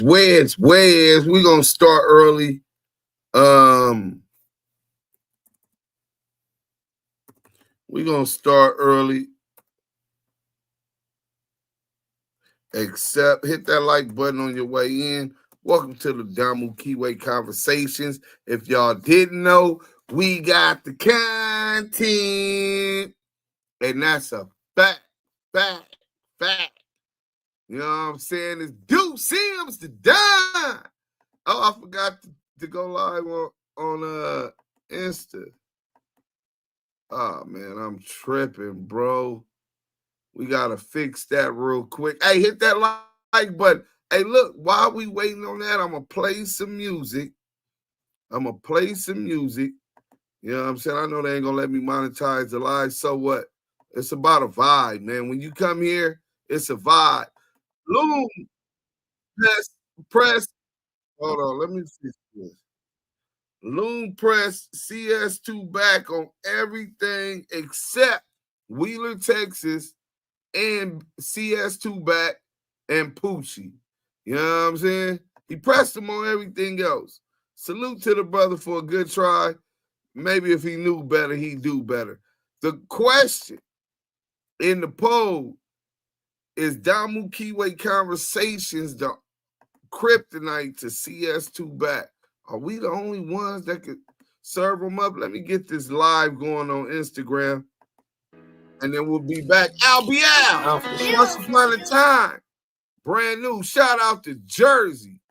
Where's we gonna start early. We're gonna start early. Except hit that like button on your way in. Welcome to the Damu Keyway Conversations. If y'all didn't know, we got the content. And that's a fact. You know what I'm saying? It's Duse M's the dime. Oh, I forgot to go live on Insta. Oh, man, I'm tripping, bro. We got to fix that real quick. Hey, hit that like button. Hey, look, while we waiting on that, I'm going to play some music. You know what I'm saying? I know they ain't going to let me monetize the live. So what? It's about a vibe, man. When you come here, it's a vibe. Loon, press. Hold on, let me fix this. Loon press CS2 back on everything except Wheeler, Texas, and CS2 back and Poochie. You know what I'm saying? He pressed him on everything else. Salute to the brother for a good try. Maybe if he knew better, he'd do better. The question in the poll is Damu Keyway Conversations the kryptonite to CS2 back? Are we the only ones that could serve them up? Let me get this live going on Instagram. And then we'll be back. I'll be out. Once upon a time. Brand new. Shout out to Jersey.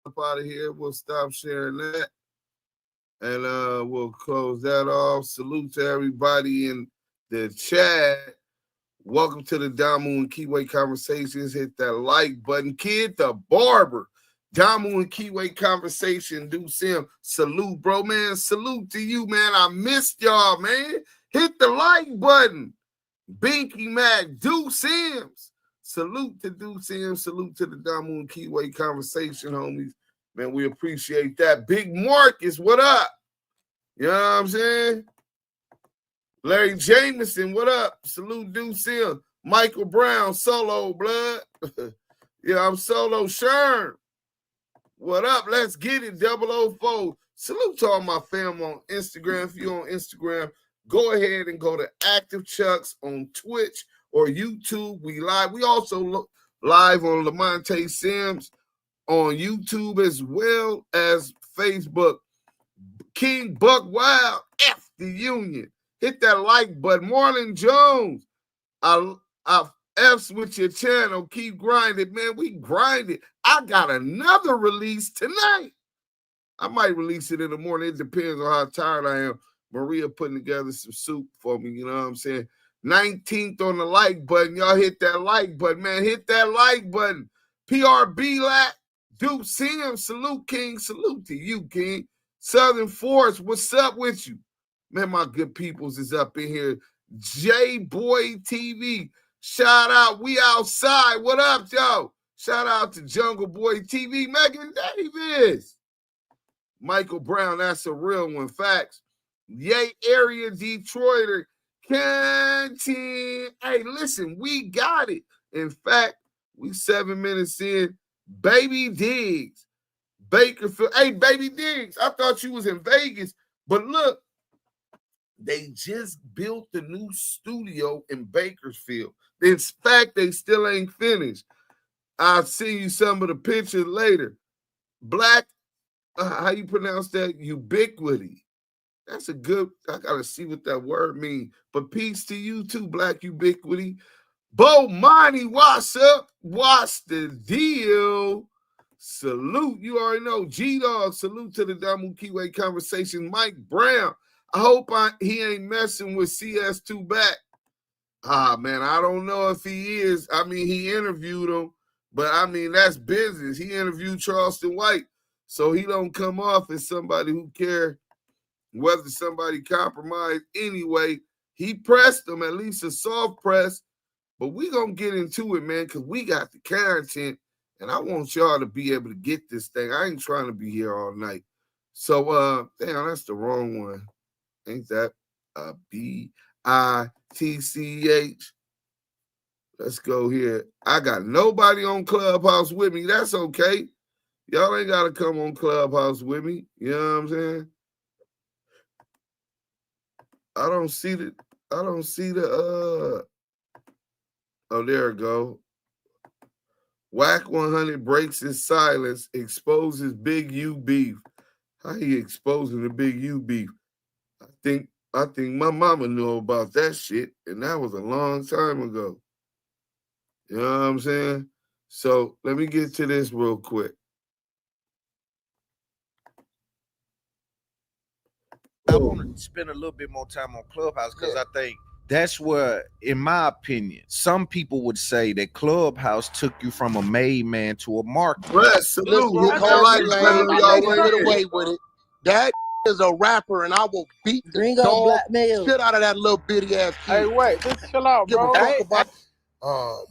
Up out of here. We'll stop sharing that. And we'll close that off. Salute to everybody in the chat. Welcome to the Damu and Keyway Conversations. Hit that like button. Kid the Barber. Damu and Keyway Conversation. Duse M. Salute, bro, man. Salute to you, man. I missed y'all, man. Hit the like button. Binky Mac. Duse M's. Salute to Duse M. Salute to the Damu and Keyway Conversation, homies. Man, we appreciate that. Big Marcus, what up? You know what I'm saying? Larry Jameson, what up? Salute Duse M. Michael Brown, solo blood. Yeah, I'm solo Sherm. What up? Let's get it. 004. Salute to all my fam on Instagram. If you're on Instagram, go ahead and go to Active Chucks on Twitch or YouTube. We live. We also look live on Lamonte Sims on YouTube as well as Facebook. King Buck Wild, F the Union. Hit that like button. Marlon Jones, I F's with your channel. Keep grinding, man. We grinded. I got another release tonight. I might release it in the morning. It depends on how tired I am. Maria putting together some soup for me. You know what I'm saying? 19th on the like button. Y'all hit that like button, man. Hit that like button. PRB Lack. Duse M. Salute, King. Salute to you, King. Southern Force, what's up with you? Man, my good peoples is up in here. J-Boy TV. Shout out. We outside. What up, yo? Shout out to Jungle Boy TV. Megan Davis. Michael Brown, that's a real one. Facts. Yay, area Detroiter. Canteen. Hey, listen, we got it. In fact, we 7 minutes in. Baby Diggs. Bakerfield. Hey, Baby Diggs, I thought you was in Vegas, but look, they just built the new studio in Bakersfield. In fact, they still ain't finished. I'll send you some of the pictures later. Black, how you pronounce that? Ubiquity. That's a good, I gotta see what that word means. But peace to you too, Black Ubiquity. Bo Money, what's up? What's the deal? Salute. You already know. G-Dog, salute to the Damu Kiwi Conversation. Mike Brown. I hope he ain't messing with CS2 back. Ah, man, I don't know if he is. I mean, he interviewed him, but I mean, that's business. He interviewed Charleston White, so he don't come off as somebody who care whether somebody compromised anyway. He pressed them, at least a soft press, but we going to get into it, man, because we got the content, and I want y'all to be able to get this thing. I ain't trying to be here all night. So, damn, that's the wrong one. Ain't that BITCH? Let's go here. I got nobody on Clubhouse with me. That's okay. Y'all ain't got to come on Clubhouse with me. You know what I'm saying? I don't see the, oh, there it go. WACK100 breaks his silence, exposes Big U beef. How he exposing the Big U beef? I think my mama knew about that shit, and that was a long time ago. You know what I'm saying? So let me get to this real quick. I want to spend a little bit more time on Clubhouse because I think that's where, in my opinion, some people would say that Clubhouse took you from a made man to a market. Right, salute. He called me lame. I let him get away with it. That is a rapper, and I will beat the dog shit out of that little bitty ass kid. Hey, wait, just chill out, Give bro. a fuck about.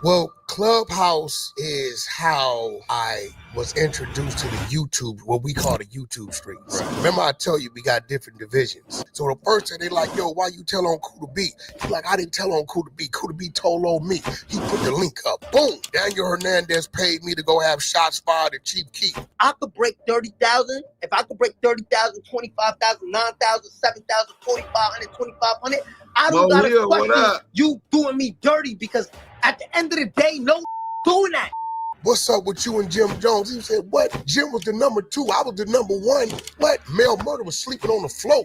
Well, Clubhouse is how I was introduced to the YouTube, what we call the YouTube streets. Right. Remember I tell you we got different divisions. So the first thing they like, yo, why you tell on Kooda B? He's like, I didn't tell on Kooda B. Kooda B told on me. He put the link up. Boom. Daniel Hernandez paid me to go have shots fired at Chief Keef. I could break 30,000. If I could break 30,000, 25,000, 9,000, 7,000, 4,500, 2,500, I don't gotta question you doing me dirty because at the end of the day, no doing that. What's up with you and Jim Jones? He said, what? Jim was the number 2. I was the number 1. What? Mel Murder was sleeping on the floor.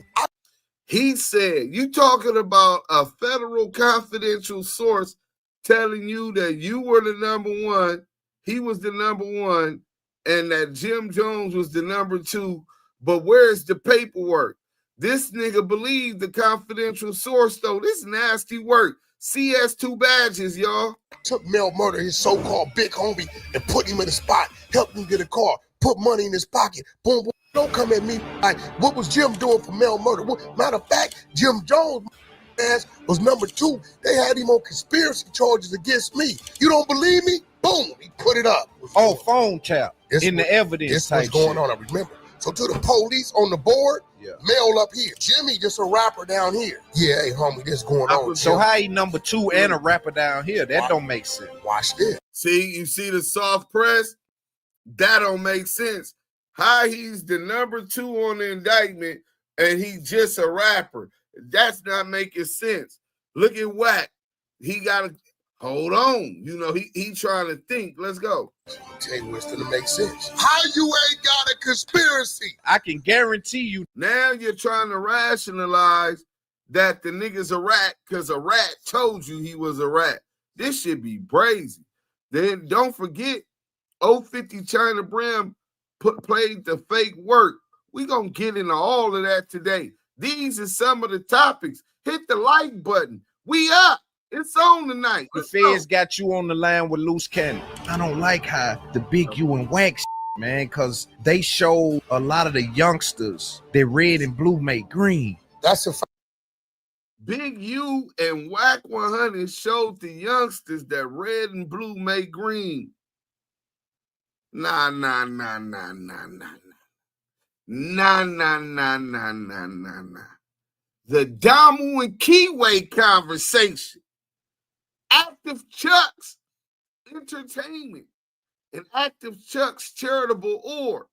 He said, you talking about a federal confidential source telling you that you were the number 1, he was the number 1, and that Jim Jones was the number 2, but where's the paperwork? This nigga believed the confidential source, though. This nasty work. CS2 badges, y'all. Took Mel Murder, his so-called big homie, and put him in a spot, helped him get a car, put money in his pocket. Boom, boom. Don't come at me like, what was Jim doing for Mel Murder? Matter of fact, Jim Jones ass was number 2. They had him on conspiracy charges against me. You don't believe me? Boom, he put it up. Oh, phone tap in the evidence. This what's going on, I remember. So to the police on the board, Mel up here. Jimmy just a rapper down here. Yeah, hey, homie, this going on. So how he number 2 and a rapper down here? That don't make sense. Watch this. See, you see the soft press? That don't make sense. How he's the number 2 on the indictment and he's just a rapper. That's not making sense. Look at Wack. He got to hold on. You know, he trying to think. Let's go. I'll tell you what's gonna make sense. How you ain't got a conspiracy? I can guarantee you. Now you're trying to rationalize that the nigga's a rat because a rat told you he was a rat. This should be crazy. Then don't forget, 050 China Brim played the fake work. We gonna get into all of that today. These are some of the topics. Hit the like button. We up. It's on tonight. The feds got you on the line with loose cannon. I don't like how the Big U and Wack man, because they show a lot of the youngsters that red and blue make green. That's a fact. Big U and WACK100 showed the youngsters that red and blue make green. Nah. The Damu and Kiwi conversation. Active Chuck's Entertainment and Active Chuck's charitable org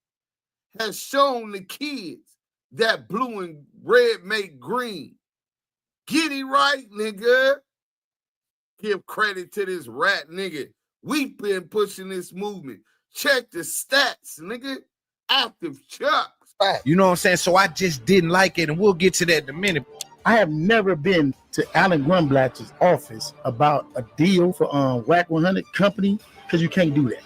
has shown the kids that blue and red make green. Get it right, nigga. Give credit to this rat nigga. We've been pushing this movement. Check the stats, nigga. Active chucks. You know what I'm saying? So I just didn't like it, and we'll get to that in a minute. I have never been to Alan Grumblatt's office about a deal for WACK100 company, because you can't do that.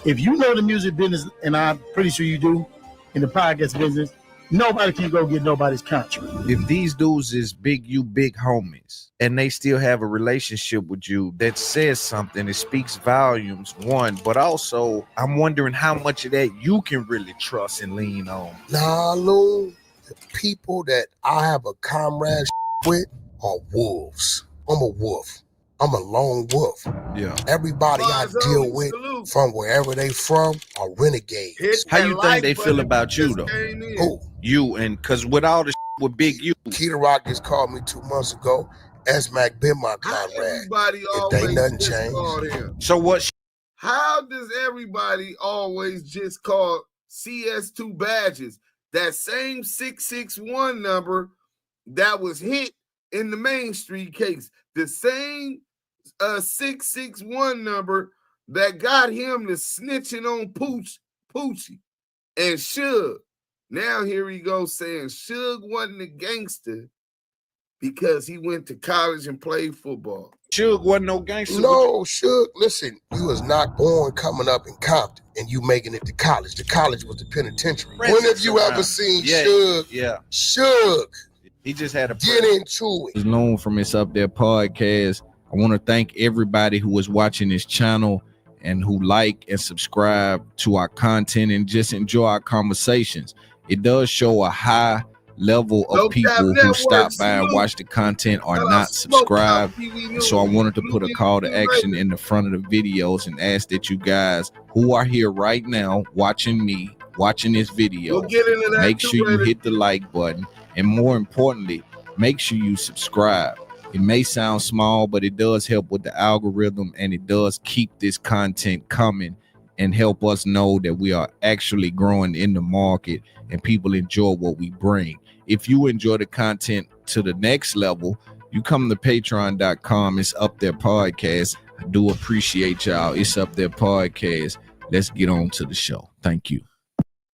If you know the music business, and I'm pretty sure you do, in the podcast business, nobody can go get nobody's contract. If these dudes is big homies, and they still have a relationship with you, that says something. It speaks volumes, one, but also I'm wondering how much of that you can really trust and lean on. Nah, Loon, the people that I have a comrade with are wolves. I'm a wolf. I'm a lone wolf. Yeah. Everybody I deal with from wherever they from are renegades. How you think they feel about you though? Who? You, and cause with all the with Big U. Kooda Rock just called me 2 months ago. S-Mac been my comrade. Everybody if they nothing changed. So what? How does everybody always just call CS2 badges? That same 661 number that was hit in the Main Street case. The same 661 number that got him to snitching on Poochie and Suge. Now here he goes saying Suge wasn't a gangster because he went to college and played football. Suge wasn't no gangster. No, Suge, listen, you was not born coming up in Compton and you making it to college. The college was the penitentiary. When have you ever seen Suge? Yeah. Suge. He just had a get into it. It's Loon from It's Up There podcast. I want to thank everybody who is watching this channel and who like and subscribe to our content and just enjoy our conversations. It does show a high level of people who stop by and watch the content are not subscribed. So I wanted to put a call to action in the front of the videos and ask that you guys who are here right now watching me, watching this video, make sure you hit the like button, and more importantly, make sure you subscribe. It may sound small, but it does help with the algorithm, and it does keep this content coming and help us know that we are actually growing in the market and people enjoy what we bring. If you enjoy the content to the next level, you come to patreon.com. It's Up There podcast. I do appreciate y'all. It's Up There podcast. Let's get on to the show. Thank you.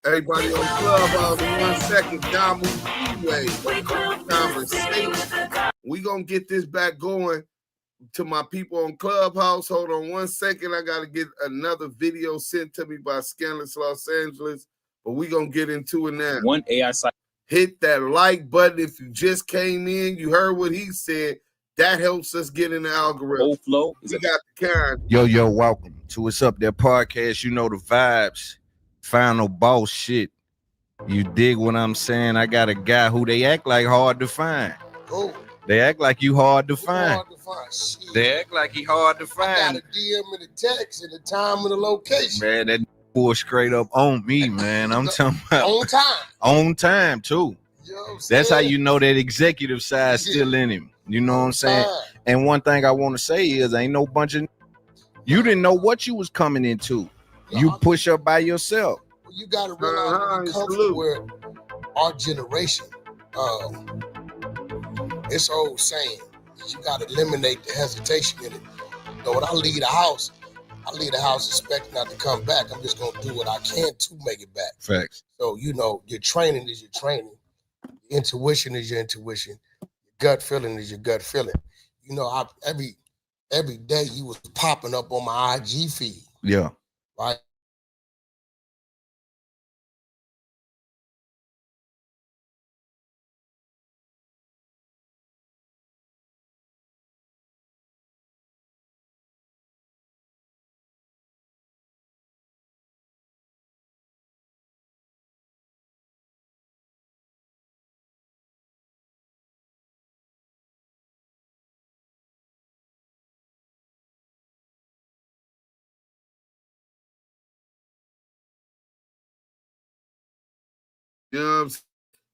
Everybody on Clubhouse in 1 second. Down Freeway conversation. We gonna get this back going to my people on Clubhouse. Hold on 1 second. I gotta get another video sent to me by Scandalous Los Angeles, but we gonna get into it now. One AI site. Hit that like button if you just came in. You heard what he said. That helps us get in the algorithm. Flow. We got the kind. Yo, welcome to It's Up There podcast. You know the vibes. Final boss shit. You dig what I'm saying? I got a guy who they act like hard to find. Oh. They act like you hard to find. Hard to find. Shit. They act like he hard to find. I got a DM and a text and the time and the location. Man, that boy straight up on me, man. I'm talking about on time. On time too. You know what I'm That's saying? how you know that executive side still in him. You know what I'm saying? And one thing I want to say is ain't no bunch of you didn't know what you was coming into. You push up by yourself. You gotta realize where our generation, it's old saying, you gotta eliminate the hesitation in it. So when I leave the house expecting not to come back. I'm just gonna do what I can to make it back. Facts. So you know, your training is your training, your intuition is your intuition, your gut feeling is your gut feeling. You know, every day you was popping up on my IG feed. Yeah. Right. You know what I'm saying?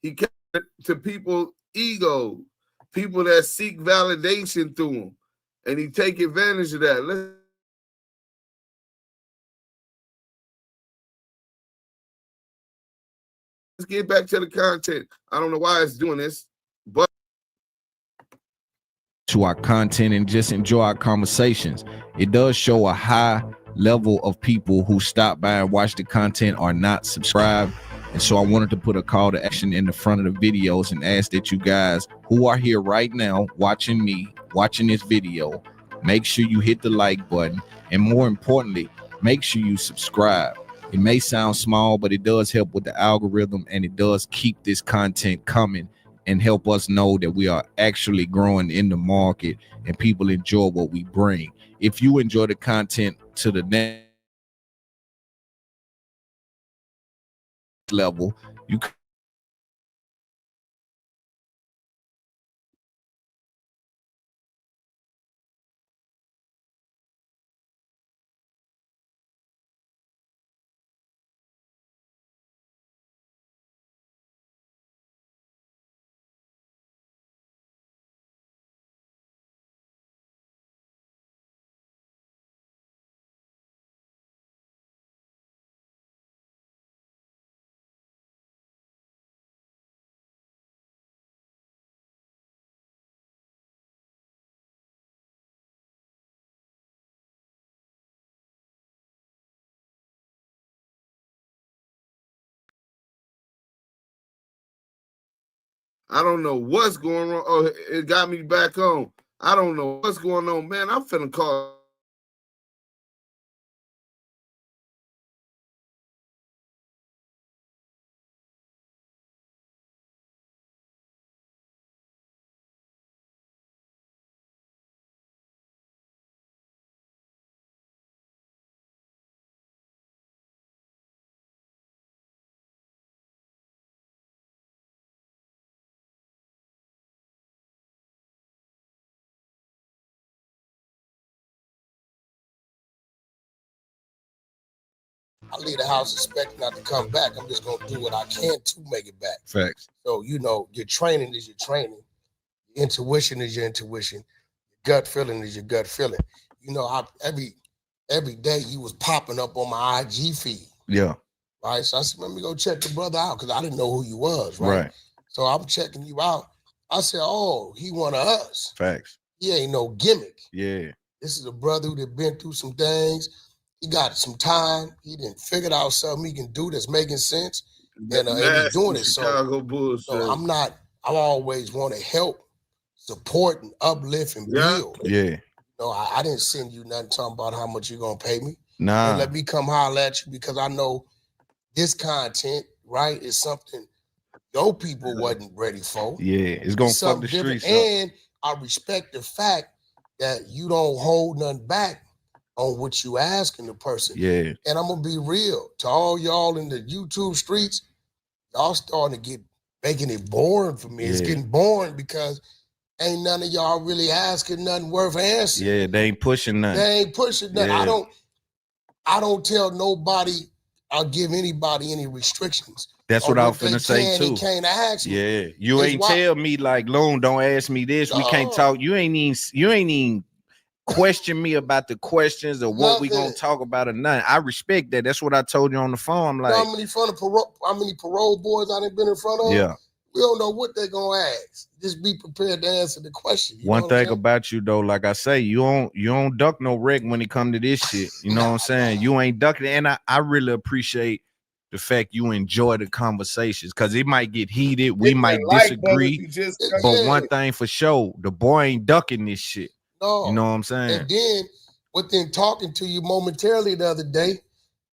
He kept it to people ego, people that seek validation through him, and he take advantage of that. Let's get back to the content. I don't know why it's doing this, but to our content and just enjoy our conversations. It does show a high level of people who stop by and watch the content are not subscribed. And so I wanted to put a call to action in the front of the videos and ask that you guys who are here right now watching me, watching this video, make sure you hit the like button. And more importantly, make sure you subscribe. It may sound small, but it does help with the algorithm, and it does keep this content coming and help us know that we are actually growing in the market and people enjoy what we bring. If you enjoy the content to the next level, you can I don't know what's going on. Oh, it got me back on. I don't know what's going on, man. I'm finna call. I leave the house expecting not to come back. I'm just gonna do what I can to make it back. facts. So your training is your training, your intuition is your intuition, your gut feeling is your gut feeling. Every day you was popping up on my IG feed. Yeah. Right. So I said, let me go check the brother out because I didn't know who you was. Right. So I'm checking you out. I said, oh, he one of us. Facts. He ain't no gimmick. Yeah. This is a brother who done been through some things. He got some time. He done figured out something he can do that's making sense. And he's doing it. So I always want to help, support, and uplift and build. Yeah. I didn't send you nothing talking about how much you're going to pay me. Nah. And let me come holler at you because I know this content, right, is something your people wasn't ready for. Yeah, it's going to fuck the streets up. And I respect the fact that you don't hold nothing back on what you asking the person. Yeah. And I'm gonna be real to all y'all in the YouTube streets. Y'all starting to making it boring for me. Yeah. It's getting boring because ain't none of y'all really asking nothing worth answering. Yeah, they ain't pushing nothing. They ain't pushing nothing. Yeah. I don't tell nobody. I'll give anybody any restrictions. That's what I was finna say too. Can't ask me. Yeah, you ain't tell me like, Loon, don't ask me this. We can't talk. You ain't even question me about the questions or what we gonna talk about or nothing. I respect that. That's what I told you on the phone. I'm like, how many parole boys I done been in front of? Yeah. We don't know what they're gonna ask. Just be prepared to answer the question. One thing about you though, like I say, you don't duck no wreck when it come to this shit. You know what I'm saying? You ain't ducking, and I really appreciate the fact you enjoy the conversations because it might get heated. We might disagree, but one thing for sure, the boy ain't ducking this shit. No. You know what I'm saying? And then within talking to you momentarily the other day,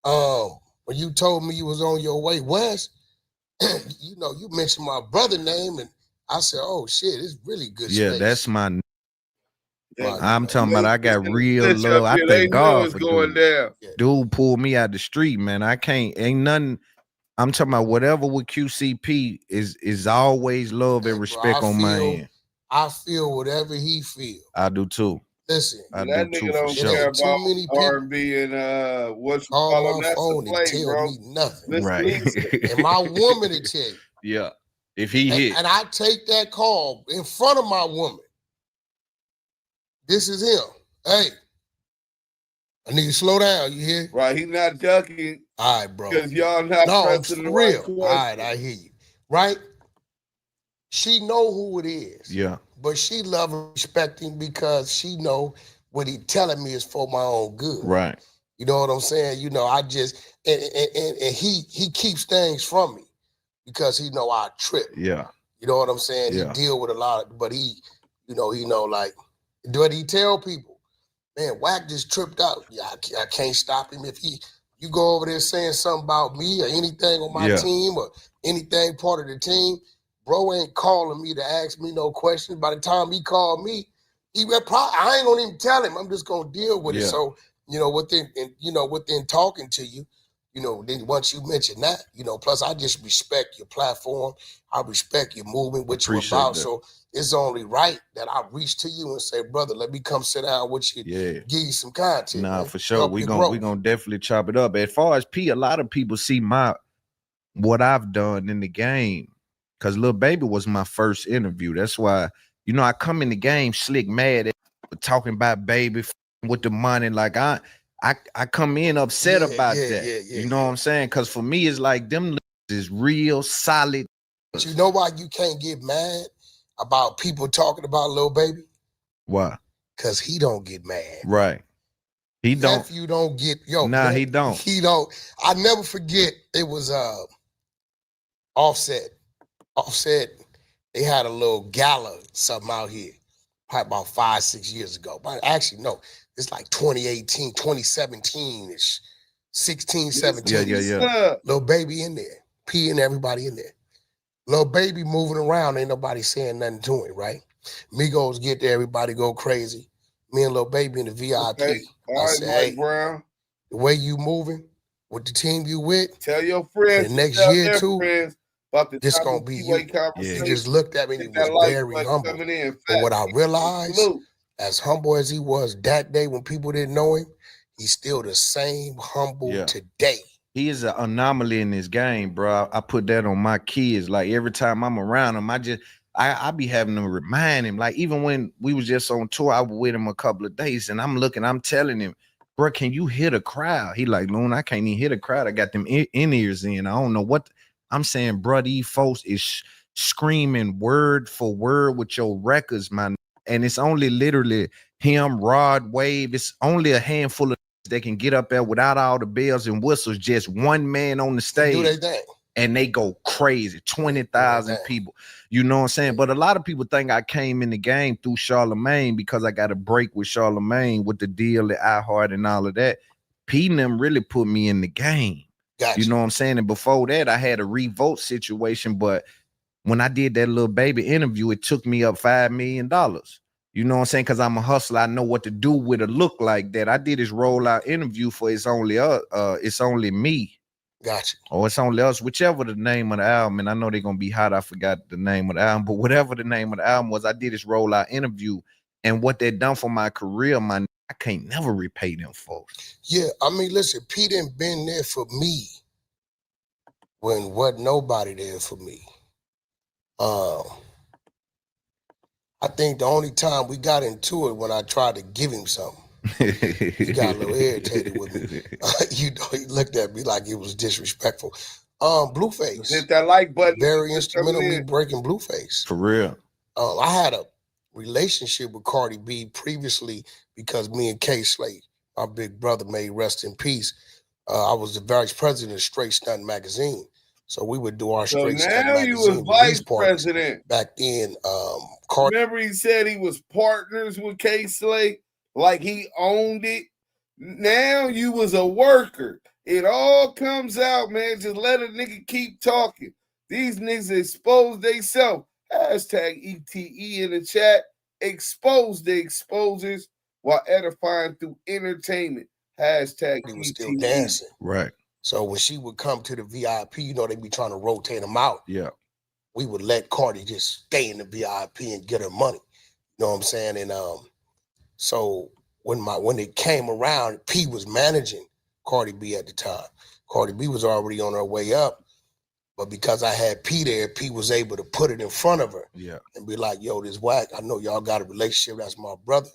when you told me you was on your way west, you mentioned my brother name, and I said, "Oh shit, it's really good." Yeah, space. That's my. I'm talking about. I got real love. I thank God for going down. Dude pulled me out the street, man. I can't. Ain't nothing. I'm talking about whatever with QCP is always love and respect on my end. I feel whatever he feel. I do too. Listen, that nigga don't care about too many R&B and what you call them. That's the play, bro. Me nothing. Right. And my woman to tell you. Yeah. If he hit. And I take that call in front of my woman. This is him. Hey, I need to slow down. You hear? Right. He's not ducking. All right, bro. Because y'all not pressing the real. All right, I hear you. Right? She know who it is. Yeah. but she love and respect him because she know what he telling me is for my own good. Right. You know what I'm saying? You know, I just and he keeps things from me because he know I trip. Yeah. You know what I'm saying? Yeah. He deal with a lot of, but he know, like, what he tell people, man, Wack just tripped out. Yeah, I can't stop him. If you go over there saying something about me or anything on my team or anything part of the team, bro ain't calling me to ask me no questions. By the time he called me, I ain't gonna even tell him. I'm just gonna deal with it. So, within talking to you, then once you mention that, plus I just respect your platform. I respect your movement, what you're about. That. So it's only right that I reach to you and say, brother, let me come sit down with you, give you some content. Nah, man. for sure. We're gonna definitely chop it up. As far as P, a lot of people see what I've done in the game. Cause Lil Baby was my first interview. That's why, I come in the game slick mad at talking about Baby with the money. Like I come in upset about that. You know what I'm saying? Cause for me, it's like them is real solid. But you know why you can't get mad about people talking about Lil Baby? Why? Cause he don't get mad. Right. He don't. Nephew don't get he don't. He don't. I never forget. It was Offset. They had a little gala something out here, probably about 5-6 years ago. But actually, no, it's like 2018, 2017-ish, 16, 17. Yeah. Lil Baby in there, P and everybody in there. Lil Baby moving around, ain't nobody saying nothing to him, right? Migos get there, everybody go crazy. Me and Lil Baby in the VIP. Okay. I say, hey, Brown, the way you moving with the team you with, tell your friends the next year or two, friends about the this gonna be you. He just looked at me and he was very humble. But what I realized, as humble as he was that day when people didn't know him, he's still the same humble today. He is an anomaly in this game, bro. I put that on my kids. Like every time I'm around him, I be having to remind him. Like even when we was just on tour, I was with him a couple of days, and I'm telling him, bro, can you hear the crowd? He like, Loon, I can't even hear the crowd. I got them in-ears in. I don't know what I'm saying, bro. These folks is screaming word for word with your records, man. And it's only literally him, Rod, Wave. It's only a handful of they can get up there without all the bells and whistles, just one man on the stage. Do they thing. And they go crazy, 20,000 people. You know what I'm saying? But a lot of people think I came in the game through Charlemagne because I got a break with Charlemagne with the deal at iHeart and all of that. P and them really put me in the game. Gotcha. You know what I'm saying? And before that, I had a revolt situation. But when I did that Lil Baby interview, it took me up $5 million. You know what I'm saying? Because I'm a hustler. I know what to do with a look like that. I did this rollout interview for It's Only Me. Gotcha. Or It's Only Us, whichever the name of the album. And I know they're going to be hot. I forgot the name of the album. But whatever the name of the album was, I did this rollout interview. And what they done for my career, I can't never repay them folks. Yeah, I mean, listen, P done been there for me when wasn't nobody there for me. I think the only time we got into it when I tried to give him something. He got a little irritated with me. He looked at me like it was disrespectful. Blueface. Hit that like button. Very instrumental in me breaking Blueface. For real. I had a relationship with Cardi B previously because me and K Slate, my big brother, may rest in peace. I was the vice president of Straight Stunt magazine. So we would do our Straight Stunt magazine. So now you was vice president. Back then, Cardi. Remember he said he was partners with K Slate? Like he owned it. Now you was a worker. It all comes out, man. Just let a nigga keep talking. These niggas expose themselves. Hashtag ETE in the chat. Expose the exposers while edifying through entertainment. Hashtag he was still dancing. Right. So when she would come to the VIP, they be trying to rotate them out. Yeah. We would let Cardi just stay in the VIP and get her money. You know what I'm saying? And so when it came around, P was managing Cardi B at the time. Cardi B was already on her way up, but because I had P there, P was able to put it in front of her and be like, yo, this Wack, I know y'all got a relationship, that's my brother.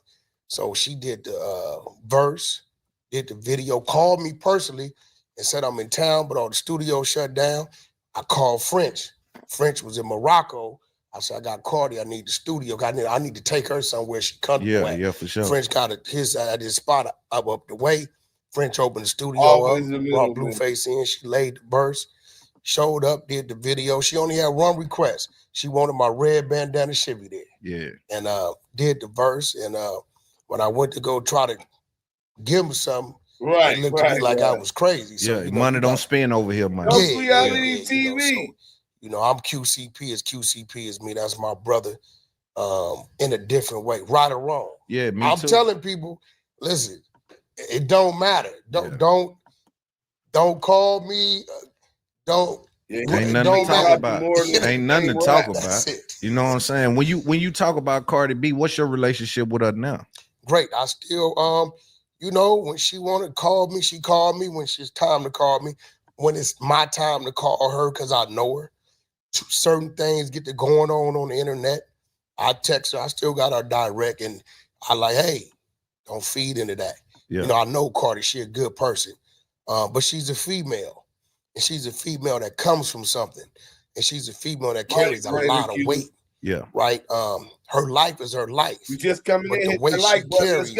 So she did the verse, did the video, called me personally and said I'm in town, but all the studios shut down. I called French. French was in Morocco. I said, I got Cardi. I need the studio. I need to take her somewhere she comfortable at. Yeah, for sure. French got his spot up the way. French opened the studio up, brought Blueface in. She laid the verse, showed up, did the video. She only had one request. She wanted my red bandana Chevy there. Yeah. And did the verse. And when I went to go try to give him something, it looked to me like I was crazy. So, yeah, money don't spin over here, man. Reality TV. I'm QCP as QCP is me. That's my brother in a different way, right or wrong. Yeah, me I'm too. telling people, listen, it don't matter. Don't call me. Ain't nothing to talk about. Ain't nothing to talk about. You know what I'm saying? When you talk about Cardi B, what's your relationship with her now? Great. I still when she wanted to call me, she called me when it's time to call me. When it's my time to call her, because I know her. Certain things get to going on the internet. I text her. I still got her direct, and I like, hey, don't feed into that. Yeah. I know Cardi. She a good person, but she's a female, and she's a female that comes from something, and she's a female that carries a lot of weight. Yeah. Right. Her life is her life. We just coming but in. The way she carries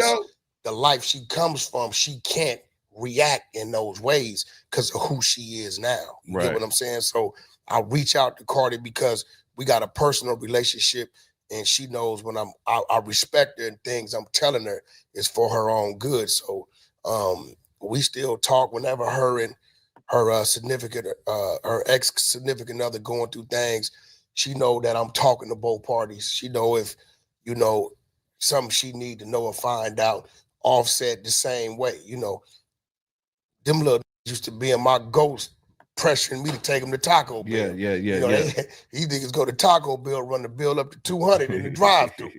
the life she comes from, she can't react in those ways because of who she is now. You get what I'm saying? So I reach out to Cardi because we got a personal relationship, and she knows when I respect her, and things I'm telling her is for her own good. So we still talk whenever her and her her ex-significant other going through things. She know that I'm talking to both parties. She know if, something she need to know or find out. Offset the same way. Them little used to be in my ghost pressuring me to take them to Taco Bell. These niggas go to Taco Bell, run the bill up to 200 in the drive-thru.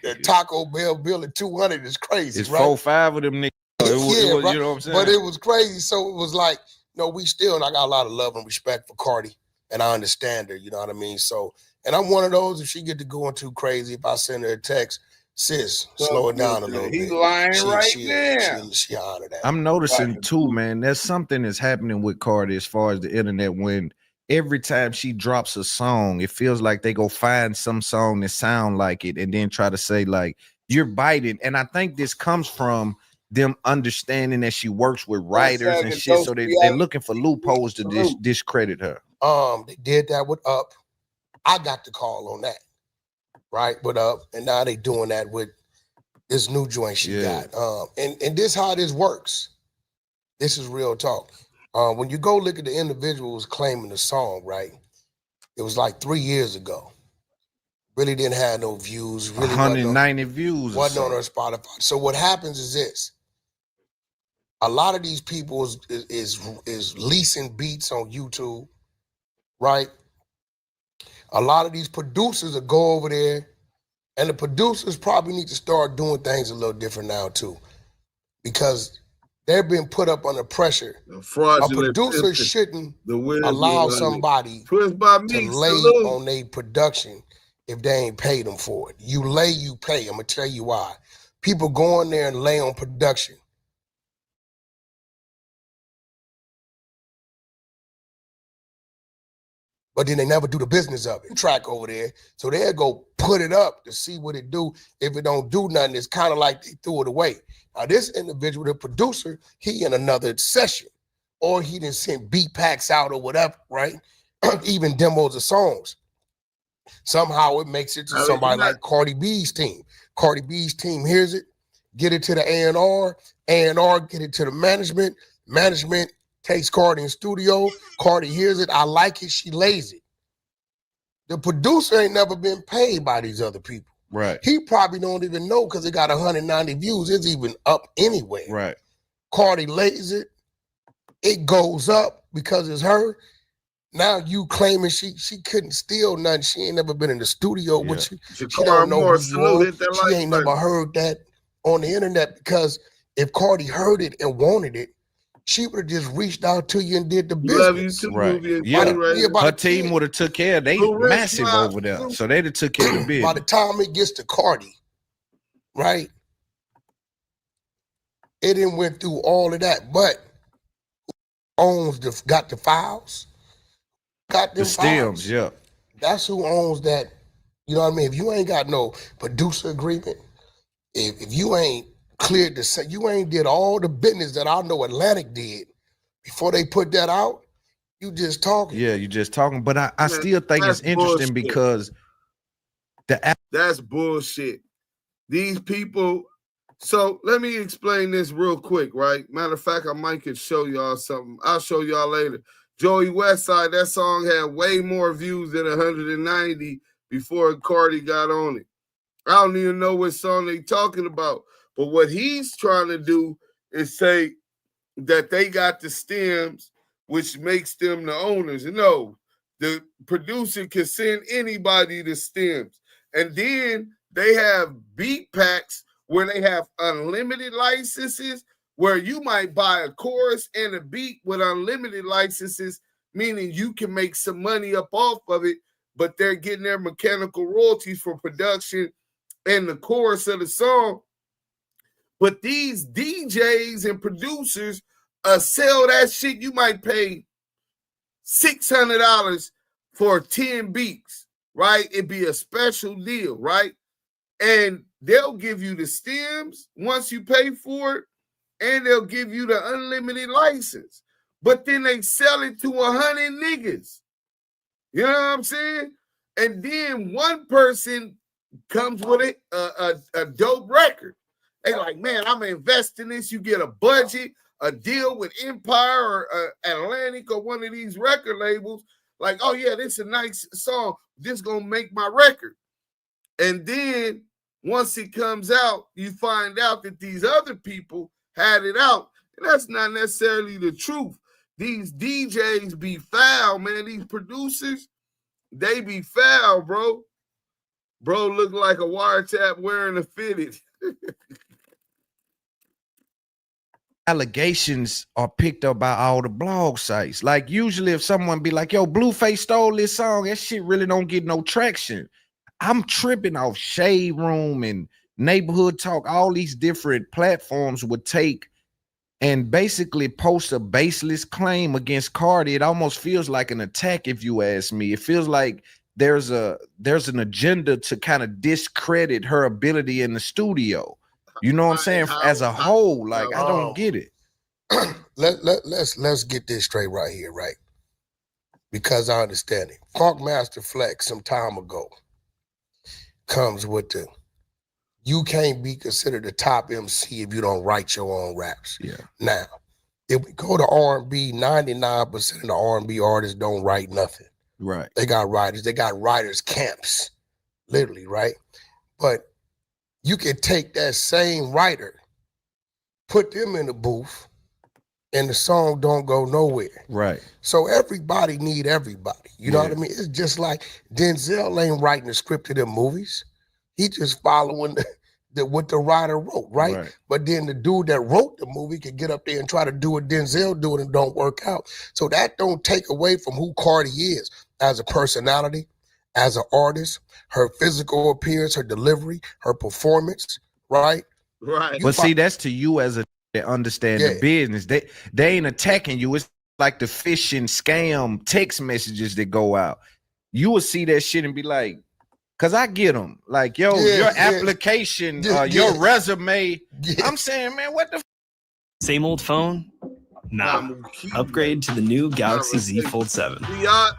The Taco Bell bill at 200 is crazy, it's right? 4-5 of them niggas. You know what I'm saying? But it was crazy. So it was like, we still, and I got a lot of love and respect for Cardi, and I understand her, you know what I mean? So, and I'm one of those, if she get to going too crazy, if I send her a text, sis, slow it down a little bit. He's lying now. She honor that. I'm noticing too, man, there's something that's happening with Cardi as far as the internet, when every time she drops a song, it feels like they go find some song that sound like it and then try to say like, you're biting. And I think this comes from them understanding that she works with writers and shit, so they're looking for loopholes to discredit her. They did that with Up. I got the call on that. Right, with Up, and now they doing that with this new joint she got. And this how this works. This is real talk. When you go look at the individuals claiming the song, right? It was like 3 years ago. Really didn't have no views. Really 190 views. Wasn't on her Spotify. So what happens is this. A lot of these people is leasing beats on YouTube, right? A lot of these producers will go over there, and the producers probably need to start doing things a little different now too, because they're being put up under pressure. A producer shouldn't allow somebody to lay on their production if they ain't paid them for it. You lay, you pay. I'm gonna tell you why. People go in there and lay on production. But then they never do the business of it. Track over there. So they'll go put it up to see what it do. If it don't do nothing, it's kind of like they threw it away. Now this individual, the producer, he in another session. Or he done sent beat packs out or whatever, right? Even demos of songs. Somehow it makes it to somebody like Cardi B's team. Cardi B's team hears it, get it to the A&R get it to the management. Management takes Cardi in studio. Cardi hears it. I like it. She lays it. The producer ain't never been paid by these other people. Right. He probably don't even know because it got 190 views. It's even up anyway. Right. Cardi lays it. It goes up because it's her. Now you claiming she couldn't steal nothing. She ain't never been in the studio with you. She don't know who you are. She ain't never heard that on the internet, because if Cardi heard it and wanted it, she would have just reached out to you and did the business. Love you too, right. Her team would have took care of. They massive over there. So they'd have took care of the business. By the time it gets to Cardi, right? It didn't went through all of that. But who got the files? Got them the stems, files. Yeah. That's who owns that You know what I mean? If you ain't got no producer agreement, if you ain't cleared the set, you ain't did all the business that I know Atlantic did before they put that out, you just talking. Yeah, you just talking. But I still think it's interesting because that's bullshit. These people. So let me explain this real quick, right? Matter of fact, I might could show y'all something. I'll show y'all later. Joey Westside, that song had way more views than 190 before Cardi got on it. I don't even know what song they talking about. But what he's trying to do is say that they got the stems, which makes them the owners. No, the producer can send anybody the stems. And then they have beat packs where they have unlimited licenses, where you might buy a chorus and a beat with unlimited licenses, meaning you can make some money up off of it, but they're getting their mechanical royalties for production and the chorus of the song. But these DJs and producers sell that shit. You might pay $600 for 10 beats, right? It'd be a special deal, right? And they'll give you the stems once you pay for it, and they'll give you the unlimited license. But then they sell it to 100 niggas. You know what I'm saying? And then one person comes with a dope record. They like, man, I'm gonna invest in this. You get a budget, a deal with Empire or Atlantic or one of these record labels. Like, oh yeah, this is a nice song. This gonna make my record. And then once it comes out, you find out that these other people had it out. And that's not necessarily the truth. These DJs be foul, man. These producers, they be foul, bro. Bro look like a wiretap wearing a fitted. Allegations are picked up by all the blog sites. Like usually if someone be like, yo, Blueface stole this song, that shit really don't get no traction. I'm tripping off Shade Room and Neighborhood Talk. All these different platforms would take and basically post a baseless claim against Cardi. It almost feels like an attack, if you ask me. It feels like there's an agenda to kind of discredit her ability in the studio. You know what I'm saying? As a whole, like I don't get it. Let's get this straight right here, right? Because I understand it. Funkmaster Flex some time ago comes with the you can't be considered a top MC if you don't write your own raps. Yeah. Now, if we go to R&B, 99% of the R&B artists don't write nothing. Right. They got writers. They got writers camps, literally, right? But you can take that same writer, put them in the booth, and the song don't go nowhere. Right. So everybody need everybody. You know what I mean? It's just like Denzel ain't writing the script of them movies. He just following what the writer wrote, right? But then the dude that wrote the movie could get up there and try to do what Denzel doing and don't work out. So that don't take away from who Cardi is as a personality, as an artist, her physical appearance, her delivery, her performance, right? Right. But see, that's to you as a that understand the business. They ain't attacking you. It's like the phishing scam text messages that go out. You will see that shit and be like, cause I get them. Like, yo, your application, your resume. I'm saying, man, what the same old phone? Nah. Upgrade to the new Galaxy Z Fold 7. Y'all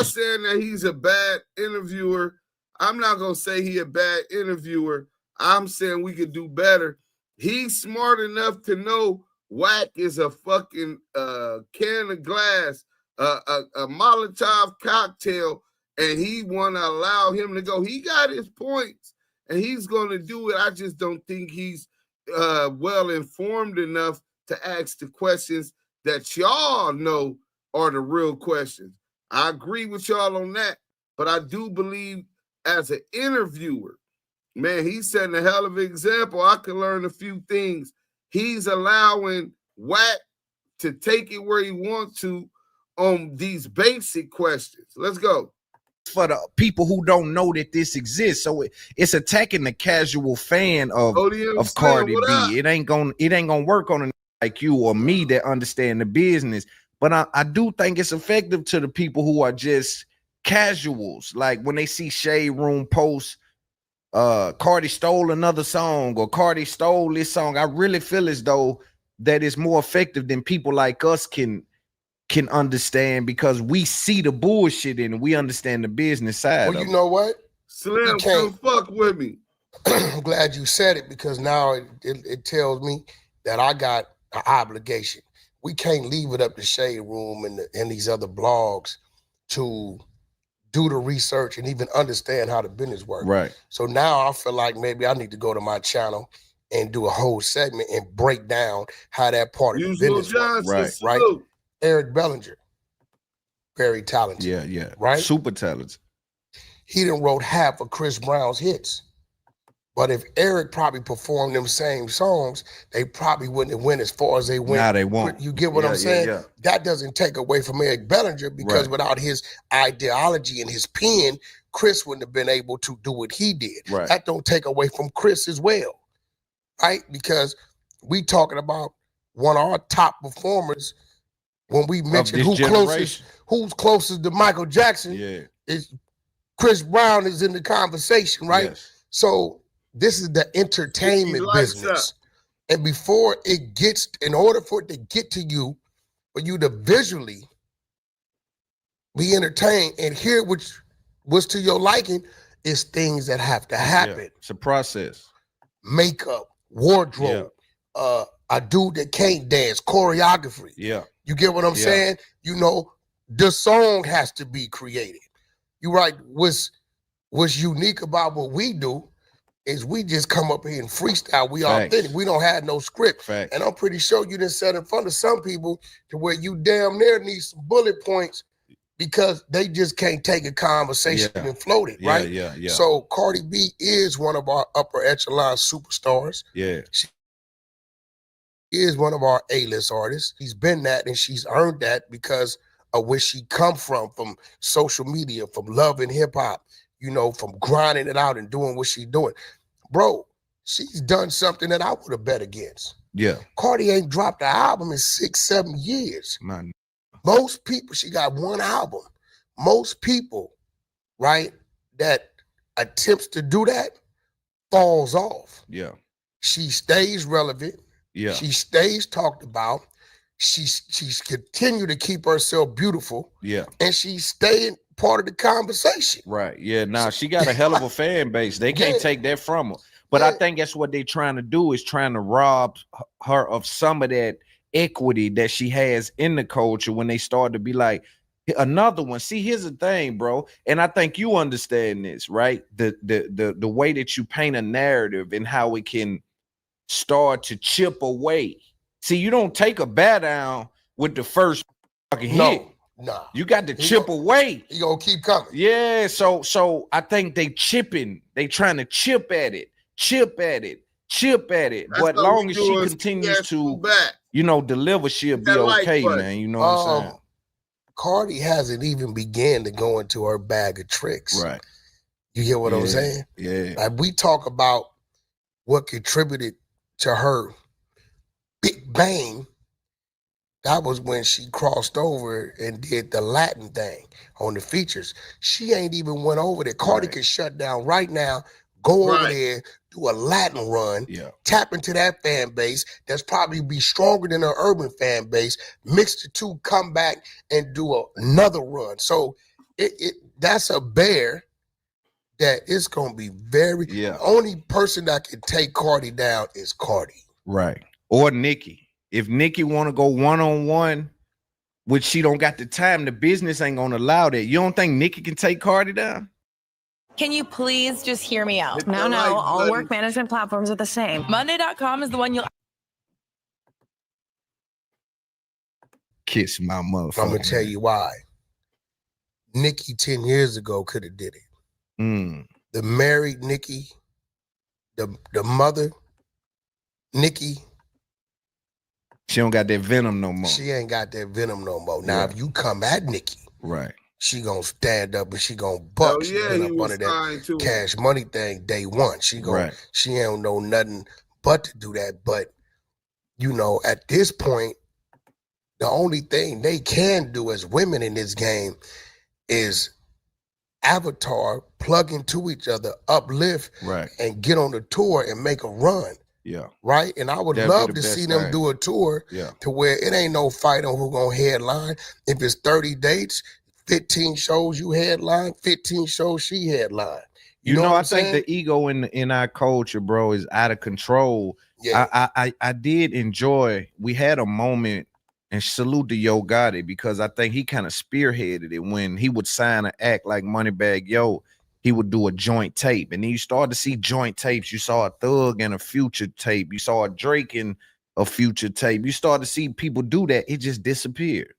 saying that he's a bad interviewer. I'm not gonna say he a bad interviewer. I'm saying we could do better. He's smart enough to know Wack is a fucking can of glass, a Molotov cocktail, and he want to allow him to go. He got his points, and he's going to do it. I just don't think he's well informed enough to ask the questions that y'all know are the real questions. I agree with y'all on that, but I do believe as an interviewer, man, he's setting a hell of an example. I can learn a few things. He's allowing Wack to take it where he wants to on these basic questions. Let's go. For the people who don't know that this exists, so it's attacking the casual fan of Cardi B. It ain't gonna work on a like you or me that understand the business. But I do think it's effective to the people who are just casuals, like when they see Shade Room posts, Cardi stole another song or Cardi stole this song, I really feel as though that is more effective than people like us can understand, because we see the bullshit in it. We understand the business side. Well, you know what? Slim, come fuck with me. I'm glad you said it, because now it tells me that I got an obligation. We can't leave it up to Shade Room and these other blogs to do the research and even understand how the business works. Right. So now I feel like maybe I need to go to my channel and do a whole segment and break down how that part of the business works. Right. Eric Bellinger, very talented. Yeah. Right? Super talented. He done wrote half of Chris Brown's hits. But if Eric probably performed them same songs, they probably wouldn't have went as far as they went. Nah, they won't. You get what I'm saying? Yeah. That doesn't take away from Eric Bellinger, because without his ideology and his pen, Chris wouldn't have been able to do what he did. Right. That don't take away from Chris as well, right? Because we talking about one of our top performers. When we mention who's closest to Michael Jackson, is Chris Brown is in the conversation, right? Yes. So this is the entertainment business. And before it gets, in order for it to get to you, for you to visually be entertained and hear which was to your liking, is things that have to happen. Yeah. It's a process. Makeup, wardrobe, a dude that can't dance, choreography. Yeah. You get what I'm saying? You know, the song has to be created. You right. What's unique about what we do is we just come up here and freestyle. We authentic. We don't have no script. Facts. And I'm pretty sure you done set in front of some people to where you damn near need some bullet points, because they just can't take a conversation and float it, right? Yeah. So Cardi B is one of our upper echelon superstars. Yeah. She is one of our A-list artists. She's been that, and she's earned that because of where she come from social media, from love and hip hop, you know, from grinding it out and doing what she's doing. Bro, she's done something that I would have bet against. Yeah. Cardi ain't dropped an album in 6-7 years. Man. Most people, she got one album. Most people, right, that attempts to do that falls off. Yeah. She stays relevant. Yeah. She stays talked about. She's continued to keep herself beautiful. Yeah. And she's staying part of the conversation. Right. Yeah. Now she got a hell of a fan base. They can't take that from her. But I think that's what they're trying to do, is trying to rob her of some of that equity that she has in the culture when they start to be like, another one. See, here's the thing, bro. And I think you understand this, right? The way that you paint a narrative and how it can start to chip away. See, you don't take a bat down with the first fucking hit. Nah. You got to chip away. You gonna keep coming. Yeah. So I think they chipping. They trying to chip at it. That's but long as she continues to, you know, deliver, she'll be okay, man. You know what I'm saying? Cardi hasn't even began to go into her bag of tricks. Right. You hear what I'm saying? Yeah. Like, we talk about what contributed to her big bang. That was when she crossed over and did the Latin thing on the features. She ain't even went over there. Cardi could shut down right now, go over there, do a Latin run, tap into that fan base that's probably be stronger than her urban fan base, mix the two, come back and do another run. So that's a bear that it's going to be very, only person that can take Cardi down is Cardi. Right. Or Nicki. If Nicki want to go one-on-one, which she don't got the time, the business ain't going to allow that. You don't think Nicki can take Cardi down? Can you please just hear me out? No, all work management platforms are the same. Monday.com is the one you'll... Kiss my motherfucker. I'm going to tell you why. Nicki 10 years ago could have did it. The married Nicki, the mother, Nicki. She don't got that venom no more. She ain't got that venom no more. Now, if you come at Nicki, she gonna stand up and she gonna buck. She been up under that Cash Money thing day one. She don't know nothing but to do that. But, you know, at this point, the only thing they can do as women in this game is avatar, plug into each other, uplift, right, and get on the tour and make a run. Yeah. Right? And I would love to see them do a tour to where it ain't no fight on who gonna headline. If it's 30 dates, 15 shows you headline, 15 shows she headline. You know I think the ego in our culture, bro, is out of control. Yeah. I did enjoy, we had a moment, and salute to Yo Gotti, because I think he kind of spearheaded it when he would sign an act like Moneybagg Yo. He would do a joint tape, and then you started to see joint tapes. You saw a Thug and a Future tape. You saw a Drake and a Future tape. You started to see people do that. It just disappeared.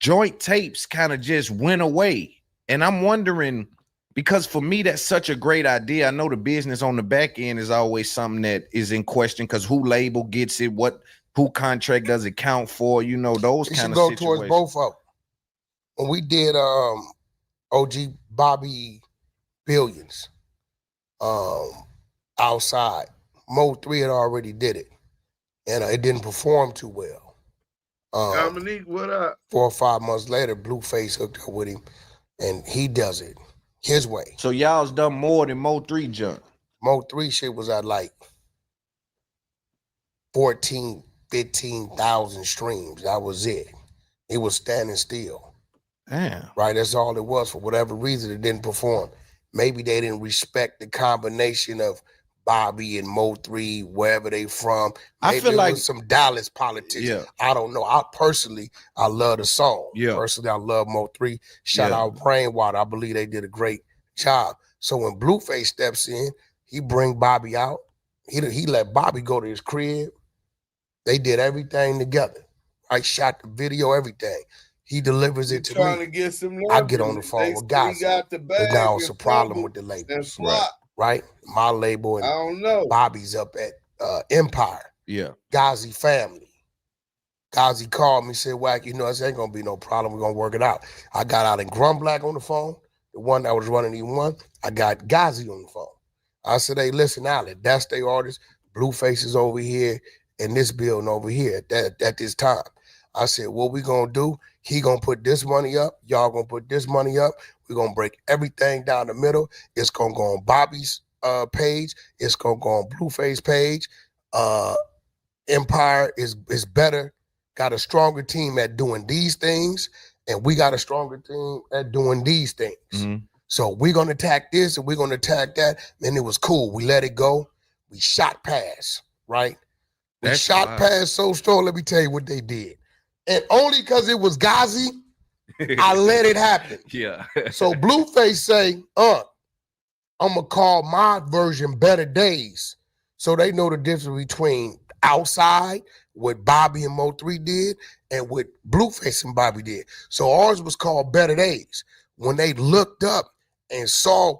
Joint tapes kind of just went away. And I'm wondering, because for me, that's such a great idea. I know the business on the back end is always something that is in question, because who label gets it, who contract does it count for, you know, those kind of situations. Go towards both of them. When we did OG Bobby Billions outside, Mo 3 had already did it, and it didn't perform too well. Dominique, what up? 4 or 5 months later, Blueface hooked up with him, and he does it his way. So y'all's done more than Mo 3 junk. Mo 3 shit was at like 14, 15,000 streams. That was it. It was standing still. Damn. Right, that's all it was. For whatever reason, it didn't perform. Maybe they didn't respect the combination of Bobby and Mo 3, wherever they from. Maybe I feel like some Dallas politics. Yeah. I don't know. I love the song. Yeah. Personally, I love Mo 3. Shout out Brainwater. I believe they did a great job. So when Blueface steps in, he bring Bobby out. He let Bobby go to his crib. They did everything together. I shot the video, everything. He delivers it to me. To get some I get on the phone with guys. There's now it's a problem with the labels. Right? My label and I don't know. Bobby's up at Empire. Yeah. Ghazi family. Ghazi called me, said, Wack, you know, this ain't gonna be no problem. We're gonna work it out. I got out in Grumbolt on the phone, the one that was running E1. I got Ghazi on the phone. I said, hey, listen, Allen, that's their artist. Blueface is over here in this building over here at this time. I said, what we gonna do? He gonna put this money up. Y'all gonna put this money up. We're gonna break everything down the middle. It's gonna go on Bobby's page. It's gonna go on Blueface page. Empire is better, got a stronger team at doing these things, and we got a stronger team at doing these things. Mm-hmm. So we're gonna attack this and we're gonna attack that. And it was cool. We let it go. We shot past, right? We shot past so strong. Let me tell you what they did. And only because it was Ghazi, I let it happen. Yeah. So Blueface say, I'm going to call my version Better Days. So they know the difference between Outside, what Bobby and Mo 3 did, and what Blueface and Bobby did. So ours was called Better Days. When they looked up and saw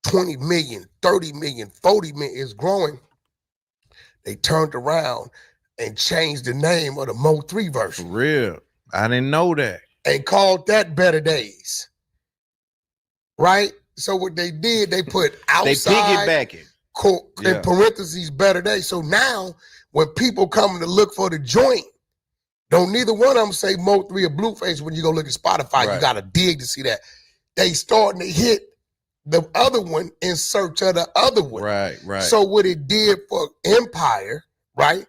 20 million, 30 million, 40 million is growing, they turned around and changed the name of the Mo 3 version. For real. I didn't know that. And called that Better Days. Right? So what they did, they put Outside. They piggybacking. In parentheses, Better Days. So now when people come to look for the joint, don't neither one of them say Mo 3 or Blueface when you go look at Spotify. Right. You got to dig to see that. They starting to hit the other one in search of the other one. Right. So what it did for Empire, right?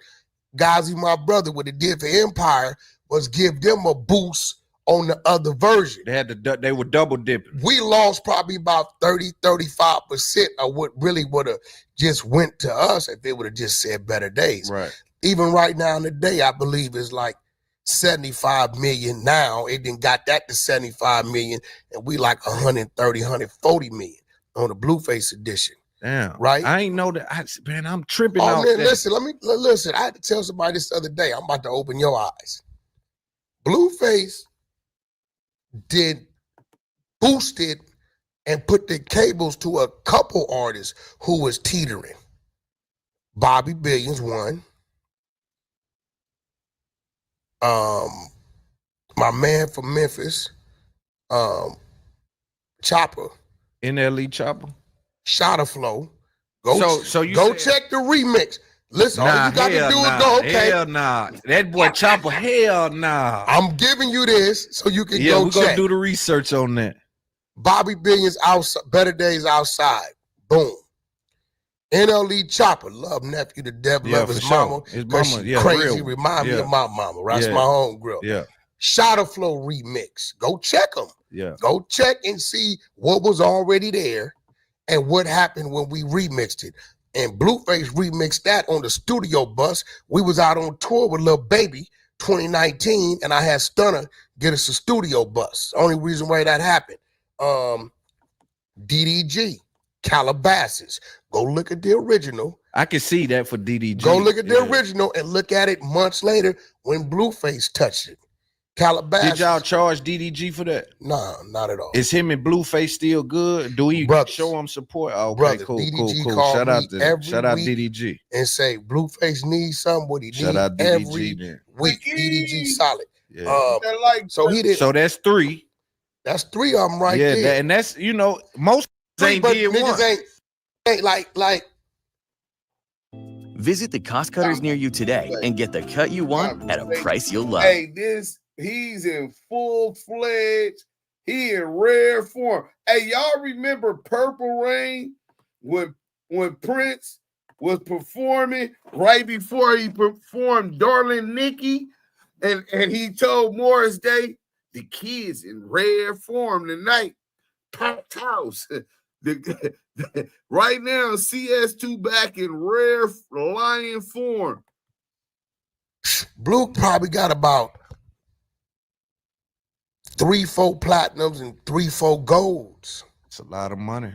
Ghazi, my brother, what it did for Empire was give them a boost on the other version. They were double dipping. We lost probably about 30-35% of what really would have just went to us if they would have just said Better Days. Right. Even right now in the day, I believe it's like 75 million now. It done got that to 75 million, and we like 130, 140 million on the Blueface edition. Damn. Right? I ain't know that. Man, I'm tripping out. Man, that. Listen. I had to tell somebody this the other day. I'm about to open your eyes. Blueface boosted and put the cables to a couple artists who was teetering. Bobby Billions one. My man from Memphis, Chopper. NLE Chopper. Shotta Flow. Go check the remix. Listen, all you got to do is go, okay. Hell nah. That boy Chopper, hell nah. I'm giving you this so you can go check. We're going to do the research on that. Bobby Billions outside, Better Days Outside. Boom. NLE Chopper, love nephew to death, love his mama. His mama, she crazy, remind me of my mama. Right? That's my home girl. Yeah. Shotta Flow remix. Go check them. Yeah. Go check and see what was already there and what happened when we remixed it. And Blueface remixed that on the studio bus. We was out on tour with Lil Baby 2019, and I had Stunner get us a studio bus. Only reason why that happened. DDG, Calabasas. Go look at the original. I can see that for DDG. Go look at the original and look at it months later when Blueface touched it. Calabasas. Did y'all charge DDG for that? Nah, not at all. Is him and Blueface still good? Do we show him support? Oh, okay, brother, cool, DDG cool. Shout out DDG. And say Blueface needs something. What he needs out DDG, every man. week. DDG solid. Yeah. So he did. So that's 3. That's 3 of them right there. Yeah, and that's, you know, most ain't did niggas one. ain't like. Visit the cost cutters near you today and get the cut you want at a price you'll love. Hey, he's in full-fledged, he in rare form. Hey, y'all remember Purple Rain when Prince was performing right before he performed Darling Nikki, and he told Morris Day, the kid's in rare form tonight. Packed house. Right now, CS2 back in rare lion form. Blue probably got about 3-4 platinums and 3-4 golds. It's a lot of money.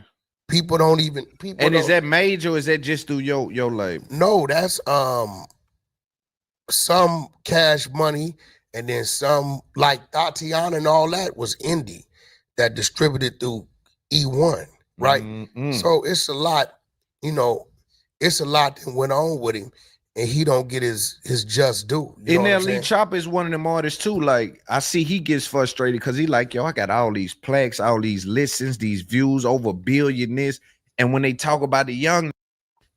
People don't even. And is that major or is that just through your label? No, that's some cash money, and then some like Tatiana and all that was indie that distributed through E1, right? Mm-hmm. So it's a lot, you know, it's a lot that went on with him, and he don't get his just due. NLE Chopper is one of them artists too. Like, I see he gets frustrated because he like, yo, I got all these plaques, all these listens, these views, over 1 billion this. And when they talk about the young,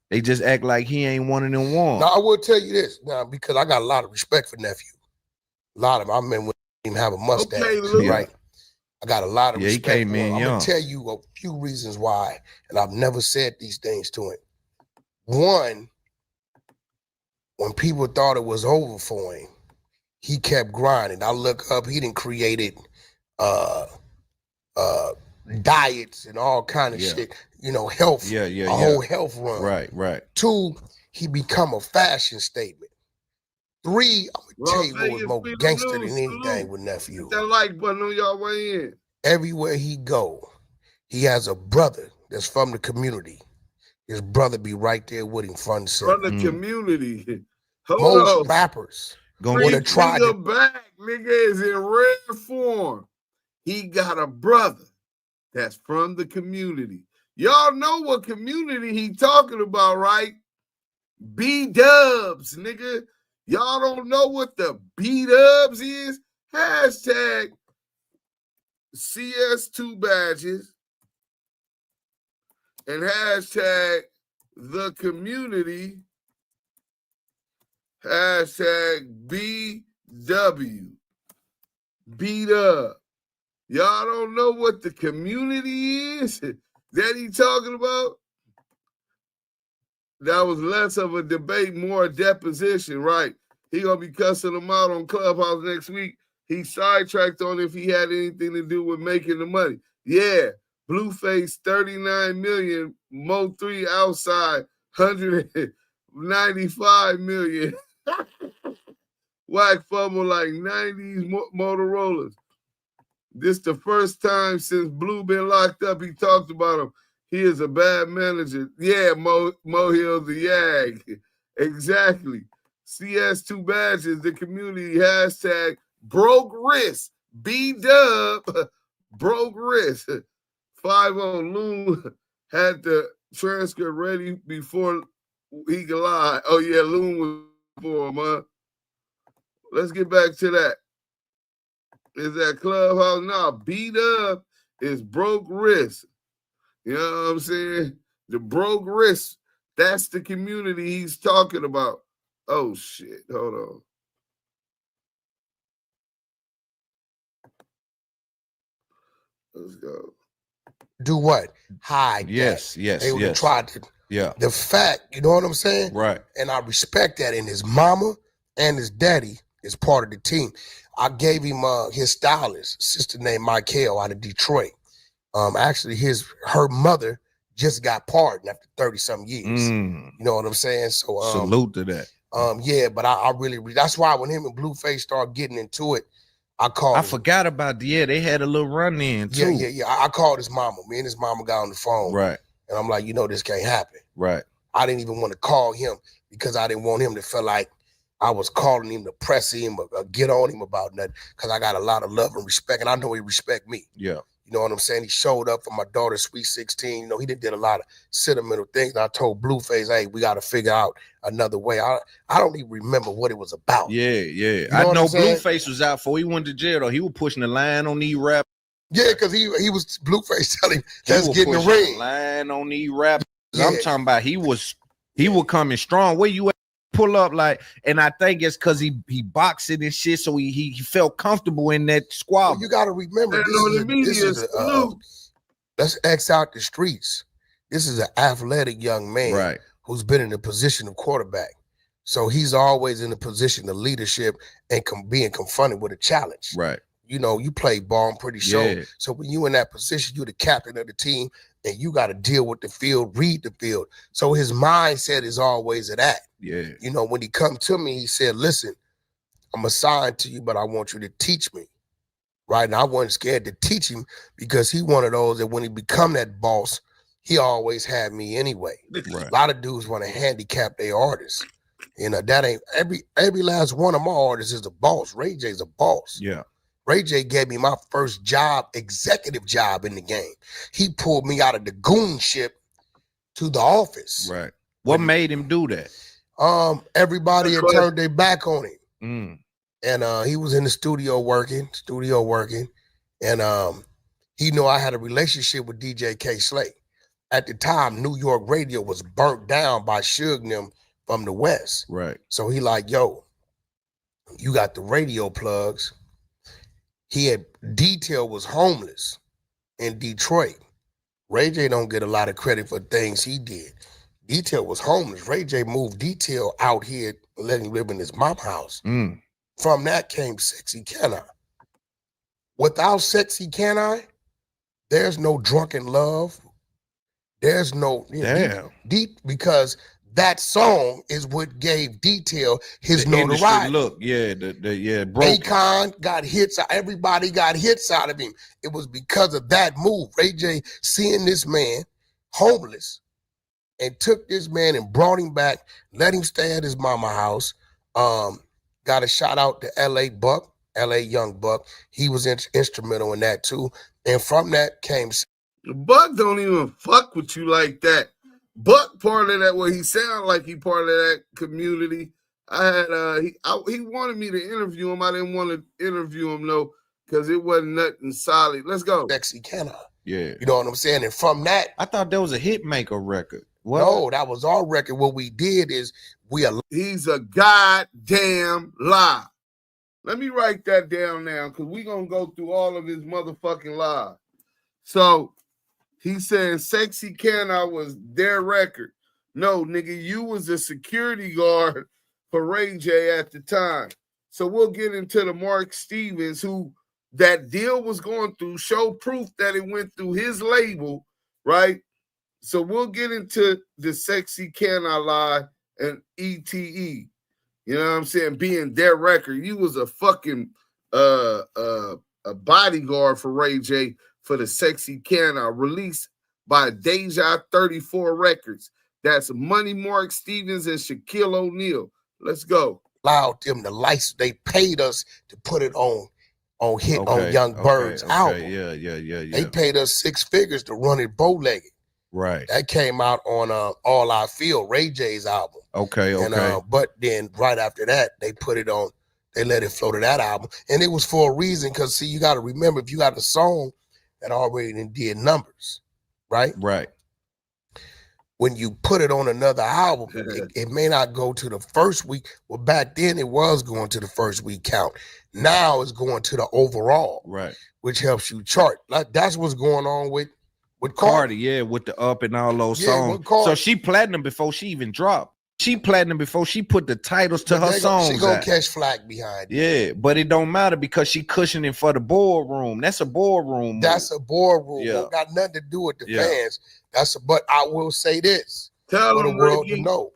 they just act like he ain't one of them ones. Now, I will tell you this now, because I got a lot of respect for nephew. A lot of them. I remember when he didn't have a mustache, right? I got a lot of respect. He came in young. I'm gonna tell you a few reasons why, and I've never said these things to him. One, when people thought it was over for him, he kept grinding. I look up, he done created diets and all kind of shit, you know, health, whole health run. Right. 2, he become a fashion statement. 3, I'm gonna tell you what was more gangster than anything with nephew. That like button on y'all way in. Everywhere he go, he has a brother that's from the community. His brother be right there with him front and center. From the community. Most rappers would have tried to back, nigga is in rare form. He got a brother that's from the community. Y'all know what community he talking about, right? B-dubs, nigga. Y'all don't know what the B-dubs is? Hashtag CS2 badges and hashtag the community, hashtag BW. Beat up. Y'all don't know what the community is that he talking about? That was less of a debate, more a deposition, right? He gonna be cussing them out on Clubhouse next week. He sidetracked on if he had anything to do with making the money. Yeah, Blueface 39 million, Mo 3 outside 195 million. Wack fumble like 90s Motorola's. This the first time since Blue been locked up. He talked about him. He is a bad manager. Yeah, Mo Hill's the Yag. Exactly. CS2 badges, the community hashtag broke wrist. B-dub broke wrist. 5-0 Loon had the transcript ready before he could lie. Oh yeah, Loon was for him, huh? Let's get back to that. Is that Clubhouse? No, B-dub is broke wrist. You know what I'm saying? The broke wrist. That's the community he's talking about. Oh, shit. Hold on. Let's go. do what? Hide. Yes, that. yes, They would yes. try to. Yeah. The fact, you know what I'm saying? Right. And I respect that. And his mama and his daddy is part of the team. I gave him his stylist, sister named Michael out of Detroit. Actually, her mother just got pardoned after 30-something years. You know what I'm saying? So salute to that. Yeah, but I really that's why when him and Blueface started getting into it, I forgot about they had a little run in too. Yeah. I called his mama. Me and his mama got on the phone. Right. And I'm like, this can't happen. Right. I didn't even want to call him because I didn't want him to feel like I was calling him to press him or get on him about nothing, because I got a lot of love and respect, and I know he respect me. Yeah. You know what I'm saying? He showed up for my daughter's sweet 16. He did a lot of sentimental things. I told Blueface, hey, we got to figure out another way. I don't even remember what it was about. Yeah. You I know saying? Blueface was out before he went to jail, though. He was pushing the line on these rap. Yeah, because he was Blueface telling him, let's get in the ring. Line on these rap. Yeah. I'm talking about he was coming strong. Where you at? Pull up and I think it's because he boxing and shit, so he felt comfortable in that squad. Well, you got to remember, let's X out the streets. This is an athletic young man, right, who's been in the position of quarterback. So he's always in a position of leadership and being confronted with a challenge. Right. You play ball, I'm pretty sure. Yeah. So when you in that position, you're the captain of the team, and you got to deal with the field, read the field. So his mindset is always at that. Yeah. When he come to me, he said, listen, I'm assigned to you, but I want you to teach me. Right. And I wasn't scared to teach him because he one of those that when he become that boss, he always had me anyway. Right. A lot of dudes want to handicap their artists. That ain't every last one of my artists is a boss. Ray J's a boss. Yeah. Ray J gave me my first job, executive job in the game. He pulled me out of the goon ship to the office. Right. What made him do that? Everybody had turned their back on him. And he was in the studio working. And he knew I had a relationship with DJ K Slay. At the time, New York radio was burnt down by Suge and them from the West. Right. So he like, yo, you got the radio plugs. Detail was homeless in Detroit. Ray J don't get a lot of credit for things he did. Detail was homeless. Ray J moved Detail out here, letting him live in his mom's house. From that came Sexy Can I. Without Sexy Can I, there's no Drunken Love. There's no deep because that song is what gave Detail his notoriety. Look, Akon got hits. Everybody got hits out of him. It was because of that move. Ray J seeing this man homeless and took this man and brought him back, let him stay at his mama house. Got a shout out to LA Buck, LA Young Buck. He was instrumental in that too. And from that came Buck don't even fuck with you like that. Buck part of that, he sounded like he part of that community. I had he wanted me to interview him. I didn't want to interview him though, because it wasn't nothing solid. Let's go. Sexy Can I. Yeah. You know what I'm saying? And from that, I thought that was a Hitmaker record. What? No, that was our record. What we did is he's a goddamn lie. Let me write that down now, because we're gonna go through all of his motherfucking lies. So he said Sexy Can I was their record. No, nigga, you was a security guard for Ray J at the time. So we'll get into the Mark Stevens, who that deal was going through, show proof that it went through his label, right? So we'll get into the Sexy Can I Lie and ETE. You know what I'm saying? Being their record. You was a fucking a bodyguard for Ray J for the Sexy Can I, released by Deja 34 Records. That's Money Mark Stevens and Shaquille O'Neal. Let's go. Allowed them the license. They paid us to put it on Young Bird's album. Yeah. They paid us 6 figures to run it bow-legged. Right. That came out on All I Feel, Ray J's album. Okay. And, but then right after that, they put it on, they let it flow to that album. And it was for a reason, because see, you got to remember, if you got a song that already did numbers, right? Right. When you put it on another album, it may not go to the first week. Well, back then it was going to the first week count. Now it's going to the overall, right? Which helps you chart. Like that's what's going on with With Cardi, yeah, with the Up and all those songs. So she platinum before she even dropped. She platinum before she put the titles to her songs. She gonna catch flack behind it. Yeah, but it don't matter because she cushioning for the boardroom. That's a boardroom. That's a boardroom. Don't got nothing to do with the fans. But I will say this for the world to know.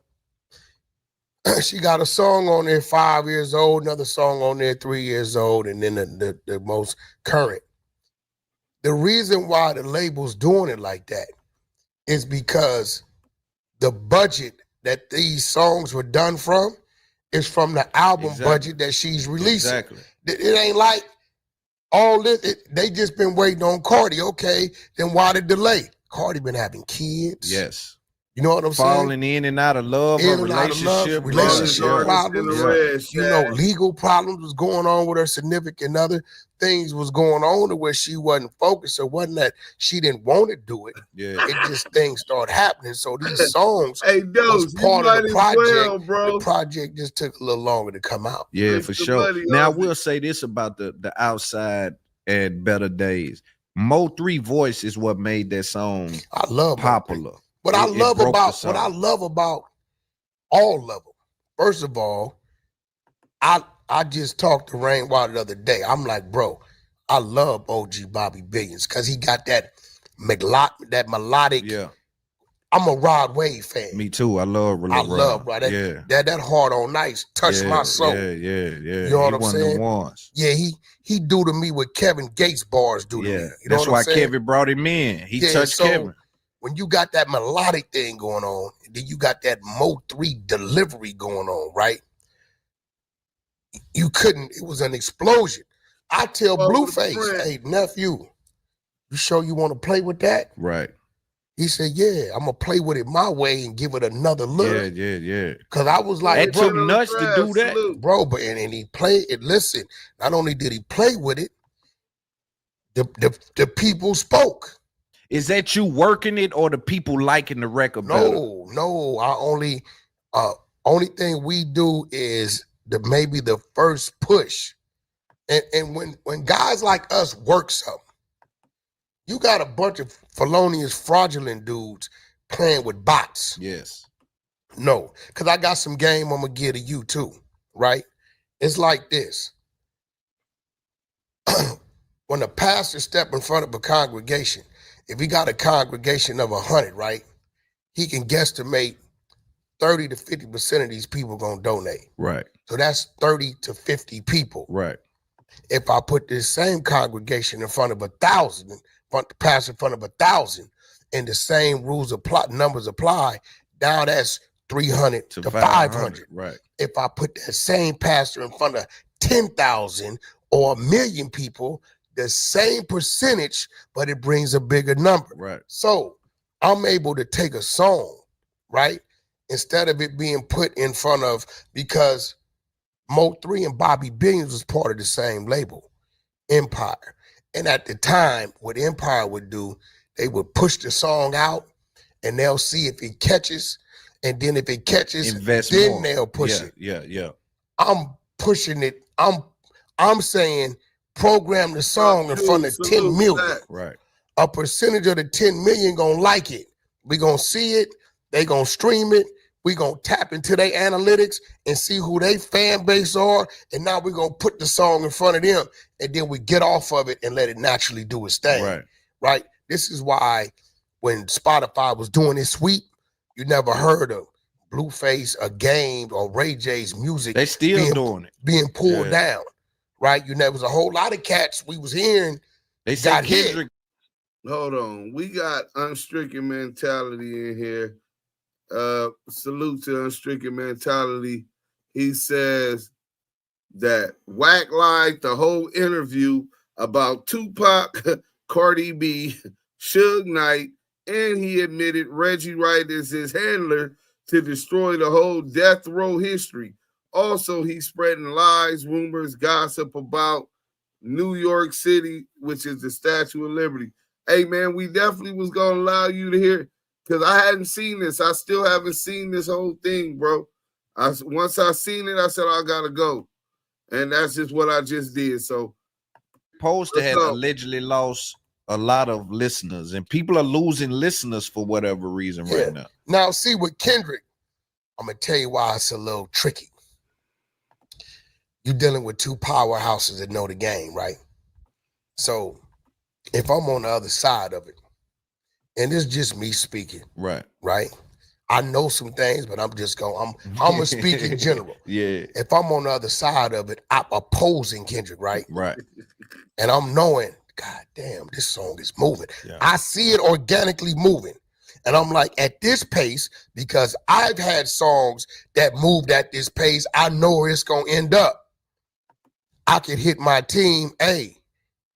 She got a song on there 5 years old, another song on there 3 years old, and then the most current. The reason why the label's doing it like that is because the budget that these songs were done from is from the album budget that she's releasing. Exactly. It ain't like all this. They just been waiting on Cardi. Okay, then why the delay? Cardi been having kids. Yes. You know what I'm saying? Falling in and out of love, relationship problems. You know, legal problems was going on with her significant other. Things was going on to where she wasn't focused. It wasn't that she didn't want to do it. Yeah. It just things started happening. So these songs was part of the project. The project just took a little longer to come out. Yeah, for sure. Now I will say this about the Outside and Better Days. Mo 3 voice is what made that song popular. What I love about all of them. First of all, I just talked to Rainwater the other day. I'm like, bro, I love OG Bobby Billions because he got that melodic. Yeah. I'm a Rod Wave fan. Me too. I love Rod. That Hard on Nice touched my soul. Yeah. You know what I'm saying? Yeah, he do to me what Kevin Gates bars do to me. You know that's why Kevin brought him in. He touched Kevin. When you got that melodic thing going on, then you got that Mo 3 delivery going on, right? You couldn't, it was an explosion. I tell Blueface, hey, nephew, you sure you want to play with that? Right. He said, yeah, I'm going to play with it my way and give it another look. Yeah. Because I was like, it took nuts to do that. Bro, but and he played it. Listen, not only did he play with it, the people spoke. Is that you working it or the people liking the record better? No. I only thing we do is maybe the first push. And when guys like us work something, you got a bunch of felonious, fraudulent dudes playing with bots. Yes. No, because I got some game I'm gonna give to you too, right? It's like this. When a pastor step in front of a congregation, if he got a congregation of 100, right, he can guesstimate 30 to 50% of these people gonna donate. Right. So that's 30 to 50 people. Right. If I put this same congregation in front of 1,000, pastor in front of 1,000, and the same numbers apply, now that's 300 to 500. Right. If I put that same pastor in front of 10,000 or 1 million people, the same percentage, but it brings a bigger number. Right. So I'm able to take a song, right? Instead of it being put in front of, because Mo 3 and Bobby Billions was part of the same label, Empire. And at the time, what Empire would do, they would push the song out and they'll see if it catches. And then if it catches, then more. They'll push it. Yeah. I'm pushing it. I'm saying program the song in front of 10 million. Right. A percentage of the 10 million gonna like it. We gonna see it. They gonna stream it. We gonna tap into their analytics and see who they fan base are. And now we gonna put the song in front of them. And then we get off of it and let it naturally do its thing. Right. This is why when Spotify was doing this sweep, you never heard of Blueface, a Game, or Ray J's music. They still doing it. Being pulled down. Right? There was a whole lot of cats we was hearing. They got Kendrick. Hold on. We got Unstricken Mentality in here. Salute to Unstricken Mentality. He says that Wack lied the whole interview about Tupac, Cardi B, Suge Knight, and he admitted Reggie Wright is his handler to destroy the whole death row history. Also, he's spreading lies, rumors, gossip about New York City, which is the Statue of Liberty. Hey, man, we definitely was going to allow you to hear, because I hadn't seen this. I still haven't seen this whole thing, bro. Once I seen it, I said, I got to go. And that's just what I just did. So, Poster had allegedly lost a lot of listeners, and people are losing listeners for whatever reason right now. Now, see, with Kendrick, I'm going to tell you why it's a little tricky. You're dealing with two powerhouses that know the game, right? So if I'm on the other side of it, and it's just me speaking, right? I know some things, but I'm just going, I'm going to speak in general. If I'm on the other side of it, I'm opposing Kendrick, right? And I'm knowing, God damn, this song is moving. I see it organically moving. And I'm like, at this pace, because I've had songs that moved at this pace, I know where it's going to end up. I could hit my team, hey,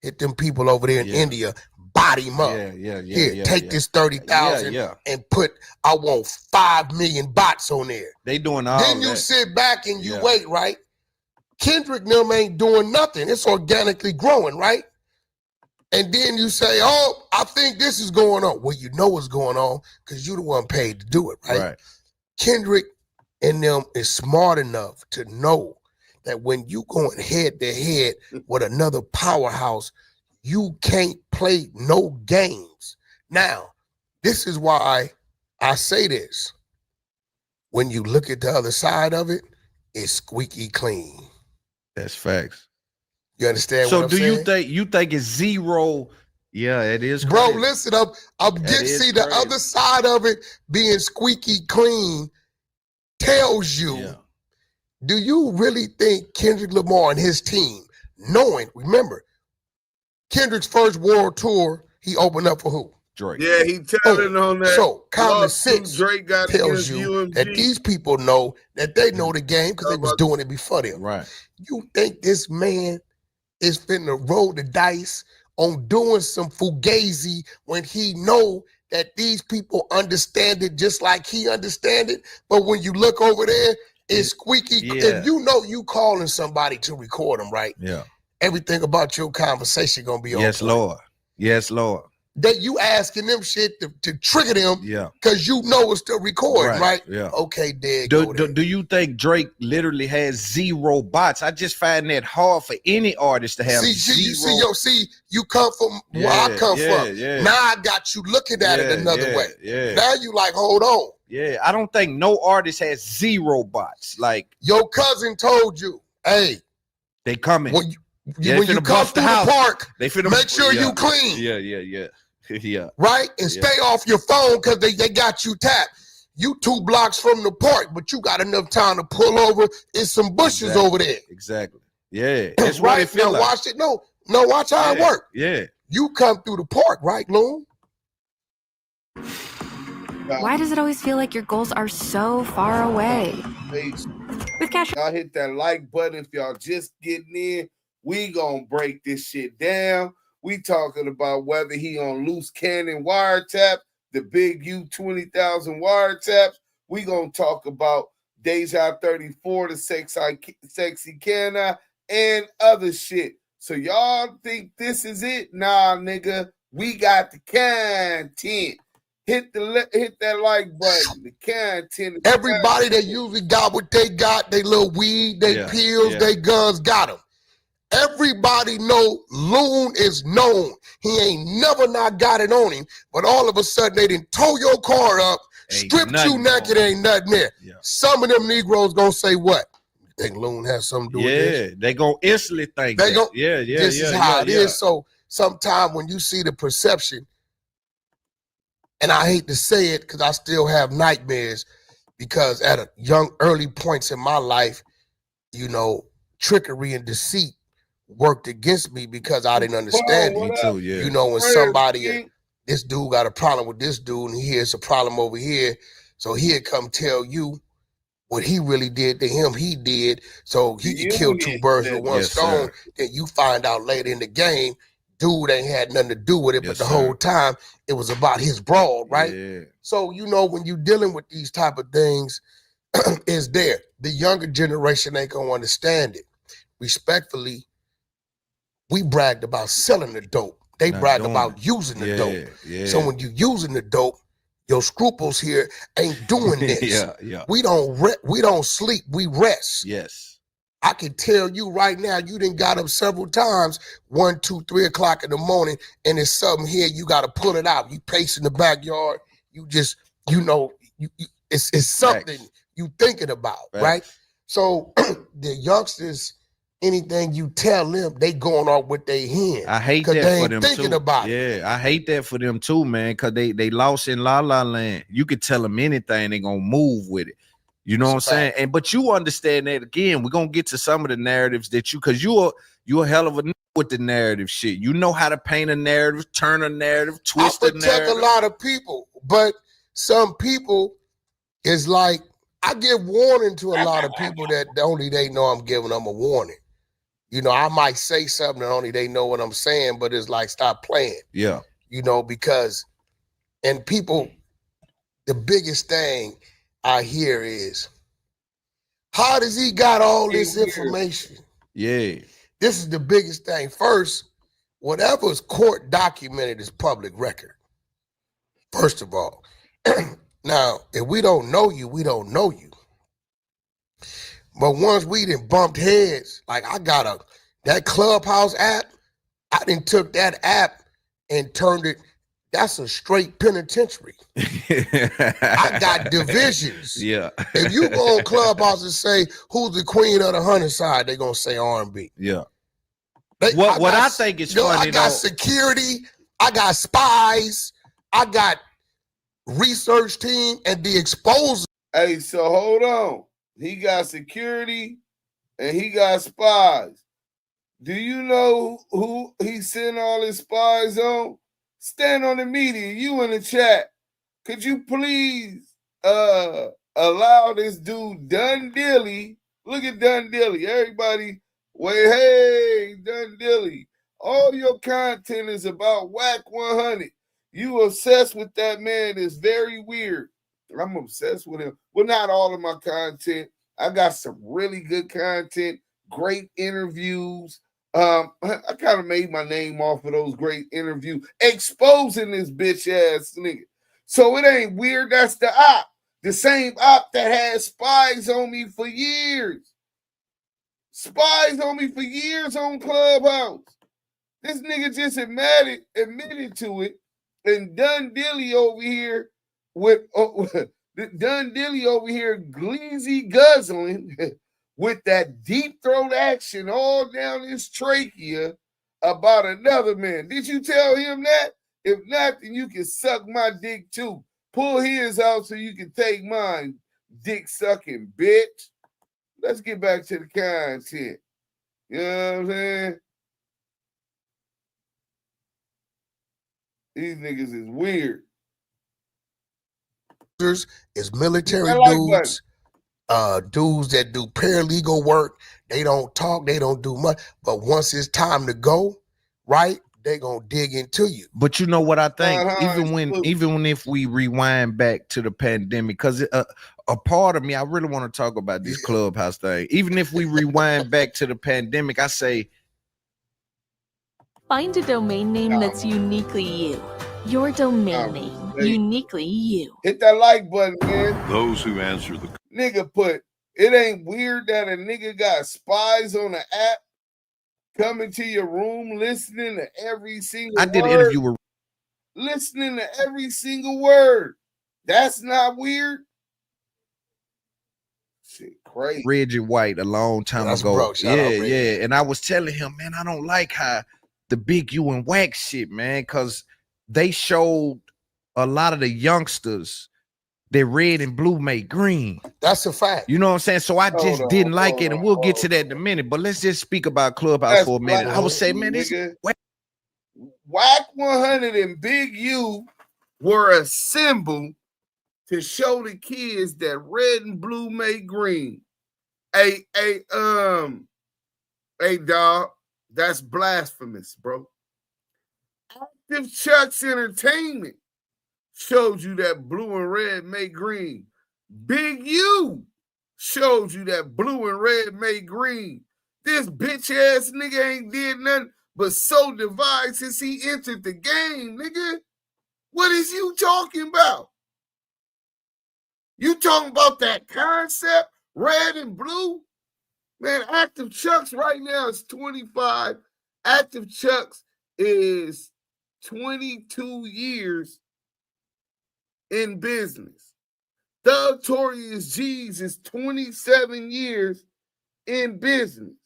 hit them people over there in India, body them up. Here, take this 30,000 and put, I want 5 million bots on there. They doing all Then you sit back and you wait, right? Kendrick them ain't doing nothing. It's organically growing, right? And then you say, oh, I think this is going on. Well, you know what's going on because you're the one paid to do it, right? Kendrick and them is smart enough to know that when you going head to head with another powerhouse, you can't play no games. Now, this is why I say this. When you look at the other side of it, it's squeaky clean. That's facts. You understand so what I'm saying? So you think it's zero? Yeah, it is crazy. Bro, listen up. I'm getting see the other side of it being squeaky clean tells you, do you really think Kendrick Lamar and his team, knowing, remember, Kendrick's first world tour, he opened up for who? Drake. Yeah, he telling on that. So common sense Drake got tells you that these people know that they know the game because they was doing it before them. You think this man is finna roll the dice on doing some fugazi when he know that these people understand it just like he understand it? But when you look over there, it's squeaky. If you know you calling somebody to record them, right? Everything about your conversation gonna be on point. Lord. Yes, Lord. That you asking them shit to trigger them because you know it's still recording, right? Okay, there do you think Drake literally has zero bots? I just find that hard for any artist to have zero. You come from where I come from. Now I got you looking at it another way. Now you like, hold on. I don't think no artist has zero bots. Like your cousin told you, hey, they coming. When you come through the park, they finna make sure you clean. Right? And stay off your phone because they got you tapped. You 2 blocks from the park, but you got enough time to pull over. It's some bushes over there. That's what it feel now like. Watch it. No, watch how it work. You come through the park, right, Loon? Why does it always feel like your goals are so far away? With cash, y'all hit that like button if y'all just getting in. We gonna break this shit down. We talking about whether he on loose cannon wiretap, the big U 20,000 wiretaps. We gonna talk about Deja 34, the sexy canna, and other shit. So y'all think this is it? Nah, nigga. We got the content. Hit that like button. The content. Everybody that usually got what they got, they little weed, they pills, they guns, got them. Everybody know Loon is known. He ain't never not got it on him, but all of a sudden they didn't tow your car up, stripped you naked, ain't nothing there. Some of them Negroes gonna say what? You think Loon has something to do with this? They gonna instantly think they that. This is how it is. So sometimes when you see the perception, and I hate to say it because I still have nightmares because at a early points in my life, you know, trickery and deceit worked against me because I didn't understand it. Me too, You know, when somebody, this dude got a problem with this dude and here's a problem over here, so he'd come tell you what he really did to him, he did, so he could kill 2 birds with 1 stone. Then you find out later in the game, dude ain't had nothing to do with it, but the whole time it was about his broad, right? So, you know, when you dealing with these type of things, is there. The younger generation ain't gonna understand it. Respectfully, we bragged about selling the dope. They bragged about using the dope. So when you using the dope, your scruples here ain't doing this. We don't sleep, we rest. I can tell you right now, you done got up several times, 1, 2, 3 o'clock in the morning, and there's something here, you got to pull it out. You pace in the backyard, you just, you know, it's something you thinking about, right? So the youngsters, anything you tell them, they going off with their hand. I hate that they for ain't them thinking too. about it. Yeah, I hate that for them too, man, because they lost in La La Land. You could tell them anything, they gonna move with it. You know what I'm saying? And but you understand that again, we're gonna get to some of the narratives that because you're a hell of a with the narrative shit. You know how to paint a narrative, turn a narrative, twist a narrative. I protect a lot of people, but some people is like, I give warning to a lot of people that only they know I'm giving them a warning. You know, I might say something and only they know what I'm saying, but it's like, stop playing. Yeah. You know, because, and people, the biggest thing I hear is, how does he got all this information? Yeah. This is the biggest thing. First, whatever's court documented is public record. First of all. Now, if we don't know you, we don't know you. But once we done bumped heads, like I got that Clubhouse app, I done took that app and turned it, that's a straight penitentiary. I got divisions. Yeah. If you go on Clubhouse and say, who's the queen of the 100 side, they're going to say R&B. Yeah. What I think is funny, I got security, I got spies, I got research team, and the exposure. Hey, so hold on. He got security and he got spies. Do you know who he sent all his spies on? Stand on the media, you in the chat. Could you please allow this dude Dun Dilly? Look at Dun Dilly. Everybody, wait, hey, Dun Dilly. All your content is about WACK100. You obsessed with that man is very weird. I'm obsessed with him. Well, not all of my content. I got some really good content, great interviews. I kind of made my name off of those great interviews, exposing this bitch ass nigga. So it ain't weird. That's the op. The same op that had spies on me for years. Spies on me for years on Clubhouse. This nigga just admitted to it. And Dun Dilly over here with Dun Dilly over here gleazy guzzling with that deep throat action all down his trachea about another man. Did you tell him that? If not, then you can suck my dick too. Pull his out so you can take mine, dick sucking bitch. Let's get back to the content. You know what I'm saying? These niggas is weird. Is military dudes, dudes that do paralegal work. They don't talk, they don't do much. But once it's time to go, right, they gonna dig into you. But you know what I think? Even if we rewind back to the pandemic, because a part of me, I really want to talk about this Clubhouse thing. Even if we rewind back to the pandemic, I say, find a domain name that's uniquely you. Your domain name, uniquely you. Hit that like button, man. Those who answer the nigga put, it ain't weird that a nigga got spies on the app coming to your room, listening to every single word. I did an interview with listening to every single word. That's not weird. Shit, crazy. Reggie Wright a long time ago. Bro, yeah. And I was telling him, man, I don't like how the big U and Wack shit, man, because they showed a lot of the youngsters that red and blue made green. That's a fact. You know what I'm saying? So I just didn't like it, and we'll get to that in a minute. But let's just speak about Clubhouse for a minute. I would say, man, this WACK100 and Big U were a symbol to show the kids that red and blue make green. Hey, dog, that's blasphemous, bro. Active Chuck's Entertainment showed you that blue and red make green. Big U showed you that blue and red make green. This bitch ass nigga ain't did nothing but so divide since he entered the game, nigga. What is you talking about? You talking about that concept, red and blue? Man, Active Chucks right now is 25. Active Chucks is 22 years in business. Thug Torious G's is 27 years in business.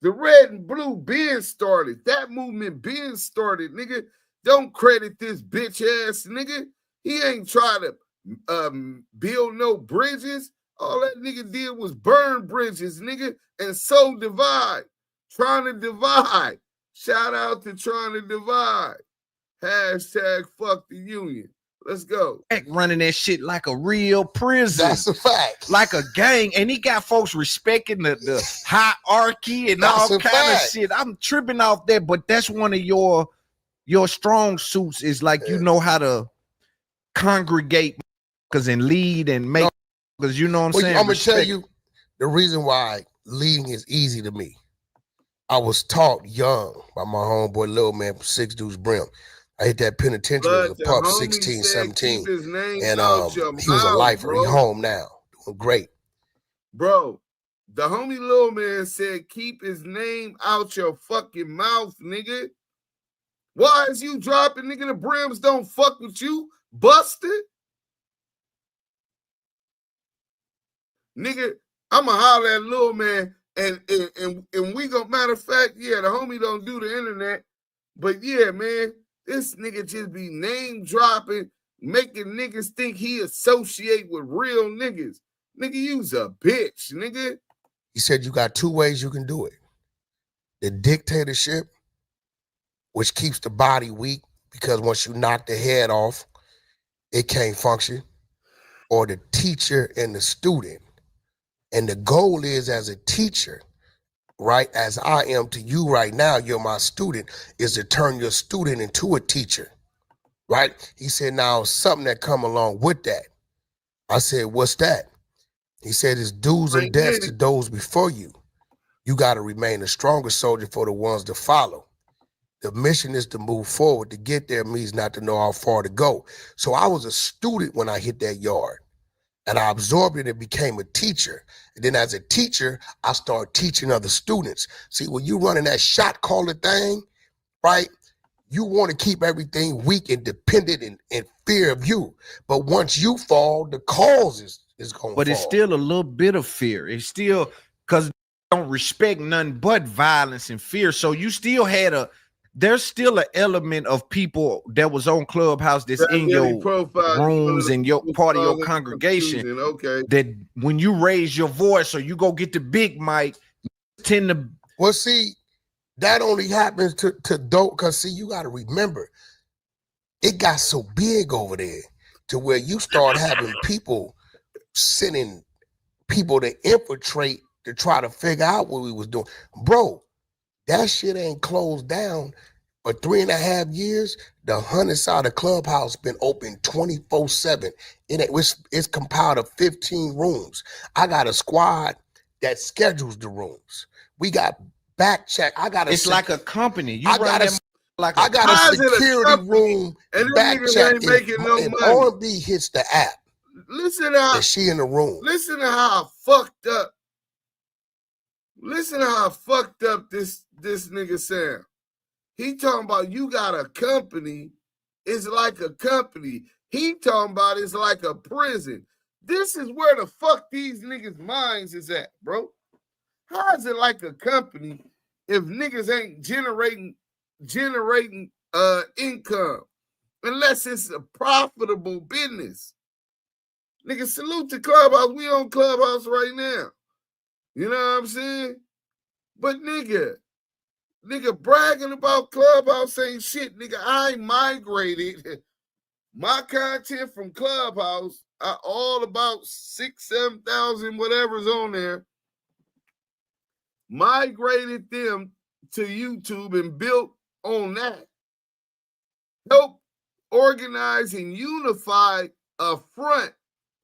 The red and blue been started. That movement been started, nigga. Don't credit this bitch ass nigga. He ain't trying to build no bridges. All that nigga did was burn bridges, nigga, and so divide. Trying to divide. Shout out to trying to divide. Hashtag fuck the union. Let's go. Running that shit like a real prison. That's a fact. Like a gang. And he got folks respecting the hierarchy and all kind of shit. I'm tripping off that, but that's one of your strong suits is like you know how to congregate and lead and make because you know what I'm saying. I'm gonna tell you the reason why leading is easy to me. I was taught young by my homeboy Lil Man from Six Deuce Brim. I hit that penitentiary as a pup, 16, 17. And he was a lifer. Bro. He home now. Doing great. Bro, the homie Lil Man said, keep his name out your fucking mouth, nigga. Why is you dropping, nigga? The Brims don't fuck with you. Busted. Nigga, I'ma holler at Lil Man and we gonna, matter of fact, yeah, the homie don't do the internet. But yeah, man. This nigga just be name dropping, making niggas think he associate with real niggas. Nigga, you's a bitch, nigga. He said you got two ways you can do it. The dictatorship, which keeps the body weak because once you knock the head off, it can't function. Or the teacher and the student. And the goal is as a teacher, right, as I am to you right now, you're my student, is to turn your student into a teacher, right? He said, now, something that come along with that. I said, what's that? He said, it's do's and deaths to those before you. You got to remain a stronger soldier for the ones to follow. The mission is to move forward. To get there means not to know how far to go. So I was a student when I hit that yard. And I absorbed it and became a teacher. And then as a teacher, I started teaching other students. See, when you running that shot caller thing, right, you want to keep everything weak and dependent and fear of you. But once you fall, the cause is going to fall. But it's still a little bit of fear. It's still, because don't respect nothing but violence and fear. So you still had there's still an element of people that was on Clubhouse that's in your rooms and your part of your congregation. Okay. That when you raise your voice or you go get the big mic, tend to. Well, see, that only happens to dope because see, you got to remember, it got so big over there to where you start having people sending people to infiltrate to try to figure out what we was doing. Bro, that shit ain't closed down for 3.5 years. The 100 side of Clubhouse been open 24/7. It's compiled of 15 rooms. I got a squad that schedules the rooms. We got back check. It's like a company. I got a security room and back check. And R&B hits the app. Listen to how she in the room. Listen to how fucked up. Listen to how fucked up this nigga sound. He talking about you got a company. It's like a company. He talking about it's like a prison. This is where the fuck these niggas' minds is at, bro. How is it like a company if niggas ain't generating income unless it's a profitable business? Nigga, salute to Clubhouse. We on Clubhouse right now. You know what I'm saying? But nigga bragging about Clubhouse ain't shit. Nigga, I migrated my content from Clubhouse, all about 6,000, 7,000, whatever's on there, migrated them to YouTube and built on that. Help organize and unify a front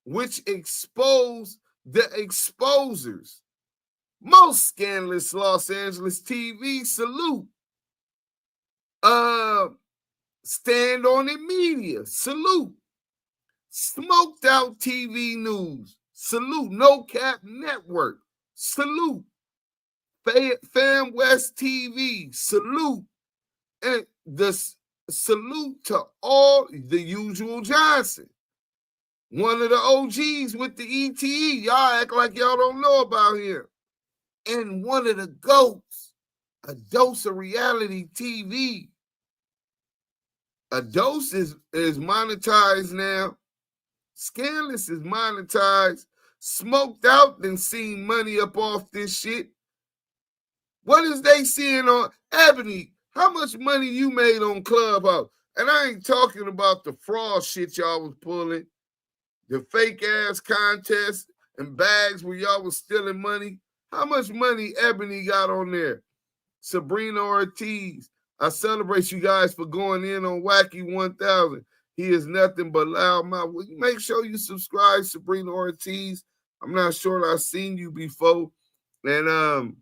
which expose the exposers. Most scandalous Los Angeles TV salute. Stand on it media, salute. Smoked out TV news, salute. No Cap Network, salute. Fam West TV, salute. And the salute to all the usual Johnson. One of the OGs with the ETE. Y'all act like y'all don't know about him. And one of the GOATs, a dose of reality TV. A dose is monetized now. Scandalous is monetized. Smoked out and seen money up off this shit. What is they seeing on Ebony? How much money you made on Clubhouse? And I ain't talking about the fraud shit y'all was pulling, the fake ass contests and bags where y'all was stealing money. How much money Ebony got on there? Sabrina Ortiz, I celebrate you guys for going in on WACK100. He is nothing but loud mouth. Make sure you subscribe, Sabrina Ortiz. I'm not sure I've seen you before. And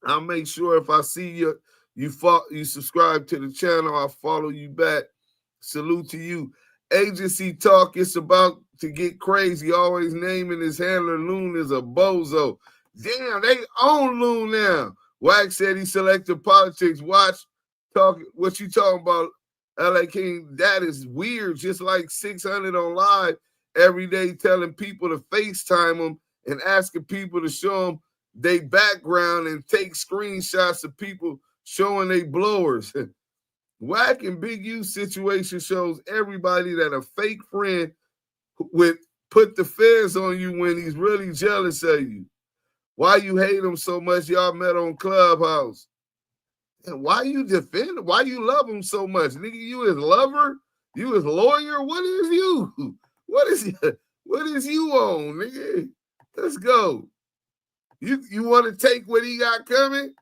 I'll make sure if I see you subscribe to the channel, I'll follow you back. Salute to you. Agency talk, it's about to get crazy. Always naming his handler Loon is a bozo. Damn, they own Loon now. Wack said he selected politics. Watch, talk. What you talking about, LA King? That is weird. Just like 600 on live every day, telling people to FaceTime them and asking people to show them their background and take screenshots of people showing they blowers. Wack and Big U situation shows everybody that a fake friend would put the feds on you when he's really jealous of you. Why you hate him so much? Y'all met on Clubhouse. And why you defend him? Why you love him so much? Nigga, you his lover? You his lawyer? What is you? What is you on, nigga? Let's go. You want to take what he got coming?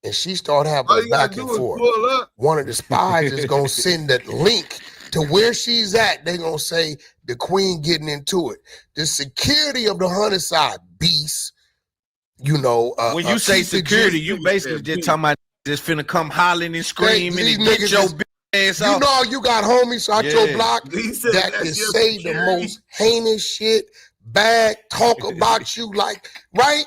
And she started having a back and forth. One of the spies is going to send that link to where she's at. They're going to say the queen getting into it. The security of the hunter side, beast, you know. When you say security, you basically just talking about just finna come hollering and screaming and get your ass off. You know, you got homies out your block that can say the most heinous shit, bad, talk about you like, right?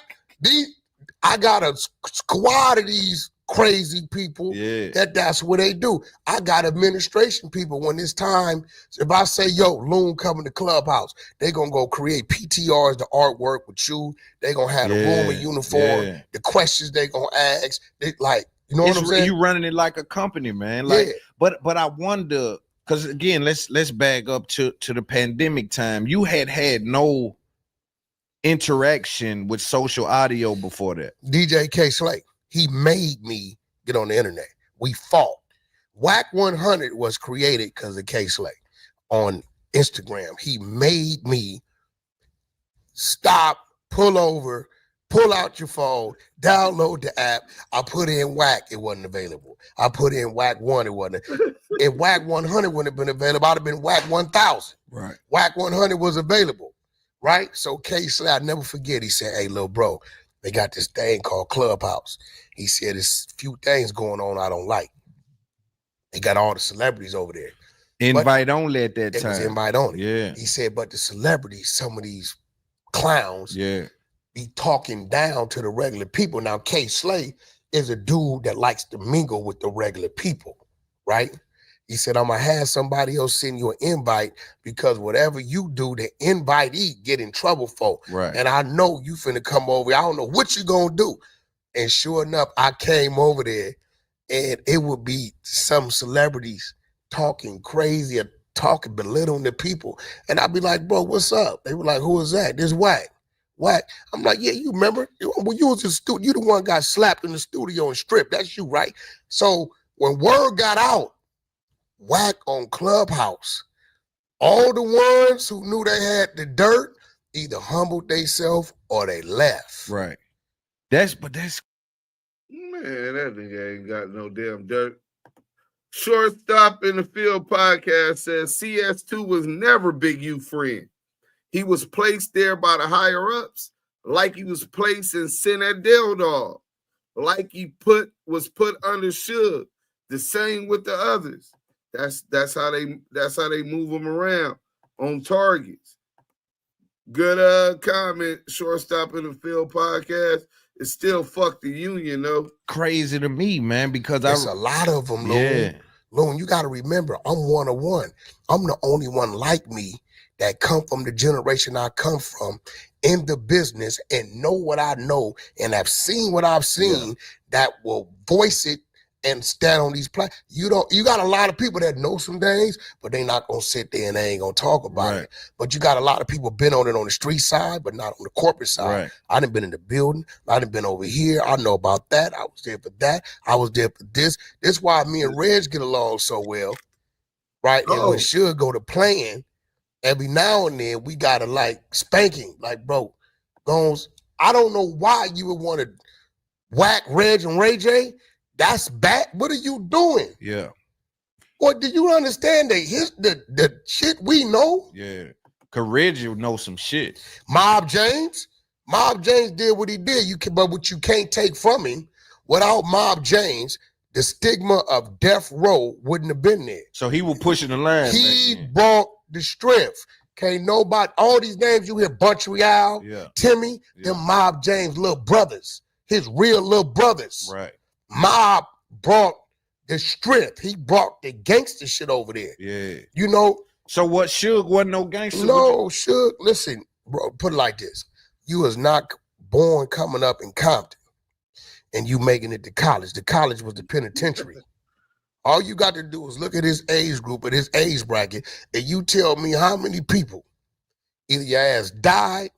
I got a squad of these crazy people that's what they do. I got administration people when it's time. If I say, yo, Loon coming to Clubhouse, they going to go create PTRs, the artwork with you. They going to have the room in uniform, the questions they going to ask. They, like, you know what I'm saying? You running it like a company, man. Like, but I wonder, because again, let's back up to the pandemic time. You had no interaction with social audio before that. DJ K Slay, he made me get on the internet. We fought. WACK100 was created because of K Slay on Instagram. He made me stop, pull over, pull out your phone, download the app. I put in Wack, it wasn't available. I put in WACK1, it wasn't. If WACK100 wouldn't have been available, I'd have been WACK1000. Right. WACK100 was available. Right? So K Slay, I never forget, he said, hey, little bro, they got this thing called Clubhouse. He said, there's a few things going on I don't like. They got all the celebrities over there. Invite only at that time. It was invite only. Yeah. He said, but the celebrities, some of these clowns, be talking down to the regular people. Now, K Slay is a dude that likes to mingle with the regular people, right? He said, I'm going to have somebody else send you an invite because whatever you do, the invitee get in trouble for. Right. And I know you finna come over. I don't know what you going to do. And sure enough, I came over there and it would be some celebrities talking crazy or talking, belittling the people. And I'd be like, bro, what's up? They were like, who is that? This Wack. Wack. I'm like, yeah, you remember? When you was in the studio, you the one got slapped in the studio and stripped. That's you, right? So when word got out, Wack on Clubhouse, all the ones who knew they had the dirt either humbled themselves or they left. Right. That's man, that nigga ain't got no damn dirt. Shortstop in the Field podcast says CS2 was never Big U friend. He was placed there by the higher ups, like he was placed in Sin at Del Dog, like he was put under Suge. The same with the others. That's how they move them around on targets. Good comment, Shortstop in the Field podcast. it still fuck the union, though. Crazy to me, man, because there's a lot of them, Loon. Yeah. Loon, you got to remember, I'm one of one. I'm the only one like me that come from the generation I come from in the business and know what I know and have seen what I've seen that will voice it and stand on these platforms. You got a lot of people that know some things, but they not gonna sit there and they ain't gonna talk about it. But you got a lot of people been on it on the street side, but not on the corporate side. I done been in the building. I done been over here. I know about that. I was there for that. I was there for this. That's why me and Reg get along so well, right? And when Suge go to playing, every now and then we gotta like spanking, like bro, Gones. I don't know why you would want to whack Reg and Ray J. That's bad. What are you doing? Yeah. What do you understand? The shit we know? Yeah. Cause Reggie know some shit. Mob James did what he did. But what you can't take from him, without Mob James, the stigma of death row wouldn't have been there. So he was pushing the line. He brought the strength. Can't nobody, all these names you hear, Bunch Real, Timmy, them Mob James little brothers, his real little brothers. Right. Mob brought the strength. He brought the gangster shit over there. Yeah. You know. So what, Suge wasn't no gangster? No, Suge, listen, bro, put it like this. You was not born coming up in Compton and you making it to college. The college was the penitentiary. All you got to do is look at his age group and his age bracket, and you tell me how many people either your ass died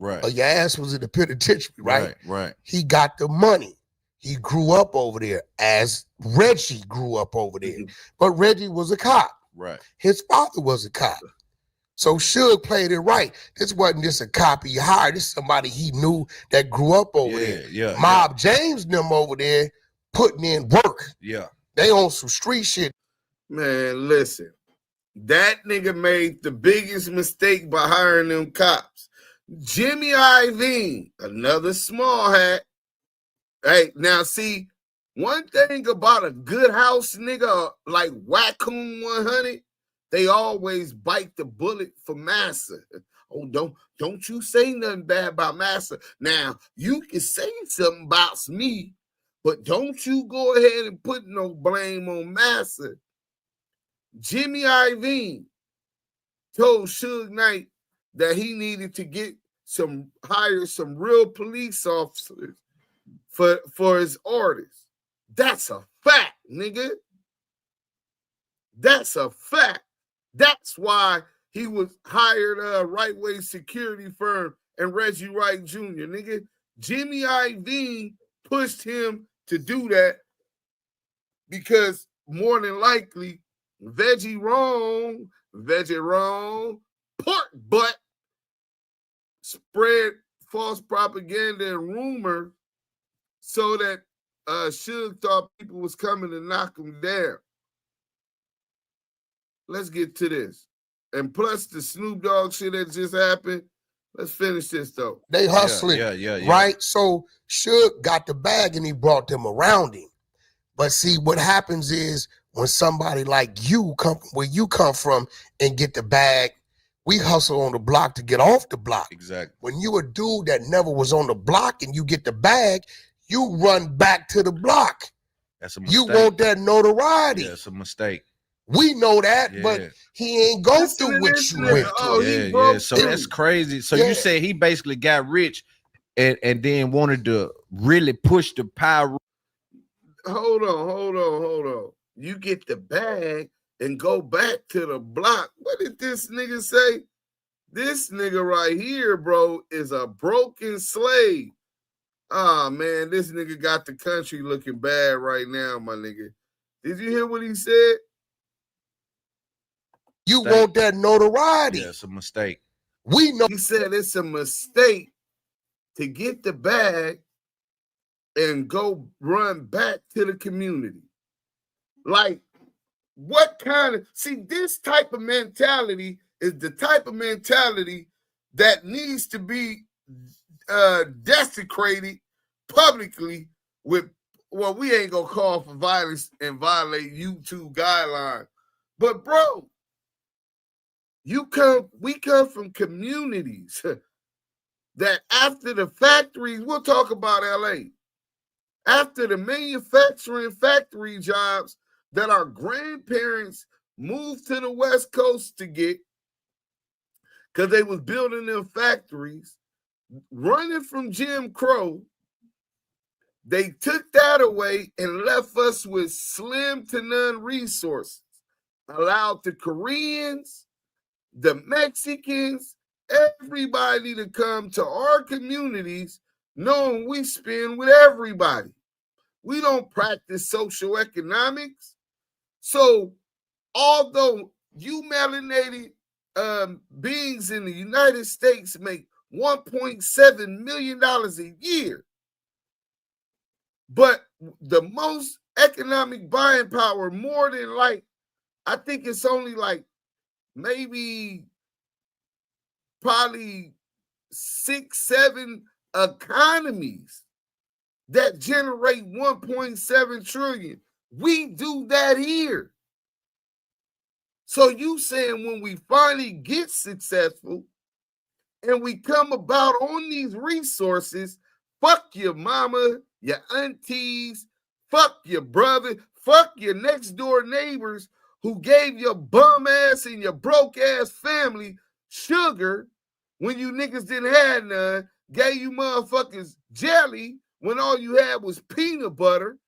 or your ass was in the penitentiary, right? Right. He got the money. He grew up over there as Reggie grew up over there. But Reggie was a cop. Right. His father was a cop. So Suge played it right. This wasn't just a cop he hired. This is somebody he knew that grew up over there. Yeah. Mob James them over there putting in work. Yeah. They on some street shit. Man, listen. That nigga made the biggest mistake by hiring them cops. Jimmy Iovine, another small hat. Hey, now see, one thing about a good house nigga like WACK100, they always bite the bullet for massa. Oh, don't you say nothing bad about massa. Now, you can say something about me, but don't you go ahead and put no blame on massa. Jimmy Iovine told Suge Knight that he needed to hire some real police officers for his artists. That's a fact, nigga. That's a fact. That's why he was hired a right way security firm and Reggie Wright Jr. Nigga, Jimmy Iovine pushed him to do that because more than likely Veggie wrong, pork butt spread false propaganda and rumor so that Suge thought people was coming to knock him down. Let's get to this. And plus the Snoop Dogg shit that just happened. Let's finish this though. They hustling, right? So Suge got the bag and he brought them around him. But see, what happens is when somebody like you come where you come from and get the bag, we hustle on the block to get off the block. Exactly. When you a dude that never was on the block and you get the bag, you run back to the block. That's a mistake. You want that notoriety. Yeah, it's a mistake. We know that, but he ain't go through what you went through. So that's crazy. So you said he basically got rich and then wanted to really push the power. Hold on. You get the bag and go back to the block. What did this nigga say? This nigga right here, bro, is a broken slave. Ah, man, this nigga got the country looking bad right now, my nigga. Did you hear what he said? You want that notoriety. Yeah, it's a mistake. We know. He said it's a mistake to get the bag and go run back to the community. Like, what kind of... See, this type of mentality is the type of mentality that needs to be desecrated publicly with... Well, we ain't gonna call for violence and violate YouTube guidelines. But, bro... We come from communities that after the factories, we'll talk about LA, after the manufacturing factory jobs that our grandparents moved to the West Coast to get, because they was building them factories, running from Jim Crow, they took that away and left us with slim to none resources, allowed the Koreans, the Mexicans, everybody to come to our communities knowing we spend with everybody. We don't practice social economics. So although you melanated beings in the United States make $1.7 million a year, but the most economic buying power, more than like, I think it's only like maybe probably 6, 7 economies that generate 1.7 trillion. We do that here. So you saying when we finally get successful and we come about on these resources, fuck your mama, your aunties, fuck your brother, fuck your next door neighbors who gave your bum ass and your broke ass family sugar when you niggas didn't have none, gave you motherfuckers jelly when all you had was peanut butter.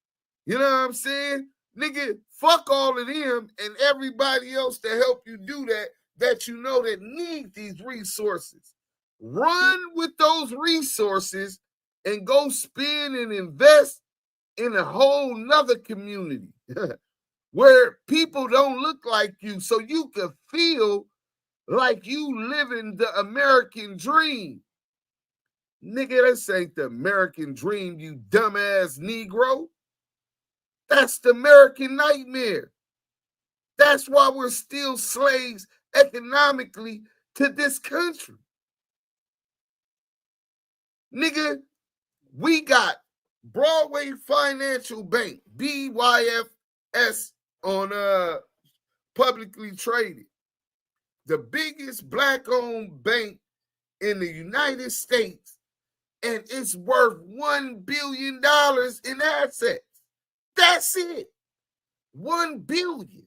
You know what I'm saying? Nigga, fuck all of them and everybody else to help you do that, that you know that need these resources. Run with those resources and go spend and invest in a whole nother community where people don't look like you, so you can feel like you living the American dream. Nigga, this ain't the American dream, you dumbass Negro. That's the American nightmare. That's why we're still slaves economically to this country. Nigga, we got Broadway Financial Bank, BYFS, on publicly traded. The biggest black-owned bank in the United States, and it's worth $1 billion in assets. That's it. $1 billion.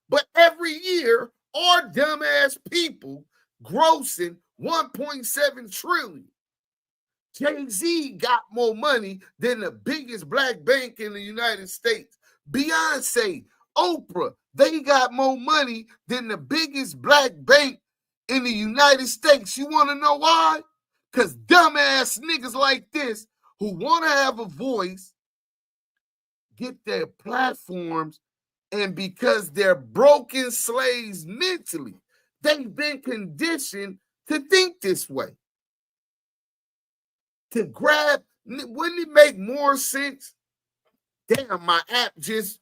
But every year, our dumbass people grossing $1.7 trillion. Jay-Z got more money than the biggest black bank in the United States. Beyonce, Oprah, they got more money than the biggest black bank in the United States. You want to know why? Because dumbass niggas like this who want to have a voice get their platforms, and because they're broken slaves mentally, they've been conditioned to think this way. To grab, wouldn't it make more sense? Damn, my app just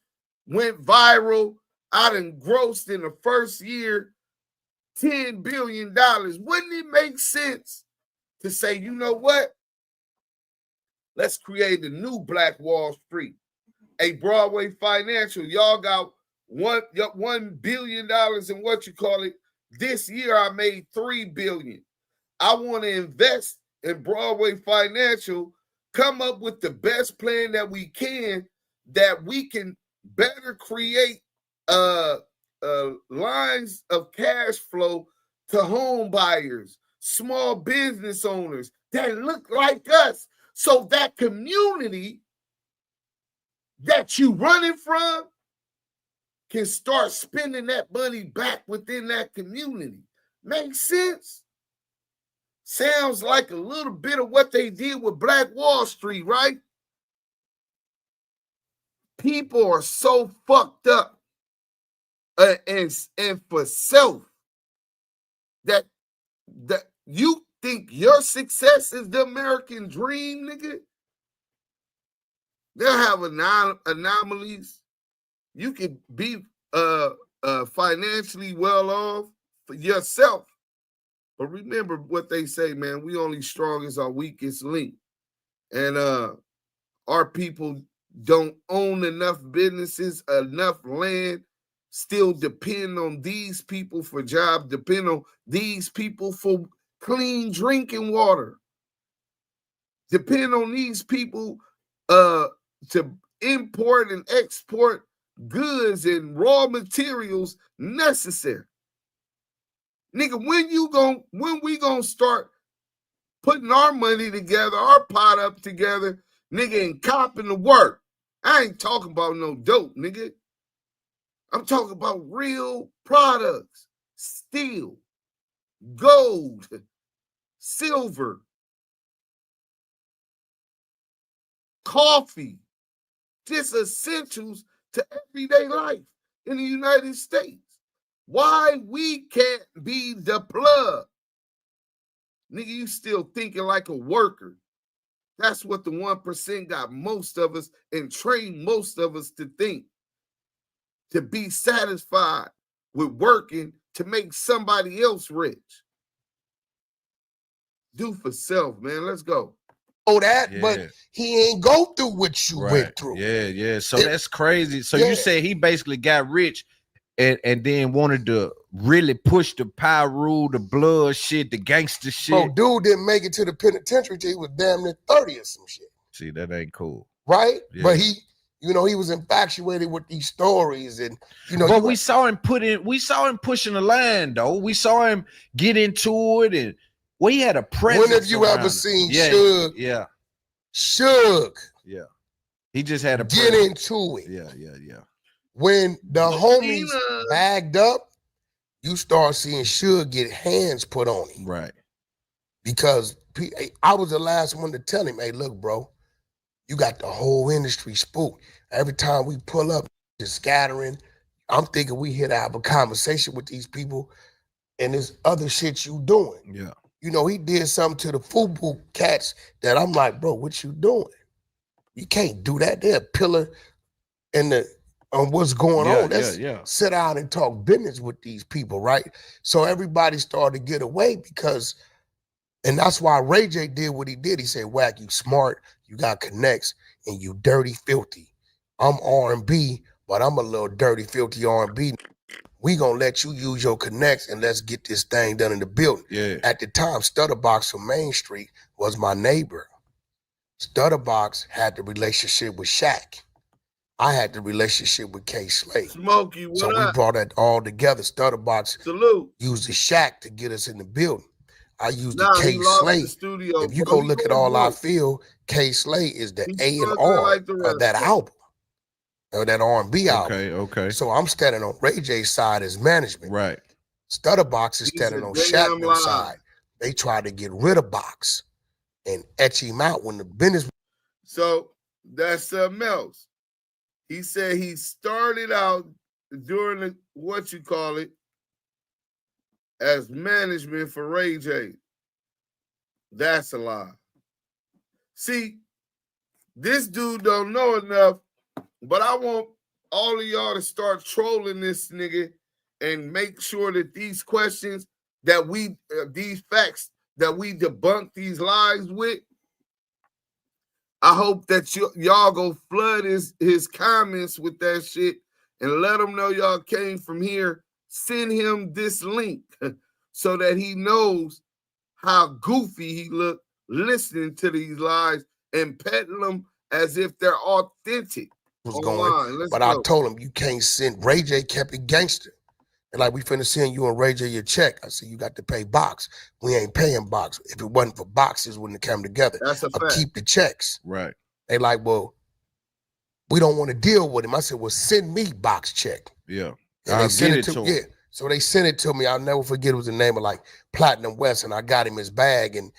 went viral. I done grossed in the first year $10 billion. Wouldn't it make sense to say, you know what? Let's create a new Black Wall Street. A Broadway Financial, y'all got $1 billion in what you call it. This year I made $3 billion. I want to invest in Broadway Financial, come up with the best plan that we can better create lines of cash flow to home buyers, small business owners that look like us, so that community that you running from can start spending that money back within that community. Makes sense? Sounds like a little bit of what they did with Black Wall Street, right? People are so fucked up and for self that you think your success is the American dream, nigga. They'll have anomalies. You can be financially well off for yourself. But remember what they say, man, we only strong as our weakest link. And our people don't own enough businesses, enough land, still depend on these people for jobs, depend on these people for clean drinking water. depend on these people to import and export goods and raw materials necessary. Nigga, when we gonna start putting our money together, our pot up together, nigga, and copping the work? I ain't talking about no dope, nigga. I'm talking about real products, steel, gold, silver, coffee, just essentials to everyday life in the United States. Why we can't be the plug? Nigga, you still thinking like a worker. That's what the 1% got most of us and trained most of us to think. To be satisfied with working to make somebody else rich. Do for self, man. Let's go. Oh, that, but he ain't go through what you went through. Yeah. So that's crazy. So you say he basically got rich and then wanted to really push the power rule, the blood shit, the gangster shit. Oh, dude didn't make it to the penitentiary till he was damn near 30 or some shit. See, that ain't cool. Right? Yeah. But he was infatuated with these stories, and But we saw him pushing the line, though. We saw him get into it, and he had a presence. When have you ever seen Suge? Yeah. Suge. Yeah. He just had a get into it. Yeah. When the homies bagged up, you start seeing Suge get hands put on him. Right. Because I was the last one to tell him, hey, look, bro, you got the whole industry spooked. Every time we pull up, just scattering. I'm thinking we here to have a conversation with these people, and there's other shit you doing. Yeah. He did something to the FUBU cats that I'm like, bro, what you doing? You can't do that. They're a pillar on what's going on. Let's sit down and talk business with these people, right? So everybody started to get away and that's why Ray J did what he did. He said, Wack, you smart, you got connects, and you dirty, filthy. I'm R&B, but I'm a little dirty, filthy R&B. We gonna let you use your connects and let's get this thing done in the building. Yeah. At the time, Stutterbox from Main Street was my neighbor. Stutterbox had the relationship with Shaq. I had the relationship with K Slade. Smokey, what so up? We brought that all together. Stutterbox used the Shaq to get us in the building. I used the K Slade. If you go look at all I feel, K Slade is the A&R of that album. Or that R&B album. Okay. So I'm standing on Ray J's side as management. Right. Stutterbox is standing on Shaq's side. They tried to get rid of Box and etch him out when the business. So that's something else. He said he started out during as management for Ray J. That's a lie. See, this dude don't know enough, but I want all of y'all to start trolling this nigga and make sure that these questions that these facts that we debunk these lies with, I hope that y'all go flood his comments with that shit and let him know y'all came from here. Send him this link so that he knows how goofy he looked listening to these lies and peddling them as if they're authentic. But I told him you can't send. Ray J kept it gangster. And like, we finna send you and Ray J your check. I said, you got to pay Box. We ain't paying Box. If it wasn't for boxes, wouldn't have come together. That's a fact. Keep the checks. Right. They like, well, we don't want to deal with him. I said, well, send me Box check. Yeah. And they sent it to him. Yeah. So they sent it to me. I'll never forget. It was the name of like Platinum West, and I got him his bag, and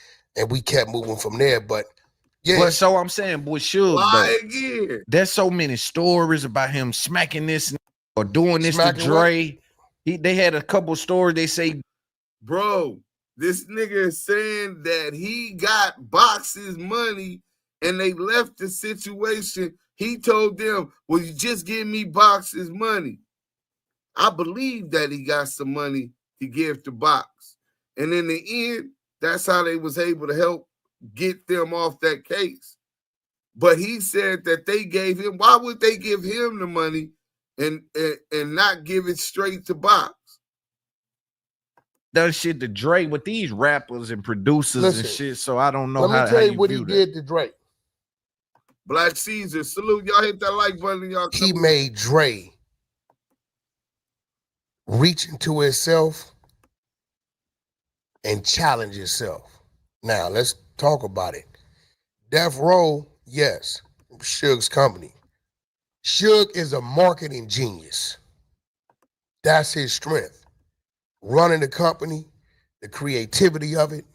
we kept moving from there. But yeah. But so I'm saying, boy, Suge, there's so many stories about him smacking this or doing this to Dre. They had a couple stories. They say, bro, this nigga is saying that he got Box's money and they left the situation. He told them, well, you just give me Box's money. I believe that he got some money to give to Box. And in the end, that's how they was able to help get them off that case. But he said that they gave him, why would they give him the money and not give it straight to Box? done shit to Dre with these rappers and producers and shit. So I don't know let how. me tell you you what he did to Dre. Black Caesar, salute y'all. Hit that like button, y'all. He made Dre reach into himself and challenge himself. Now let's talk about it. Death Row, yes, Suge's company. Suge is a marketing genius. That's his strength. Running the company, the creativity of it,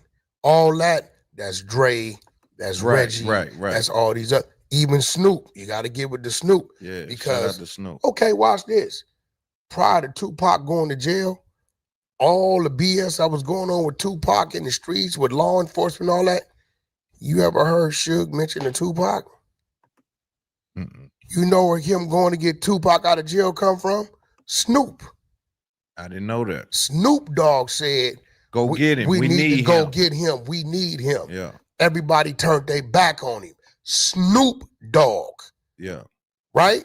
all that, that's Dre, that's Reggie, right. that's all these other, even Snoop. You got to get with the Snoop. Yeah, because, shout out to Snoop. Okay, watch this. Prior to Tupac going to jail, all the BS that was going on with Tupac in the streets with law enforcement, all that, you ever heard Suge mention the Tupac? Mm-mm. You know where him going to get Tupac out of jail come from? Snoop. I didn't know that. Snoop Dogg said, go get him. We need to go him. get him. We need him. Yeah. Everybody turned their back on him. Snoop Dogg. Yeah. Right?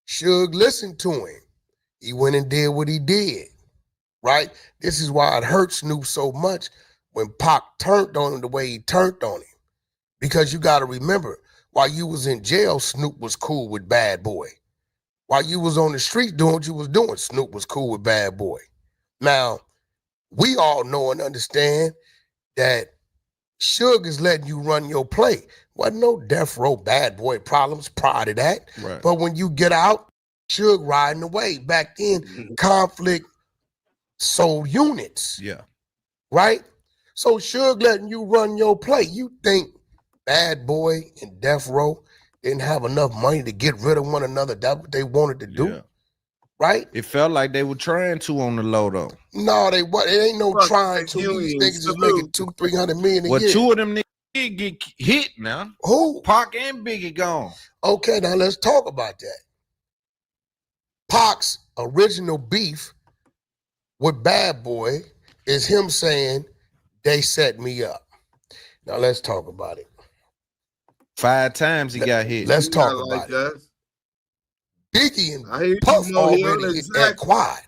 Suge listened to him. He went and did what he did. Right? This is why it hurt Snoop so much when Pac turned on him the way he turned on him. Because you got to remember, while you was in jail, Snoop was cool with Bad Boy. While you was on the street doing what you was doing, Snoop was cool with Bad Boy. Now, we all know and understand that Suge is letting you run your play. Wasn't no Death Row Bad Boy problems prior to that. Right. But when you get out, Suge riding away. Back then, Conflict sold units. Yeah. Right? So Suge letting you run your play. You think Bad Boy and Death Row didn't have enough money to get rid of one another? That's what they wanted to do. Yeah. Right? It felt like they were trying to on the low though. No, they what? It ain't no trying to. These niggas is making 200-300 million a year. Well, two of them niggas did get hit now. Who? Pac and Biggie gone. Okay, now let's talk about that. Pac's original beef with Bad Boy is him saying they set me up. Now let's talk about it. 5 times he got hit. Let's talk about it. Biggie and Puff already at Quad.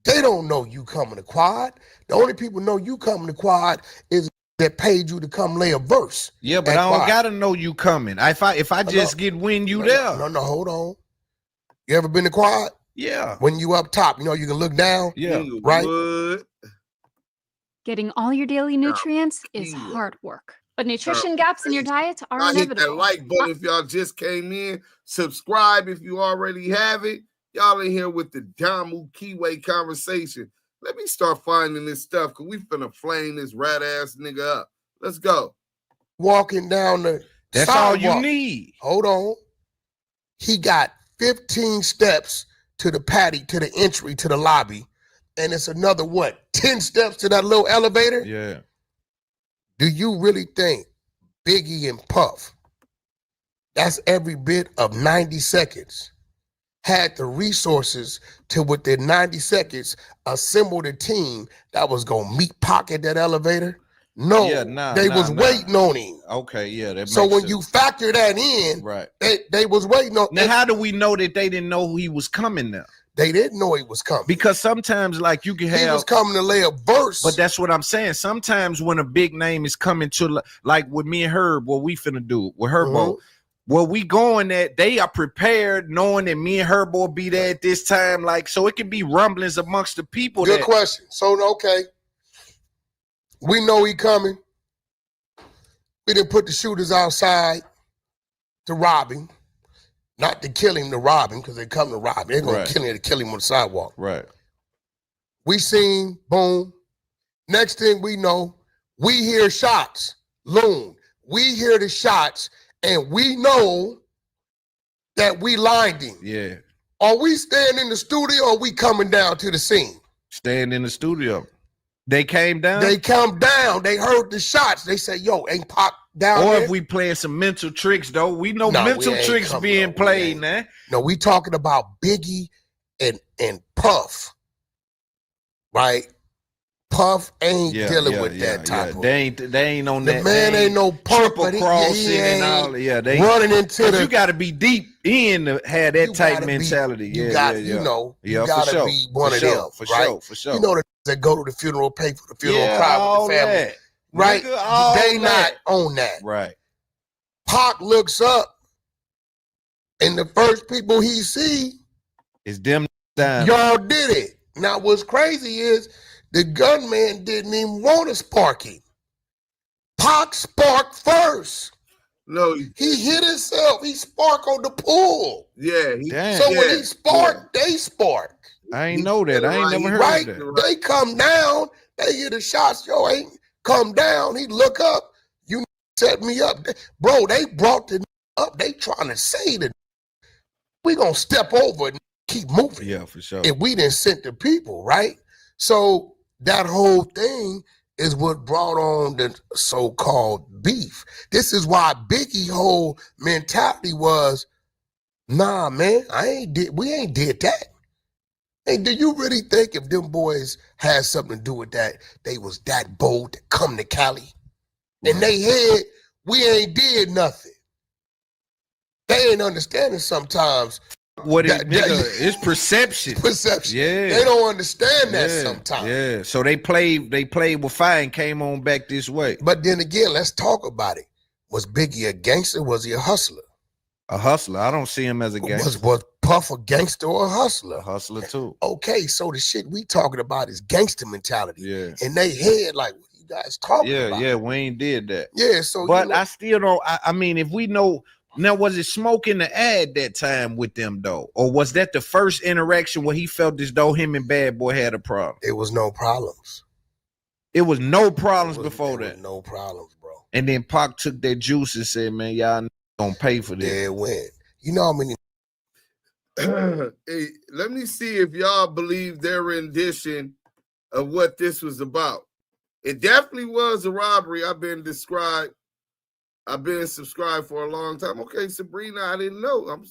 They don't know you coming to Quad. The only people know you coming to Quad is that paid you to come lay a verse. Yeah, but I don't gotta know you coming. If I just get wind you there. No, hold on. You ever been to Quad? Yeah. When you up top, you know you can look down. Yeah. Right. Getting all your daily nutrients is hard work. But nutrition gaps in your diet are Hit inevitable. that like button if y'all just came in. Subscribe if you already have it. Y'all in here with the Damu Keyway conversation. Let me start finding this stuff because we finna flame this rat ass nigga up. Let's go. Walking down the That's sidewalk. all you need. Hold on. He got 15 steps to the patio, to the entry, to the lobby. And it's another, 10 steps to that little elevator? Yeah. Do you really think Biggie and Puff, that's every bit of 90 seconds, had the resources to, within 90 seconds, assemble the team that was going to meet Pac at that elevator? No, they was waiting on him. Okay, yeah. That So makes when sense. you factor that in, right, they was waiting on. Now, how do we know that they didn't know he was coming now? They didn't know he was coming. Because sometimes, like, you can have... He was coming to lay a verse. But that's what I'm saying. Sometimes when a big name is coming to, like with me and Herb, what we finna do with Herbo, where we going at, they are prepared knowing that me and Herbo will be there at this time. Like, so it can be rumblings amongst the people. Good question. So, okay. We know he coming. We didn't put the shooters outside to rob him. Not to kill him, to rob him, because they come to rob him. They're going to kill him on the sidewalk. Right. We seen, boom. Next thing we know, we hear shots. Loon. We hear the shots, and we know that we lined him. Yeah. Are we staying in the studio, or are we coming down to the scene? Staying in the studio. They came down? They come down. They heard the shots. They say, yo, ain't Pac down or there? if we playing some mental tricks, though. We know mental tricks being played, man. No, we talking about Biggie and Puff, right? Puff ain't dealing with that type of. They ain't on the that. The man ain't no Puff, triple crossing and all. Yeah, they running into the. You got to be deep in to have that type mentality. You gotta be one of them. For sure. You know that go to the funeral, pay for the funeral, cry with the family. That. Right? Nigga, they not on that. Right. Pac looks up, and the first people he see is them. Y'all did it. Now, what's crazy is the gunman didn't even want to spark him. Pac sparked first. No, he hit himself. He sparked on the pool. Yeah. When he sparked, they spark. I ain't know that. I ain't never heard of that. They come down. They hear the shots. Yo, ain't come down. He look up. You set me up. Bro, they brought the up. They trying to say that we gonna step over and keep moving. Yeah, for sure. And we didn't send the people, right? So that whole thing is what brought on the so-called beef. This is why Biggie whole mentality was, nah, man, we ain't did that. Hey, do you really think if them boys had something to do with that, they was that bold to come to Cali? In they head, we ain't did nothing. They ain't understanding sometimes. What it's perception. Perception. Yeah. They don't understand that sometimes. Yeah. So they played with fire and came on back this way. But then again, let's talk about it. Was Biggie a gangster? Was he a hustler? A hustler. I don't see him as a gangster. Was Puff a gangster or a hustler? A hustler too. Okay, so the shit we talking about is gangster mentality. Yeah. And they head like, what you guys talking about? Yeah, we ain't did that. Yeah, so but I still don't. I mean, if we know. Now, was it Smoke in the ad that time with them, though? Or was that the first interaction where he felt as though him and Bad Boy had a problem? It was no problems. It was no problems before that? No problems, bro. And then Pac took that juice and said, man, y'all gonna pay for this. Yeah, it went. You know how many... Hey, let me see if y'all believe their rendition of what this was about. It definitely was a robbery. I've been subscribed for a long time. Okay, Sabrina, I didn't know.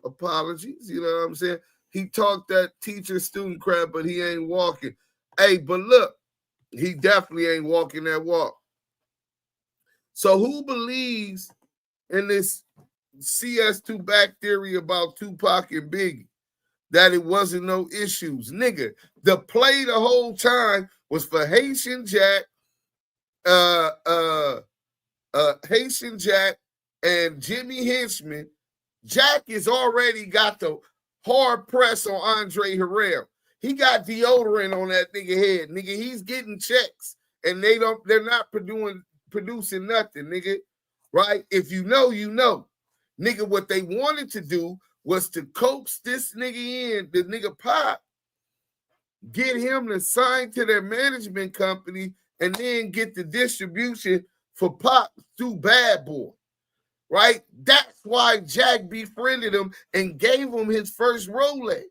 Apologies. You know what I'm saying? He talked that teacher-student crap, but he ain't walking. Hey, but look, he definitely ain't walking that walk. So who believes in this CS2 back theory about Tupac and Biggie? That it wasn't no issues. Nigga, the play the whole time was for Haitian Jack, Haitian Jack and Jimmy Henchman. Jack has already got the hard press on Andre Harrell. He got deodorant on that nigga head. Nigga, he's getting checks and they're not producing nothing, nigga. Right? If you know, you know. Nigga, what they wanted to do was to coax this nigga in, the nigga Pop, get him to sign to their management company and then get the distribution for Pop through Bad Boy, right? That's why Jack befriended him and gave him his first Rolex.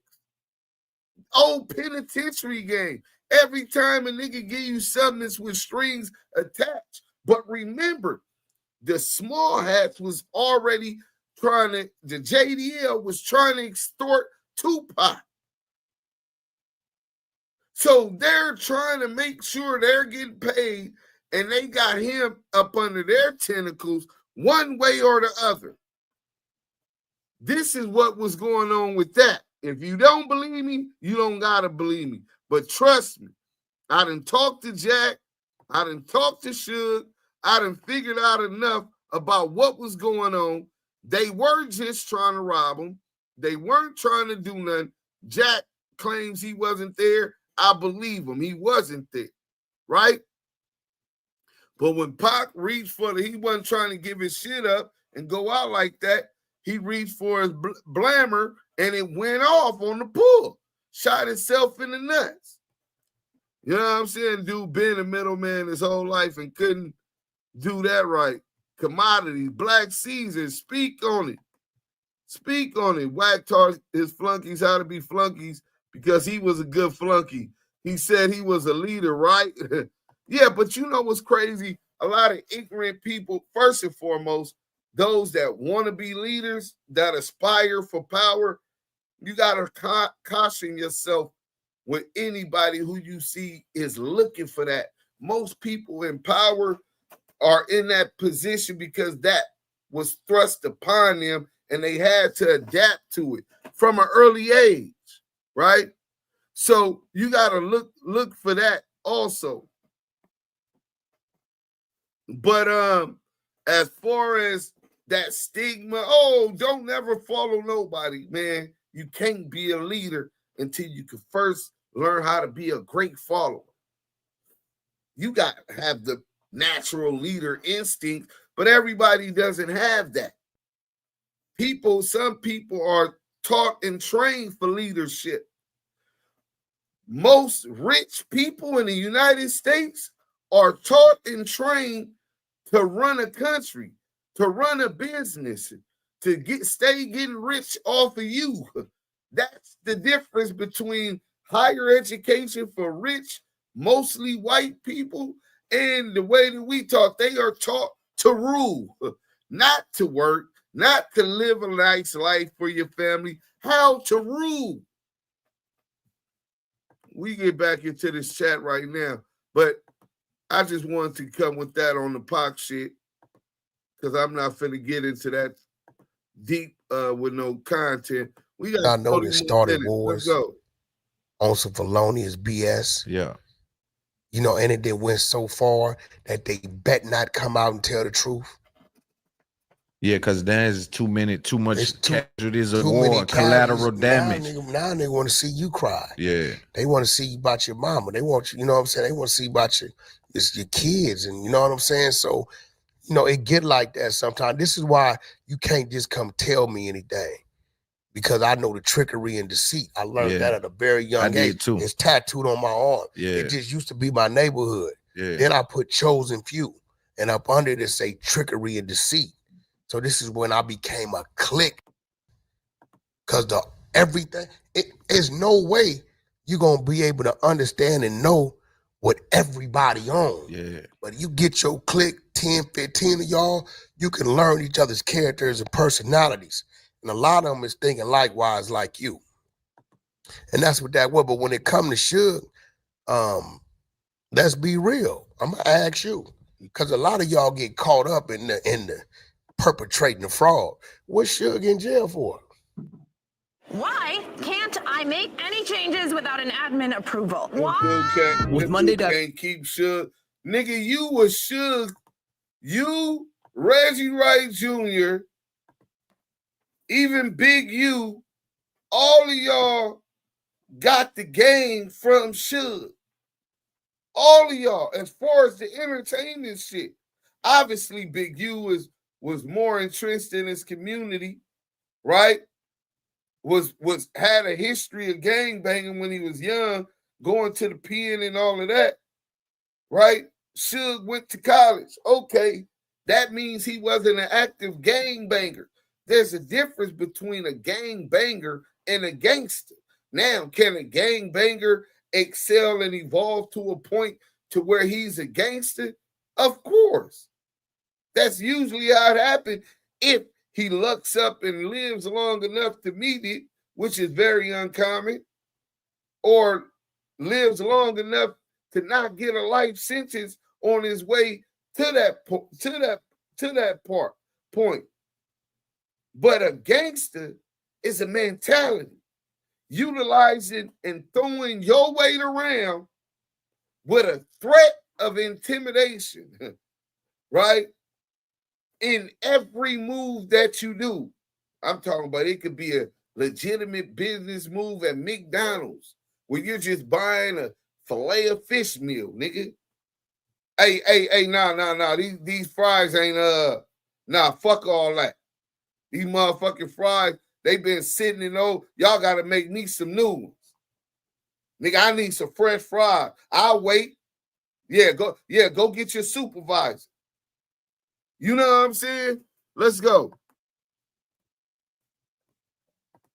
Old penitentiary game. Every time a nigga give you something that's with strings attached. But remember, the small hats was already the JDL was trying to extort Tupac. So they're trying to make sure they're getting paid. And they got him up under their tentacles one way or the other. This is what was going on with that. If you don't believe me, you don't got to believe me. But trust me, I done talked to Jack. I done talked to Suge. I done figured out enough about what was going on. They were just trying to rob him. They weren't trying to do nothing. Jack claims he wasn't there. I believe him. He wasn't there, right? But when Pac reached for he wasn't trying to give his shit up and go out like that. He reached for his blammer and it went off on the pool. Shot itself in the nuts. You know what I'm saying? Dude been a middleman his whole life and couldn't do that right. Commodities, Black Caesar, speak on it. Speak on it. Wack taught his flunkies how to be flunkies because he was a good flunky. He said he was a leader, right? Yeah, but you know what's crazy? A lot of ignorant people, first and foremost, those that want to be leaders, that aspire for power, you got to caution yourself with anybody who you see is looking for that. Most people in power are in that position because that was thrust upon them and they had to adapt to it from an early age, right? So you got to look for that also. But as far as that stigma, oh, don't never follow nobody, man. You can't be a leader until you can first learn how to be a great follower. You got to have the natural leader instinct, but everybody doesn't have that. Some people are taught and trained for leadership. Most rich people in the United States are taught and trained to run a country, to run a business, to stay getting rich off of you. That's the difference between higher education for rich, mostly white people, and the way that we taught. They are taught to rule, not to work, not to live a nice life for your family, how to rule. We get back into this chat right now, but I just wanted to come with that on the Pac shit because I'm not finna get into that deep with no content. We got. I know they started wars on some felonious BS. Yeah. You know, and it did went so far that they bet not come out and tell the truth. Yeah, because there's too much casualties of war, collateral damage. Now they want to see you cry. Yeah. They want to see about your mama. They want you know what I'm saying? They want to see about your kids, and you know what I'm saying? So, you know, it get like that sometimes. This is why you can't just come tell me anything. Because I know the trickery and deceit. I learned that at a very young age. Too. It's tattooed on my arm. Yeah. It just used to be my neighborhood. Yeah. Then I put chosen few. And up under it say trickery and deceit. So this is when I became a clique. Because everything, there's no way you're going to be able to understand and know what everybody owns. Yeah. But you get your clique, 10, 15 of y'all, you can learn each other's characters and personalities. And a lot of them is thinking likewise like you. And that's what that was. But when it comes to Suge, let's be real. I'm going to ask you. Because a lot of y'all get caught up in the perpetrating the fraud. What's Suge in jail for? Why can't I make any changes without an admin approval? Why? With Monday. Can't keep Suge. Nigga, you was Suge. You, Reggie Wright Jr., even Big U, all of y'all got the game from Suge. All of y'all, as far as the entertainment shit. Obviously, Big U was more entrenched in his community, right? Had a history of gangbanging when he was young, going to the pen and all of that, right? Suge went to college. Okay, that means he wasn't an active gangbanger. There's a difference between a gangbanger and a gangster. Now, can a gangbanger excel and evolve to a point to where he's a gangster? Of course. That's usually how it happens if he lucks up and lives long enough to meet it, which is very uncommon, or lives long enough to not get a life sentence on his way to that point. But a gangster is a mentality, utilizing and throwing your weight around with a threat of intimidation, right? In every move that you do. I'm talking about it could be a legitimate business move at McDonald's where you're just buying a filet of fish meal, nigga. Hey, nah. These fries ain't, fuck all that. These motherfucking fries, they been sitting in those. Y'all got to make me some new ones. Nigga, I need some fresh fries. I'll wait. Go get your supervisor. You know what I'm saying? Let's go.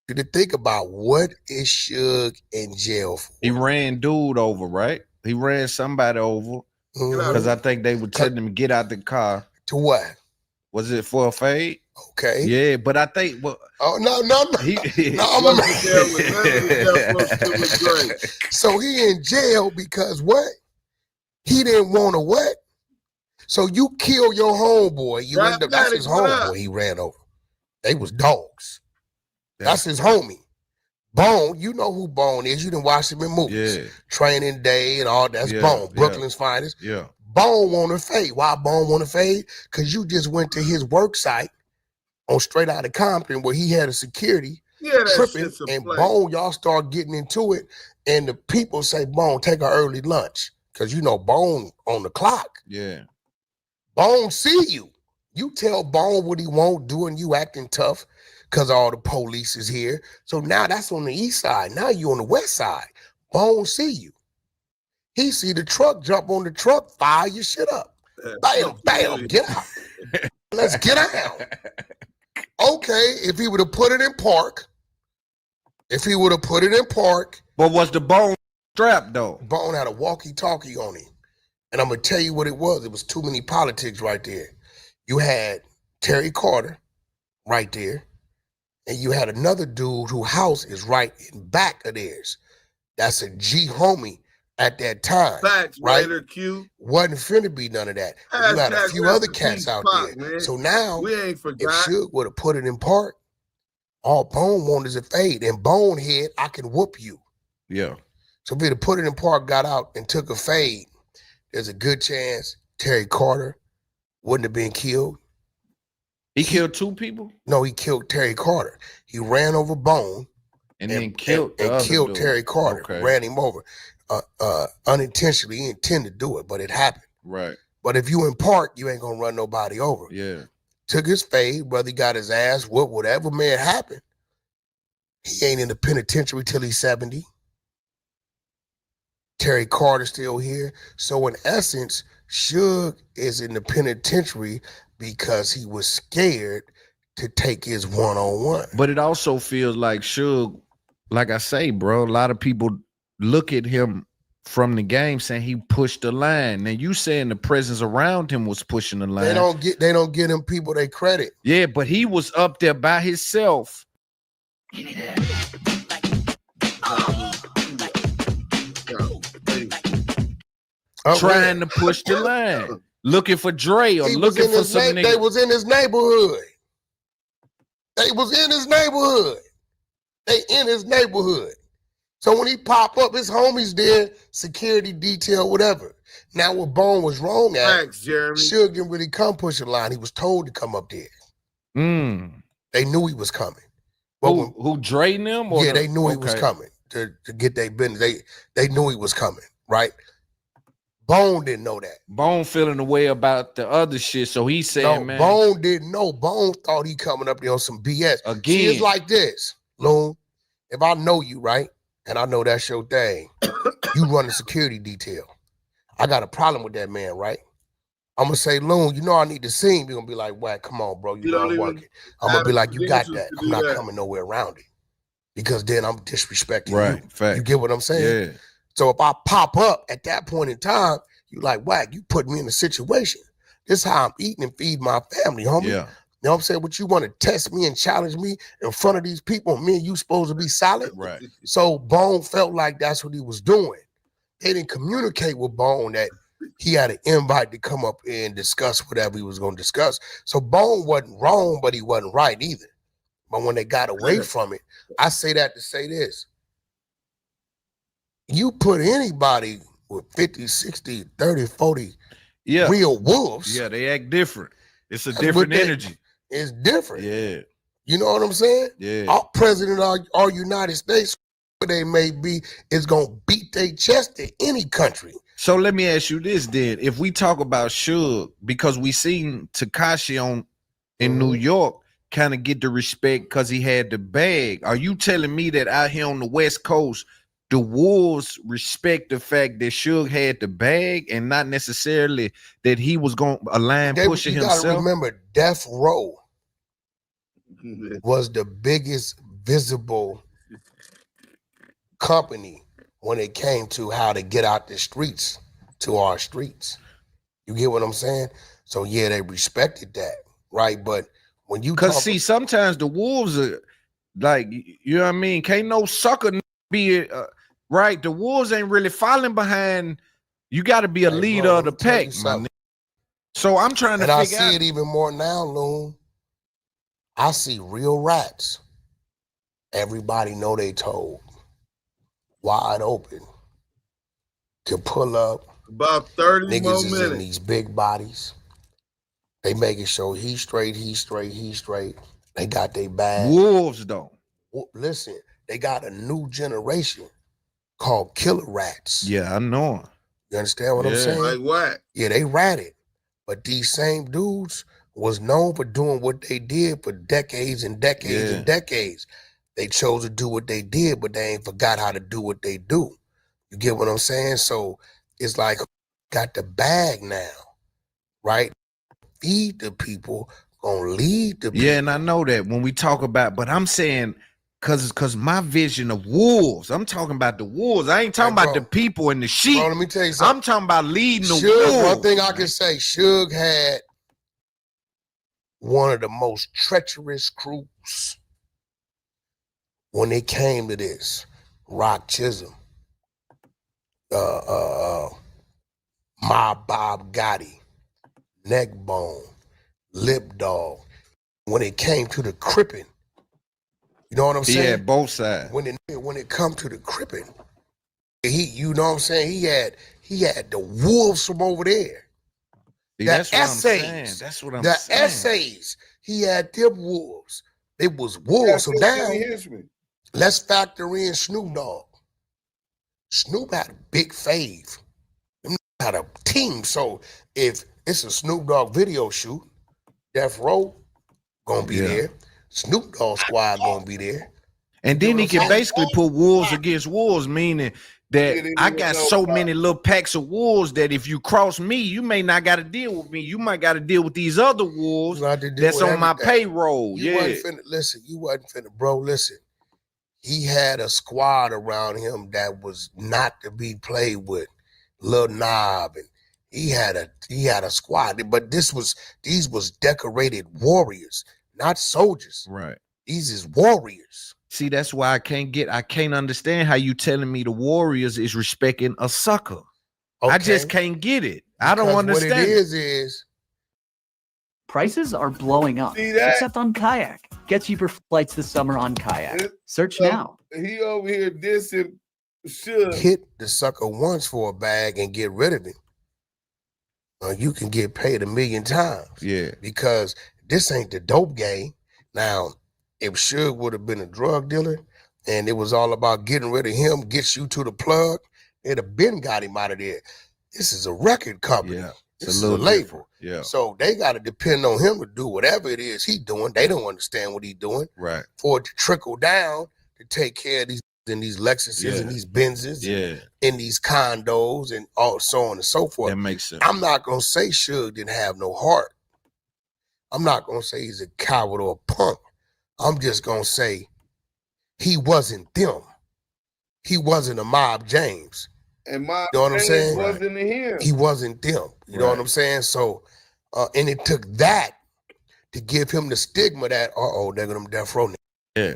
To think about what is Suge in jail for. He ran dude over, right? He ran somebody over because I think they were telling him to get out the car. To what? Was it for a fade? Okay. Yeah, but I think no. So he in jail because what? He didn't want to what? So you kill your homeboy. You end up, that's his homeboy he ran over. They was dogs. That's his homie. Bone, you know who Bone is. You done watch him in movies. Yeah. Training Day and all that's Bone. Brooklyn's finest. Yeah. Bone want to fade. Why Bone want to fade? Because you just went to his work site on Straight Outta Compton where he had a security tripping, and Bone, y'all start getting into it, and the people say, Bone, take our early lunch. Because you know Bone on the clock. Yeah. Bone see you. You tell Bone what he won't do and you acting tough because all the police is here. So now that's on the east side. Now you on the west side. Bone see you. He see the truck, jump on the truck, fire your shit up. Bam, bam, get out. Let's get out. Okay, if he would have put it in park. But was the Bone strapped though? Bone had a walkie-talkie on him. And I'm going to tell you what it was. It was too many politics right there. You had Terry Carter right there. And you had another dude whose house is right in back of theirs. That's a G homie at that time. Facts, right? Raider Q. Wasn't finna be none of that. You had a few other cats out there. Man. So now, we ain't forgot. If Suge would have put it in park, all Bone wanted is a fade. And Bonehead, I can whoop you. Yeah. So if he'd have put it in park, got out, and took a fade, there's a good chance Terry Carter wouldn't have been killed. He killed two people? No, he killed Terry Carter. He ran over Bone and then killed Terry Carter. Okay. Ran him over unintentionally. He intended to do it, but it happened. Right. But if you in park, you ain't gonna run nobody over. Yeah. Took his fade, whether he got his ass whooped, whatever may have happened. He ain't in the penitentiary till he's 70. Terry Carter still here. So in essence, Suge is in the penitentiary because he was scared to take his one-on-one. But it also feels like Suge, like I say, bro, a lot of people look at him from the game saying he pushed the line. Now you saying the presence around him was pushing the line. They don't get him people they credit. Yeah, but he was up there by himself. Trying to push the line, looking for Dre or looking for some nigga. They was in his neighborhood. They in his neighborhood. So when he pop up, his homies there, security detail, whatever. Now what Bone was wrong at, thanks, Jeremy. Suge didn't really come push the line. He was told to come up there. They knew he was coming. But who Dre them? Or they knew he was coming to get their business. They knew he was coming, right? Bone didn't know that. Bone feeling the way about the other shit, so he said, man. Bone didn't know. Bone thought he coming up there on some BS. Again. See, it's like this, Loon. If I know you, right, and I know that's your thing, you run the security detail. I got a problem with that man, right? I'm going to say, Loon, you know I need to see him. You're going to be like, Wack, come on, bro. You know I'm working. I'm going to be like, you got that. I'm not coming nowhere around it. Because then I'm disrespecting you. Fact. You get what I'm saying? Yeah. So if I pop up at that point in time, you like, Wack, you put me in a situation. This is how I'm eating and feeding my family, homie. Yeah. You know what I'm saying? But you want to test me and challenge me in front of these people, me and you supposed to be solid? Right. So Bone felt like that's what he was doing. They didn't communicate with Bone that he had an invite to come up and discuss whatever he was going to discuss. So Bone wasn't wrong, but he wasn't right either. But when they got away from it, I say that to say this. You put anybody with 50, 60, 30, 40 real wolves. Yeah, they act different. It's a different energy. It's different. Yeah. You know what I'm saying? Yeah. Our president of our United States, where they may be, is going to beat their chest to any country. So let me ask you this then. If we talk about Suge, because we seen Tekashi in New York kind of get the respect because he had the bag. Are you telling me that out here on the West Coast, the Wolves respect the fact that Suge had the bag and not necessarily that he was going to align pushing himself? You gotta remember, Death Row was the biggest visible company when it came to how to get out the streets to our streets. You get what I'm saying? So yeah, they respected that. right? But when you see, sometimes the wolves are like, you know what I mean? Can't no sucker be right. The wolves ain't really following behind. You got to be a leader of the pack, man. So I'm trying to figure out. And I see it even more now, Loon. I see real rats. Everybody know they told. Wide open. To pull up. About 30 niggas more is minutes. In these big bodies. They making sure he's straight, he's straight, he's straight. They got their bag. Wolves, though. Listen, they got a new generation called killer rats. Yeah, I know. You understand what I'm saying? Like what? Yeah, they ratted. But these same dudes was known for doing what they did for decades and decades and decades. They chose to do what they did, but they ain't forgot how to do what they do. You get what I'm saying? So it's like, got the bag now, right? Feed the people, gonna lead the people. Yeah, and I know that when we talk about, but I'm saying, cause my vision of wolves, I'm talking about the wolves. I ain't talking about the people and the sheep. Bro, let me tell you something. I'm talking about leading the Suge, wolves. one thing I can say, Suge had one of the most treacherous crews when it came to this. Rock Chisholm, Mob Bob Gotti, Neckbone, Lip Dog. When it came to the cripping, you know what I'm saying? Yeah, both sides. When it come to the cripping, you know what I'm saying? He had the wolves from over there. See, the that's essays. What I'm saying. That's what I'm the saying. Essays. He had them wolves. It was wolves. So now let's factor in Snoop Dogg. Snoop had a big fave. Them had a team. So if it's a Snoop Dogg video shoot, Death Row gonna be there. Snoop Dogg squad gonna be there. And then he can basically put wolves against wolves, meaning that I got so many little packs of wolves that if you cross me, you may not got to deal with me. You might got to deal with these other wolves that's on my payroll. You wasn't finna, bro, listen. He had a squad around him that was not to be played with. Lil Knob, and he had a squad, but these was decorated warriors, not soldiers. Right. These is warriors. See, that's why I can't understand how you telling me the Warriors is respecting a sucker. Okay. I just can't get it. I don't understand. What it is prices are blowing up, except on Kayak. Get cheaper flights this summer on Kayak. Search now. He over here dissing Suge. Hit the sucker once for a bag and get rid of him. You can get paid 1 million times. Yeah. Because this ain't the dope game. Now, if Suge would have been a drug dealer and it was all about getting rid of him, gets you to the plug, they'd have been got him out of there. This is a record company. Yeah, this is a label. Yeah. So they got to depend on him to do whatever it is he doing. They don't understand what he doing. Right. For it to trickle down to take care of these in these Lexuses and these Benzes in these condos and all so on and so forth. That makes sense. I'm not going to say Suge didn't have no heart. I'm not going to say he's a coward or a punk. I'm just going to say he wasn't them. He wasn't a Mob James. And Mob you know what I'm saying? Wasn't him. He wasn't them. You know what I'm saying? So, and it took that to give him the stigma that, they're going to death row. Yeah.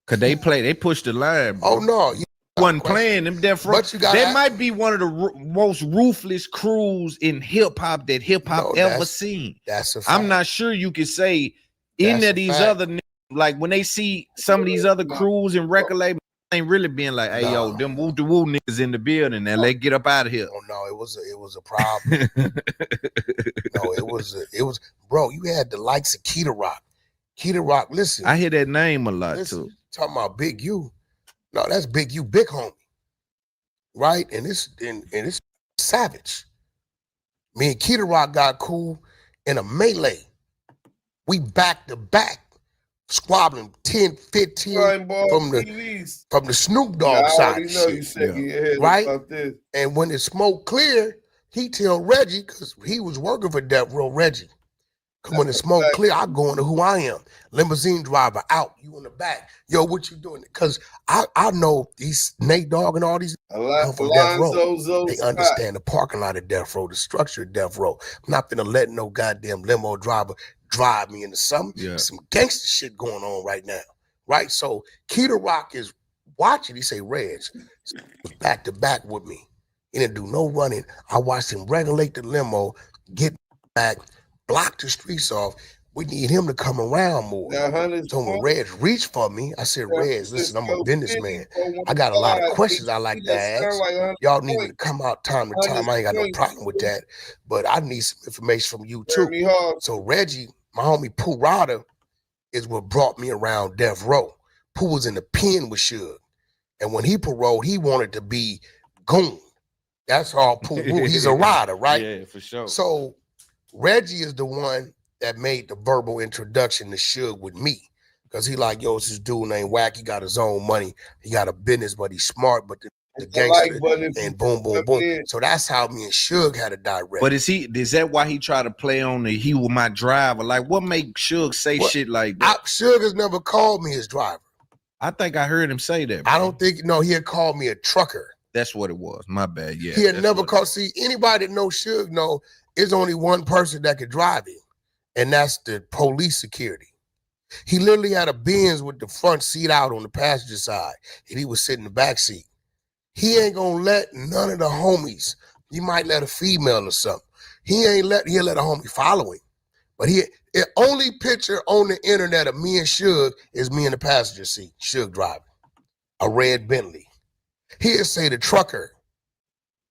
Because they pushed the line, bro. Oh, no. Wasn't playing them death row. That might be one of the most ruthless crews in hip-hop that hip-hop ever seen. That's a fact. I'm not sure you could say any of these other, like when they see some of these other crews and record labels, ain't really being like, hey, yo, them woo-de-woo niggas in the building and let's get up out of here. Oh, no, it was a problem. No, it was, bro, you had the likes of Kooda Rock. Kooda Rock, listen. I hear that name a lot, too. Talking about Big U. No, that's Big U, big homie. Right? And it's savage. Me and Kooda Rock got cool in a melee. We back to back, squabbling 10, 15 from the Snoop Dogg side. Right? And when the smoke cleared, he tell Reggie, because he was working for Death Row, Reggie, when the smoke clear, I go into who I am. Limousine driver out, you in the back. Yo, what you doing? Because I know these Nate Dogg and all these come from Death Row. They understand the parking lot of Death Row, the structure of Death Row. I'm not finna let no goddamn limo driver drive me into some gangster shit going on right now, right? So Kooda Rock is watching. He say, Reg was back to back with me. He didn't do no running. I watched him regulate the limo, get back, block the streets off. We need him to come around more. So when Reg reached for me, I said, Reg, listen, I'm a businessman. I got a lot of questions I like to ask. Y'all need me to come out time to time. I ain't got no problem with that. But I need some information from you too. So Reggie, my homie Pooh Rada, is what brought me around Death Row. Pooh was in the pen with Suge. And when he paroled, he wanted to be goon. That's all Pooh. He's a rider, right? Yeah, for sure. So Reggie is the one that made the verbal introduction to Suge with me. Because he like, yo, it's this dude named Wack. He got his own money. He got a business, but he's smart, but the gangster and boom, boom, boom. So that's how me and Suge had a direct. But is that why he tried to play on the he was my driver? Like, what make Suge say shit like that? Suge has never called me his driver. I think I heard him say that. I don't think, no, he had called me a trucker. That's what it was. My bad. Yeah. He had never called. See, anybody that knows Suge know there's only one person that could drive him, and that's the police security. He literally had a Benz with the front seat out on the passenger side, and he was sitting in the back seat. He ain't gonna let none of the homies. He might let a female or something. He'll let a homie follow him. But the only picture on the internet of me and Suge is me in the passenger seat, Suge driving a red Bentley. He'll say the trucker.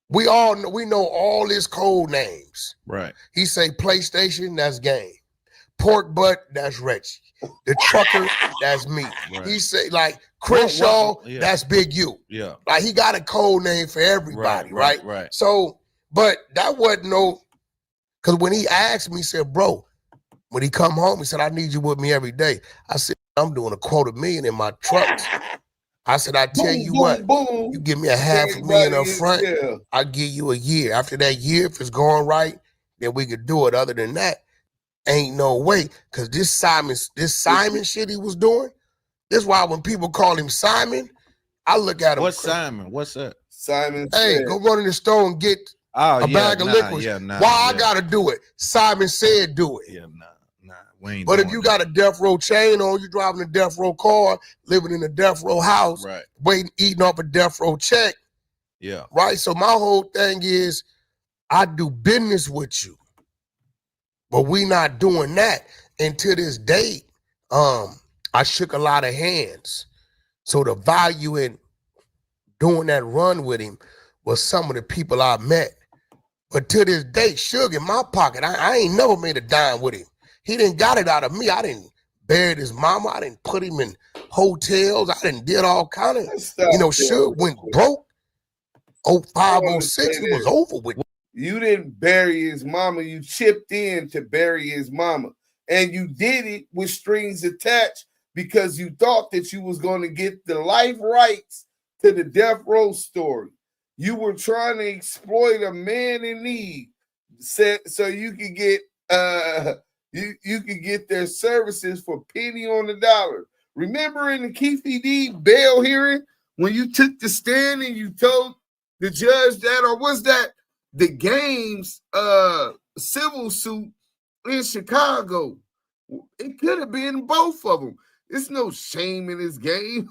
We know all his code names. Right. He say PlayStation, that's Game. Pork butt, that's Reggie. The trucker, that's me. Right. He say like Crenshaw, that's Big U. Yeah. Like he got a code name for everybody, right? So, but that wasn't because when he asked me, he said, bro, when he come home, he said, I need you with me every day. I said, I'm doing $250,000 in my trucks. I said, I tell you what, you give me $500,000 up front, I'll give you a year. After that year, if it's going right, then we could do it. Other than that, ain't no way. Because this Simon shit he was doing, this is why when people call him Simon, I look at him. What's Simon? What's that? Simon said, go run in the store and get a bag of liquids. Why I gotta do it? Simon said do it. Yeah, nah. But if you got a death row chain on, you driving a death row car, living in a death row house, waiting, eating off a death row check. Yeah. Right. So my whole thing is I do business with you. But we not doing that. And to this date, I shook a lot of hands. So the value in doing that run with him was some of the people I met. But to this day, Suge in my pocket, I ain't never made a dime with him. He didn't got it out of me. I didn't bury his mama. I didn't put him in hotels. I didn't did all kind of, Suge went broke. 05, 06, it was over with. You didn't bury his mama. You chipped in to bury his mama. And you did it with strings attached because you thought that you was going to get the life rights to the death row story. You were trying to exploit a man in need so you could get you could get their services for penny on the dollar. Remember in the Keefe D bail hearing when you took the stand and you told the judge that, or was that the Game's civil suit in Chicago? It could have been both of them. There's no shame in this game.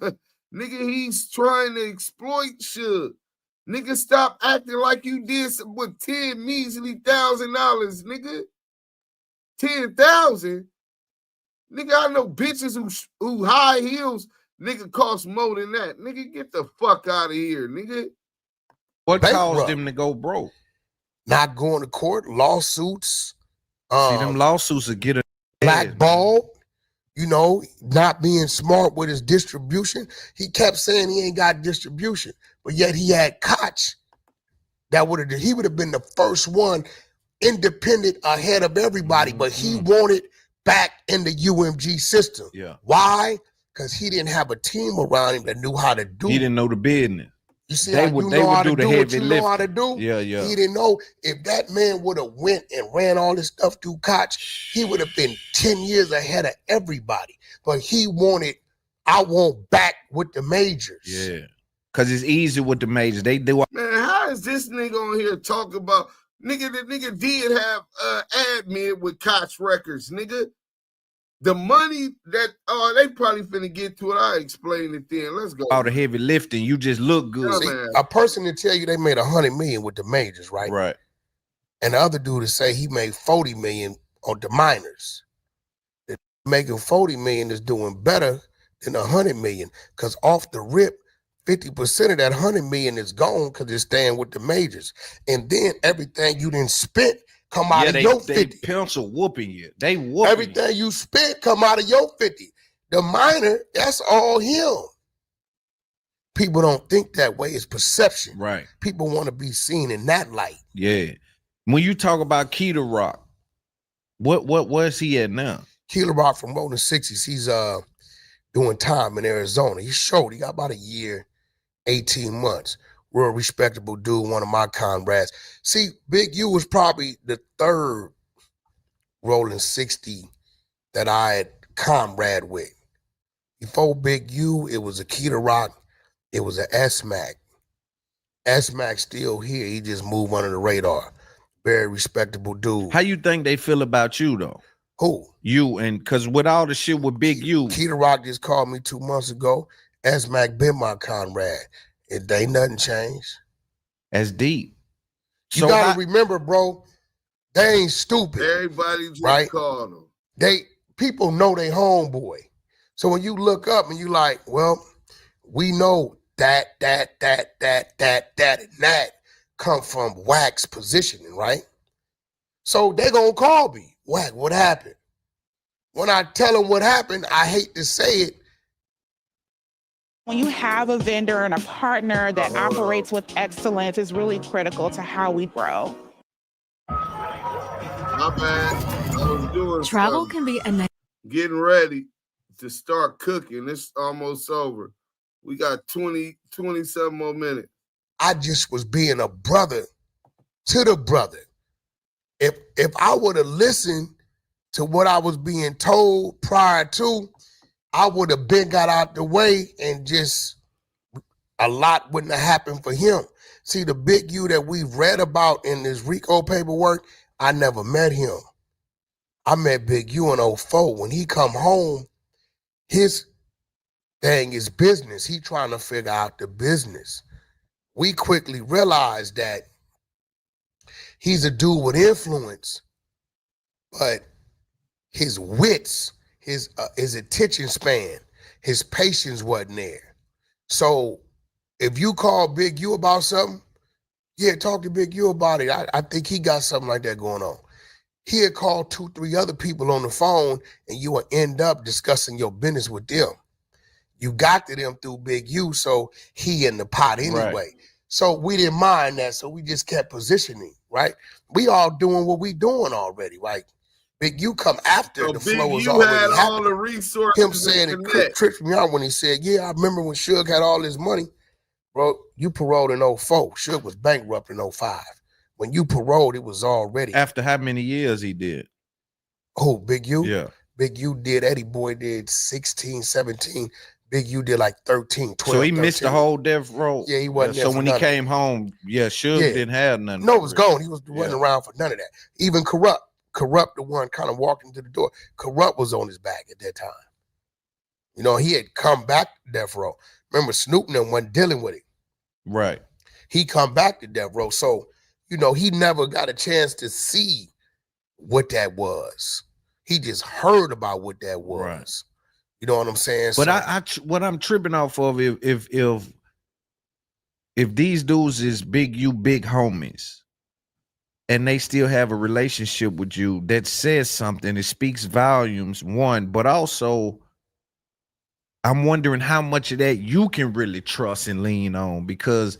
Nigga, he's trying to exploit Suge. Nigga, stop acting like you did with $10 measly $1,000, nigga. 10,000. Nigga, I know bitches who high heels, nigga, cost more than that. Nigga, get the fuck out of here, nigga. What caused them to go broke? Not going to court, lawsuits. See, them lawsuits will get a blackballed, not being smart with his distribution. He kept saying he ain't got distribution, but yet he had Koch. He would have been the first one independent ahead of everybody, but he wanted back in the UMG system. Yeah. Why? Because he didn't have a team around him that knew how to do it. He didn't know the business. You see, they would do the heavy lifting. Know how to do. Yeah. He didn't know if that man would have went and ran all this stuff through Koch, he would have been 10 years ahead of everybody. But he wanted, I want back with the majors. Yeah. Because it's easy with the majors. They do. Man, how is this nigga on here talking about Nigga, the nigga did have admin with Koch Records, nigga. The money that they probably finna get to it. I'll explain it then. Let's go. All the heavy lifting, you just look good. See, a person to tell you they made $100 million with the majors, right? Right. And the other dude to say he made $40 million on the minors. Making $40 million is doing better than $100 million, because off the rip, 50% of that $100 million is gone because it's staying with the majors. And then everything you didn't spent come out of your 50. They pencil whooping you. They whooping everything you spent come out of your 50. The minor, that's all him. People don't think that way. It's perception. Right. People want to be seen in that light. Yeah. When you talk about Kooda Rock, where's he at now? Kooda Rock from Rolling 60s. He's doing time in Arizona. He showed he got about a year, 18 months. Real respectable dude, one of my comrades. See, Big U was probably the third Rolling 60 that I had comrade with. Before Big U, it was a Kooda Rock, it was a S-Mac. S-Mac still here, he just moved under the radar. Very respectable dude. How you think they feel about you though? Who? You, and because with all the shit with Big U. Kooda Rock just called me 2 months ago. S-Mac been my comrade. It ain't nothing changed. That's deep. You gotta remember, bro, they ain't stupid. Everybody just right? called them. People know they homeboy. So when you look up and you like, well, we know that and that come from Wack's positioning, right? So they gonna call me, Wack, what happened? When I tell them what happened, I hate to say it. When you have a vendor and a partner that operates with excellence, is really critical to how we grow. My bad. I was doing Travel something. can be a nice. Getting ready to start cooking. It's almost over. We got 27 more minutes. I just was being a brother to the brother. If I would have listened to what I was being told prior to, I would have been got out the way and just a lot wouldn't have happened for him. See, the Big U that we've read about in this RICO paperwork, I never met him. I met Big U in 04. When he come home, his thing is business. He trying to figure out the business. We quickly realized that he's a dude with influence, but his wits, his attention span, his patience wasn't there. So if you call Big U about something, yeah, talk to Big U about it. I think he got something like that going on. He'll call 2, 3 other people on the phone and you will end up discussing your business with them. You got to them through Big U, so he in the pot anyway. Right. So we didn't mind that, so we just kept positioning, right? We all doing what we doing already, right? Big U come after so the flow was already had happening. All the resources. Him saying it tripped me out when he said, yeah, I remember when Suge had all his money. Bro, you paroled in 04. Suge was bankrupt in 05. When you paroled, it was already. After how many years he did? Oh, Big U? Yeah. Big U did, Eddie Boy did 16, 17. Big U did like 13, 12, So he 13. missed the whole death row? Yeah, he wasn't there So for when he came home, Suge didn't have nothing. No, it was gone. He wasn't around for none of that. Even Corrupt, the one kind of walking to the door. Corrupt was on his back at that time. You know, he had come back to death row. Remember, Snoop and them wasn't dealing with it. Right. He come back to death row. So, you know, he never got a chance to see what that was. He just heard about what that was. Right. You know what I'm saying? But so, what I'm tripping off of, if these dudes is Big U, big homies, and they still have a relationship with you, that says something. It speaks volumes, one, but also I'm wondering how much of that you can really trust and lean on, because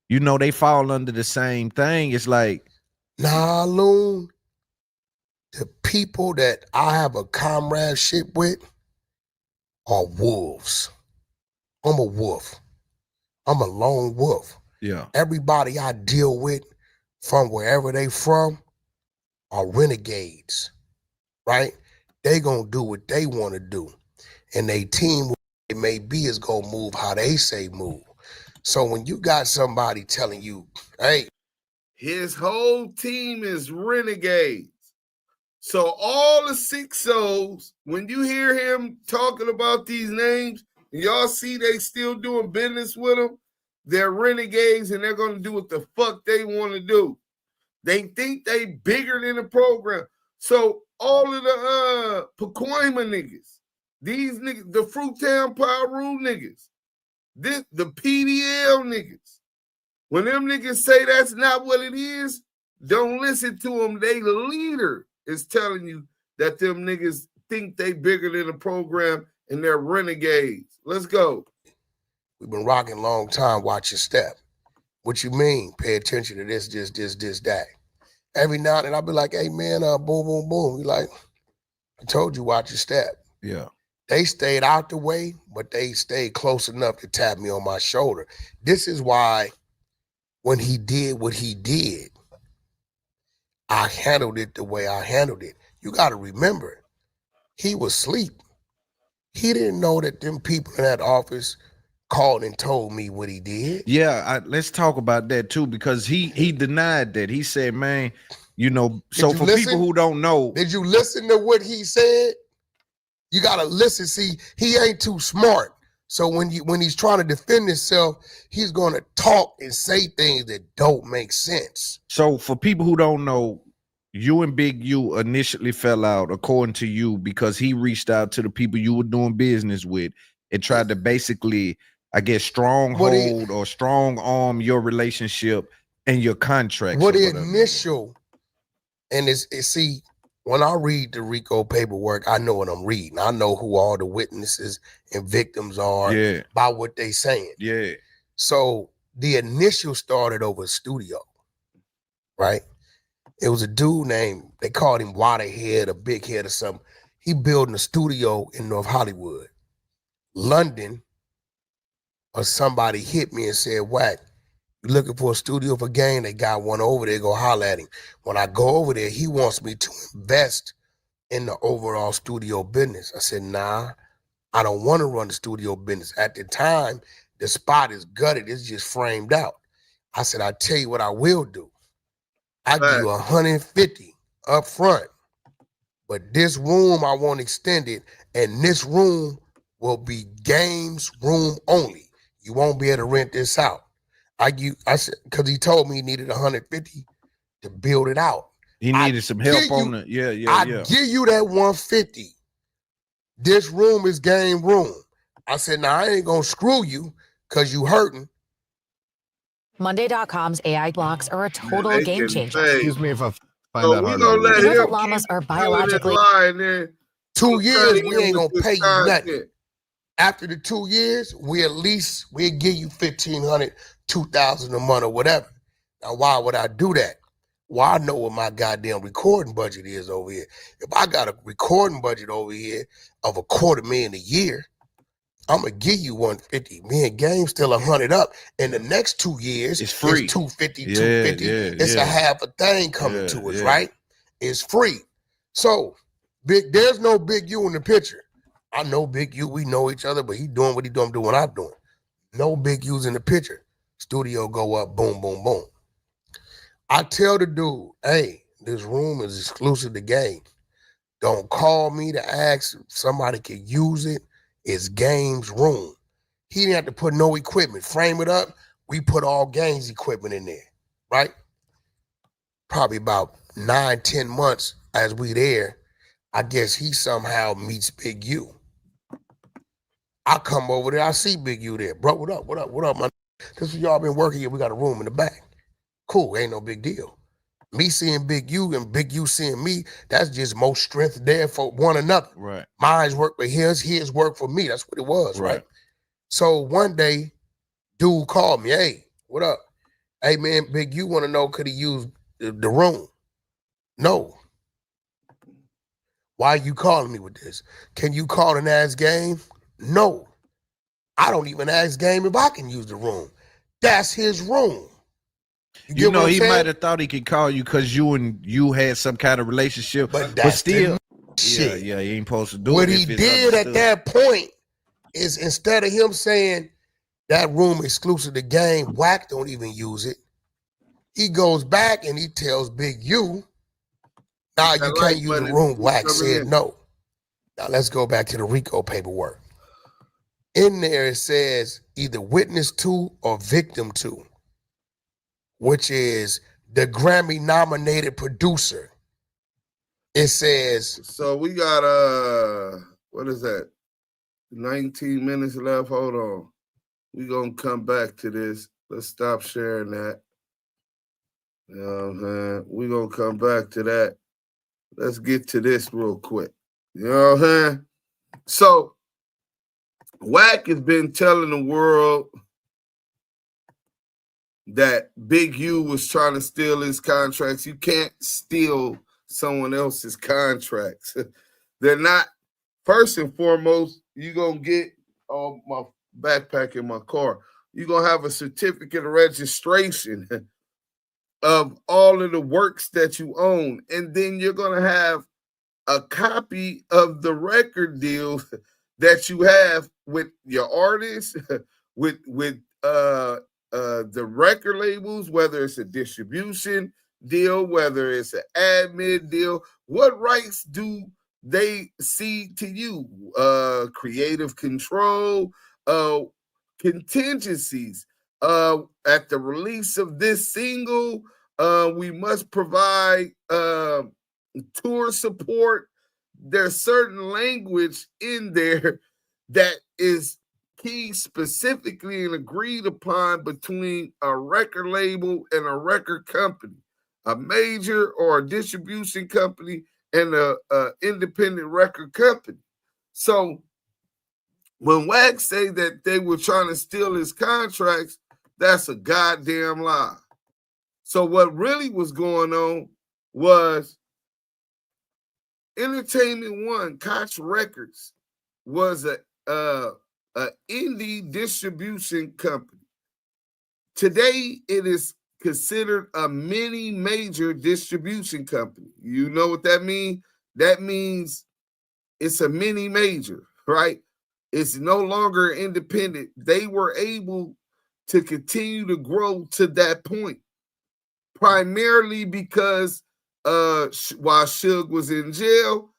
you know they fall under the same thing. It's like, nah, Loon, the people that I have a comradeship with are wolves. I'm a wolf. I'm a lone wolf. Yeah. Everybody I deal with from wherever they from are renegades, right? They gonna do what they want to do. And they team, it may be, is gonna move how they say move. So when you got somebody telling you, hey, his whole team is renegades. So all the 6-0s, when you hear him talking about these names, and y'all see they still doing business with them, they're renegades and they're going to do what the fuck they want to do. They think they bigger than the program. So all of the Pacoima niggas, these niggas, the Fruitown Pyru niggas, the PDL niggas, when them niggas say that's not what it is, don't listen to them. They leader is telling you that them niggas think they bigger than the program and they're renegades. Let's go. We've been rocking a long time. Watch your step. What you mean? Pay attention to this, that. Every now and then I'll be like, hey man, boom, boom, boom. You like, I told you, watch your step. Yeah. They stayed out the way, but they stayed close enough to tap me on my shoulder. This is why when he did what he did, I handled it the way I handled it. You got to remember, he was asleep. He didn't know that them people in that office called and told me what he did. Yeah, let's talk about that too, because he denied that. He said, man, you know, so for people who don't know. Did you listen to what he said? You got to listen. See, he ain't too smart. So when he's trying to defend himself, he's going to talk and say things that don't make sense. So for people who don't know, you and Big U initially fell out, according to you, because he reached out to the people you were doing business with and tried to basically, I guess, stronghold or strong arm your relationship and your contract. What the initial, and see, when I read the RICO paperwork, I know what I'm reading. I know who all the witnesses and victims are by what they saying. Yeah. So the initial started over a studio, right? It was a dude named, they called him Waterhead or Big Head or something. He building a studio in North Hollywood. London or somebody hit me and said, Wack, you looking for a studio for game? They got one over there, go holler at him. When I go over there, he wants me to invest in the overall studio business. I said, nah, I don't want to run the studio business. At the time, the spot is gutted. It's just framed out. I said, I'll tell you what I will do. I give you 150 up front, but this room I want extended, and this room will be games room only. You won't be able to rent this out. I said, because he told me he needed 150 to build it out. He needed some help on it. Yeah. I give you that 150. This room is game room. I said, now I ain't gonna screw you because you hurting. Monday.com's AI blocks are a total game changer. Excuse me if I find that hard. You know that llamas are biologically. 2 years, we ain't gonna pay you nothing. After the 2 years, we'll give you $1,500, $2,000 a month or whatever. Now, why would I do that? Well, I know what my goddamn recording budget is over here. If I got a recording budget over here of $250,000 a year, I'm gonna give you 150. Me and Game still 100 up. In the next 2 years, it's free. It's 250, 250. It's a half a thing coming to us, right? It's free. So there's no Big U in the picture. I know Big U, we know each other, but he doing what he doing, I'm doing what I'm doing. No Big U's in the picture. Studio go up, boom, boom, boom. I tell the dude, hey, this room is exclusive to Game. Don't call me to ask if somebody can use it. It's Game's room. He didn't have to put no equipment. Frame it up, we put all Game's equipment in there, right? Probably about 9-10 months as we there, I guess he somehow meets Big U. I come over there, I see Big U there. Bro, what up, man? This is y'all been working here. We got a room in the back. Cool, ain't no big deal. Me seeing Big U and Big U seeing me, that's just more strength there for one another. Right. Mine's work for his work for me. That's what it was, right? So one day, dude called me, hey, what up? Hey, man, Big U want to know, could he use the room? No. Why are you calling me with this? Can you call and ask Game? No. I don't even ask Game if I can use the room. That's his room. You know, he might have thought he could call you because you had some kind of relationship, but still, shit. Yeah, he ain't supposed to do what it. What he did at that point is, instead of him saying that room exclusive to Game, Wack don't even use it, He goes back and he tells Big U, "Nah, you can't use the room." Wack said no. Now let's go back to the RICO paperwork. In there it says either witness to or victim to, which is the Grammy nominated producer. It says, so we got what is that? 19 minutes left. Hold on. We're gonna come back to this. Let's stop sharing that. You know what I'm saying? We're gonna come back to that. Let's get to this real quick. You know what I'm saying? So Wack has been telling the world that Big U was trying to steal his contracts. You can't steal someone else's contracts. They're not, first and foremost, you're going to get my backpack in my car. You're going to have a certificate of registration of all of the works that you own. And then you're going to have a copy of the record deal that you have with your artists, with the record labels, whether it's a distribution deal, whether it's an admin deal. What rights do they cede to you? Creative control, contingencies. At the release of this single, we must provide tour support. There's certain language in there that is key specifically and agreed upon between a record label and a record company, a major or a distribution company and a independent record company. So when Wack say that they were trying to steal his contracts, that's a goddamn lie. So what really was going on was Entertainment One, Koch Records, was a indie distribution company. Today, it is considered a mini major distribution company. You know what that means? That means it's a mini major, right? It's no longer independent. They were able to continue to grow to that point, primarily because while Suge was in jail,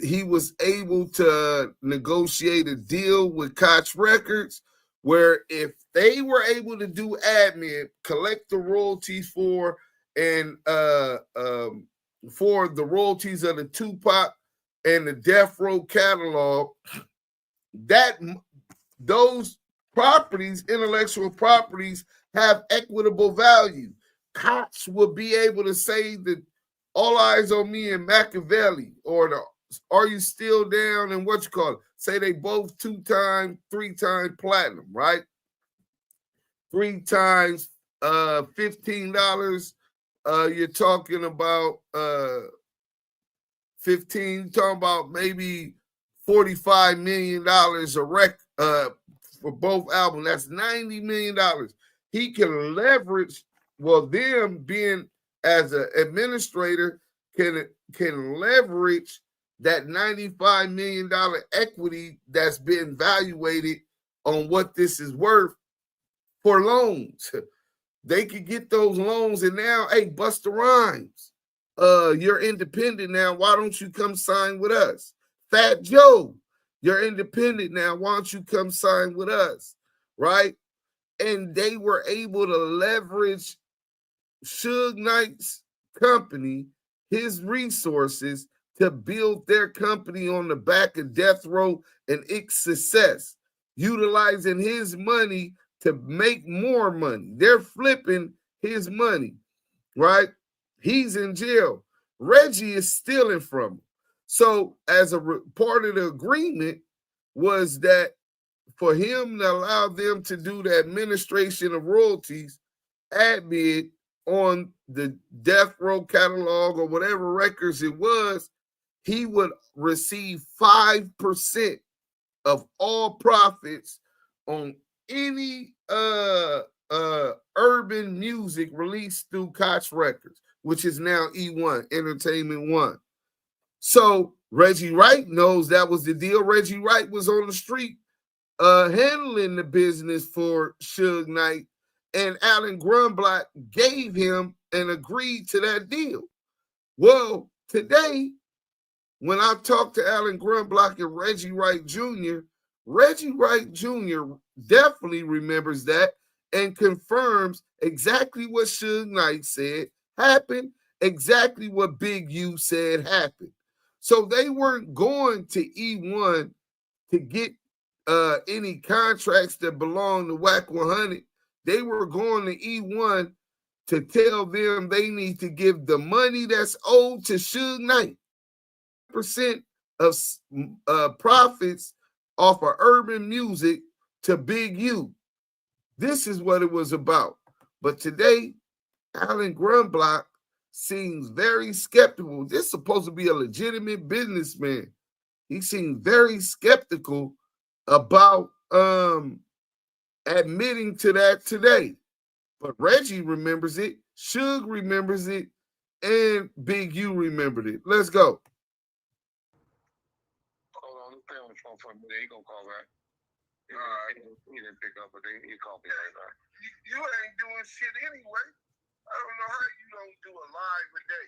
he was able to negotiate a deal with Koch Records where if they were able to do admin, collect the royalties for the royalties of the Tupac and the Death Row catalog, that those properties, intellectual properties, have equitable value. Koch will be able to say that All Eyes on Me and Machiavelli, or the Are You Still Down and what you call it, say they both 2-time, 3-time platinum, right? 3 times $15. You're talking about 15, you're talking about maybe $45 million for both albums. That's $90 million. He can leverage, well, them being as an administrator can leverage that $95 million equity that's been evaluated on what this is worth for loans. They could get those loans, and now, hey, Busta Rhymes, you're independent now. Why don't you come sign with us? Fat Joe, you're independent now. Why don't you come sign with us? Right? And they were able to leverage Suge Knight's company, his resources, to build their company on the back of Death Row and its success, utilizing his money to make more money. They're flipping his money, right? He's in jail. Reggie is stealing from him. So as a part of the agreement was that for him to allow them to do the administration of royalties, admin on the Death Row catalog or whatever records it was, he would receive 5% of all profits on any urban music released through Koch Records, which is now E1, Entertainment One. So Reggie Wright knows that was the deal. Reggie Wright was on the street handling the business for Suge Knight and Alan Grumbolt gave him and agreed to that deal. Well, today, when I talked to Alan Grumbolt and Reggie Wright Jr., Reggie Wright Jr. definitely remembers that and confirms exactly what Suge Knight said happened, exactly what Big U said happened. So they weren't going to E1 to get any contracts that belong to WACK100. They were going to E1 to tell them they need to give the money that's owed to Suge Knight. % of profits off of urban music to Big U. This is what it was about. But today, Alan Grumbolt seems very skeptical. This is supposed to be a legitimate businessman. He seems very skeptical about admitting to that today. But Reggie remembers it, Suge remembers it, and Big U remembered it. Let's go. Hold on, let's stay on the phone for a minute. He gonna call back. All right. He didn't pick up, but he called me right back. You ain't doing shit anyway. I don't know how you don't do a live a day.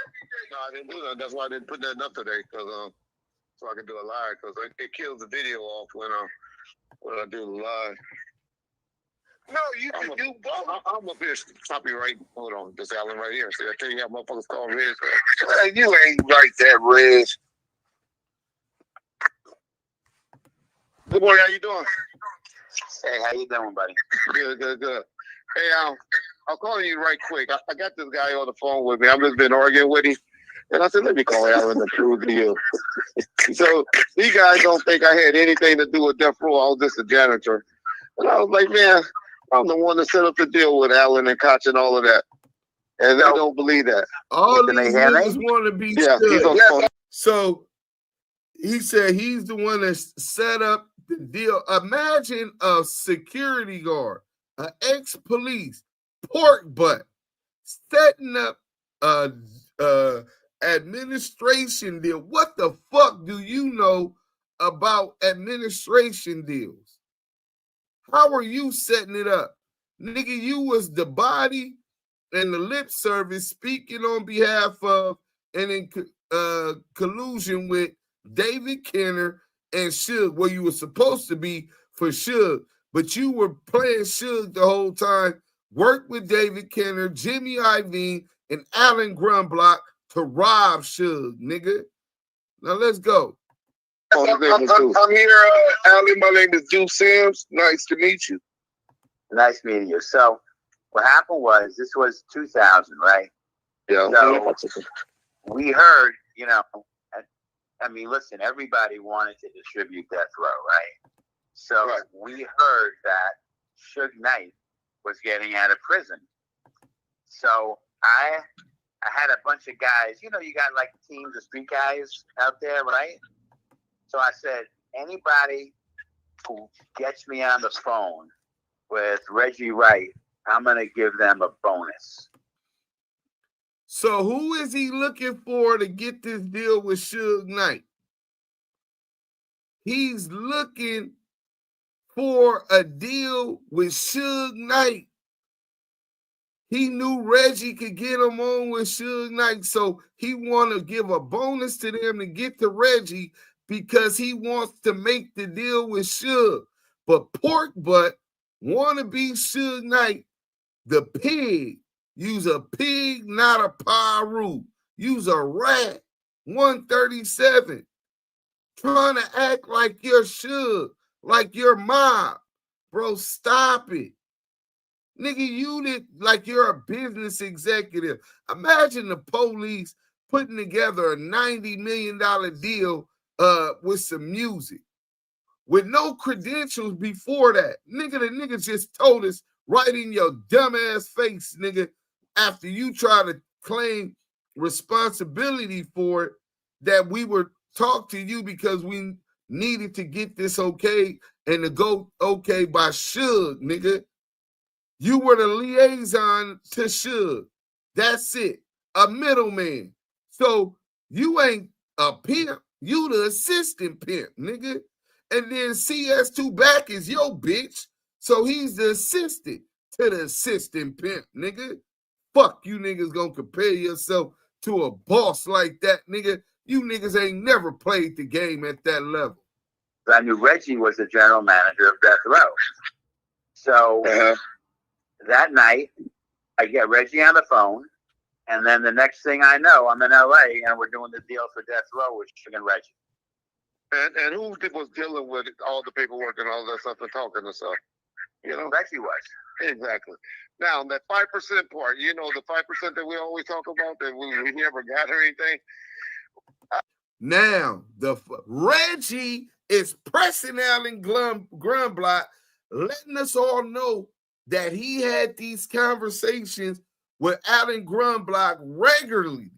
Every day. No, I didn't do that. That's why I didn't put that up today, because so I could do a live, because it kills the video off when I do the live. No, you can do both. I'm up here copyright. Hold on, this Alan right here. See, I tell you how motherfuckers call Riz. You ain't like that, Riz. Good morning. How you doing? Hey, how you doing, buddy? Good. Hey, I'm calling you right quick. I got this guy on the phone with me. I've just been arguing with him. And I said, let me call Alan and prove to you. So these guys don't think I had anything to do with Death Row. I was just a janitor. And I was like, man, I'm the one that set up the deal with Alan and Koch and all of that. And they don't believe that. All these niggas want to be good. So he said he's the one that set up the deal. Imagine a security guard, an ex-police, pork butt, setting up a administration deal. What the fuck do you know about administration deals? How are you setting it up? Nigga, you was the body and the lip service speaking on behalf of and in collusion with David Kenner and Suge, where you were supposed to be for Suge, but you were playing Suge the whole time, worked with David Kenner, Jimmy Iovine, and Alan Grumbolt to rob Suge, nigga. Now let's go. I'm here, Alan. My name is Duse M. Nice to meet you. Nice meeting you. So what happened was, this was 2000, right? Yeah. So we heard, you know, I mean, listen, everybody wanted to distribute Death Row, right? So we heard that Suge Knight was getting out of prison. So I had a bunch of guys, you know, you got like teams of street guys out there, right? So I said, anybody who gets me on the phone with Reggie Wright, I'm going to give them a bonus. So who is he looking for to get this deal with Suge Knight? He's looking for a deal with Suge Knight. He knew Reggie could get him on with Suge Knight, so he want to give a bonus to them to get to Reggie because he wants to make the deal with Suge. But Pork Butt want to be Suge Knight, the pig. Use a pig, not a Paru. Use a rat. 137. Trying to act like you're Suge, like your mob. Bro, stop it. Nigga, you did like you're a business executive. Imagine the police putting together a $90 million deal with some music with no credentials before that. Nigga, the nigga just told us right in your dumbass face, nigga, after you try to claim responsibility for it, that we would talk to you because we needed to get this okay and to go okay by Suge, nigga. You were the liaison to Suge. That's it. A middleman. So you ain't a pimp. You the assistant pimp, nigga. And then CS2 back is your bitch. So he's the assistant to the assistant pimp, nigga. Fuck you niggas gonna compare yourself to a boss like that, nigga. You niggas ain't never played the game at that level. I knew Reggie was the general manager of Death Row. So that night, I get Reggie on the phone, and then the next thing I know, I'm in LA, and we're doing the deal for Death Row with Suge and Reggie. And who was dealing with all the paperwork and all that stuff and talking and stuff? You know, Reggie was. Exactly. Now, that 5% part, you know, the 5% that we always talk about that we never got or anything. Now, Reggie is pressing Alan Grumbolt, letting us all know that he had these conversations with Alan Grumbolt regularly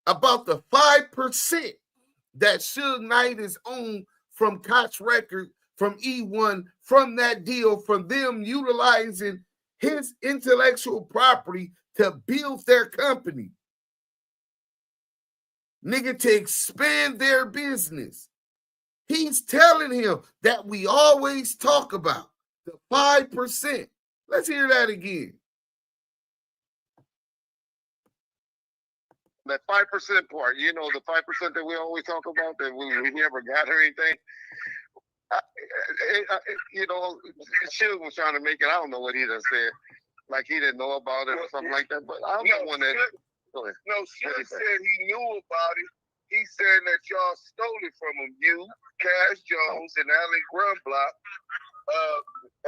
about the 5% that Suge Knight is owned from Koch Records, from E1, from that deal, from them utilizing his intellectual property to build their company. Nigga, to expand their business. He's telling him that we always talk about, the 5%. Let's hear that again. That 5% part, you know, the 5% that we always talk about that we never got or anything. You know, Suge was trying to make it. I don't know what he done said. Like he didn't know about it or something like that. But I'm not one that. No, Suge said he knew about it. He said that y'all stole it from him. You, Cash Jones, and Alan Grumbolt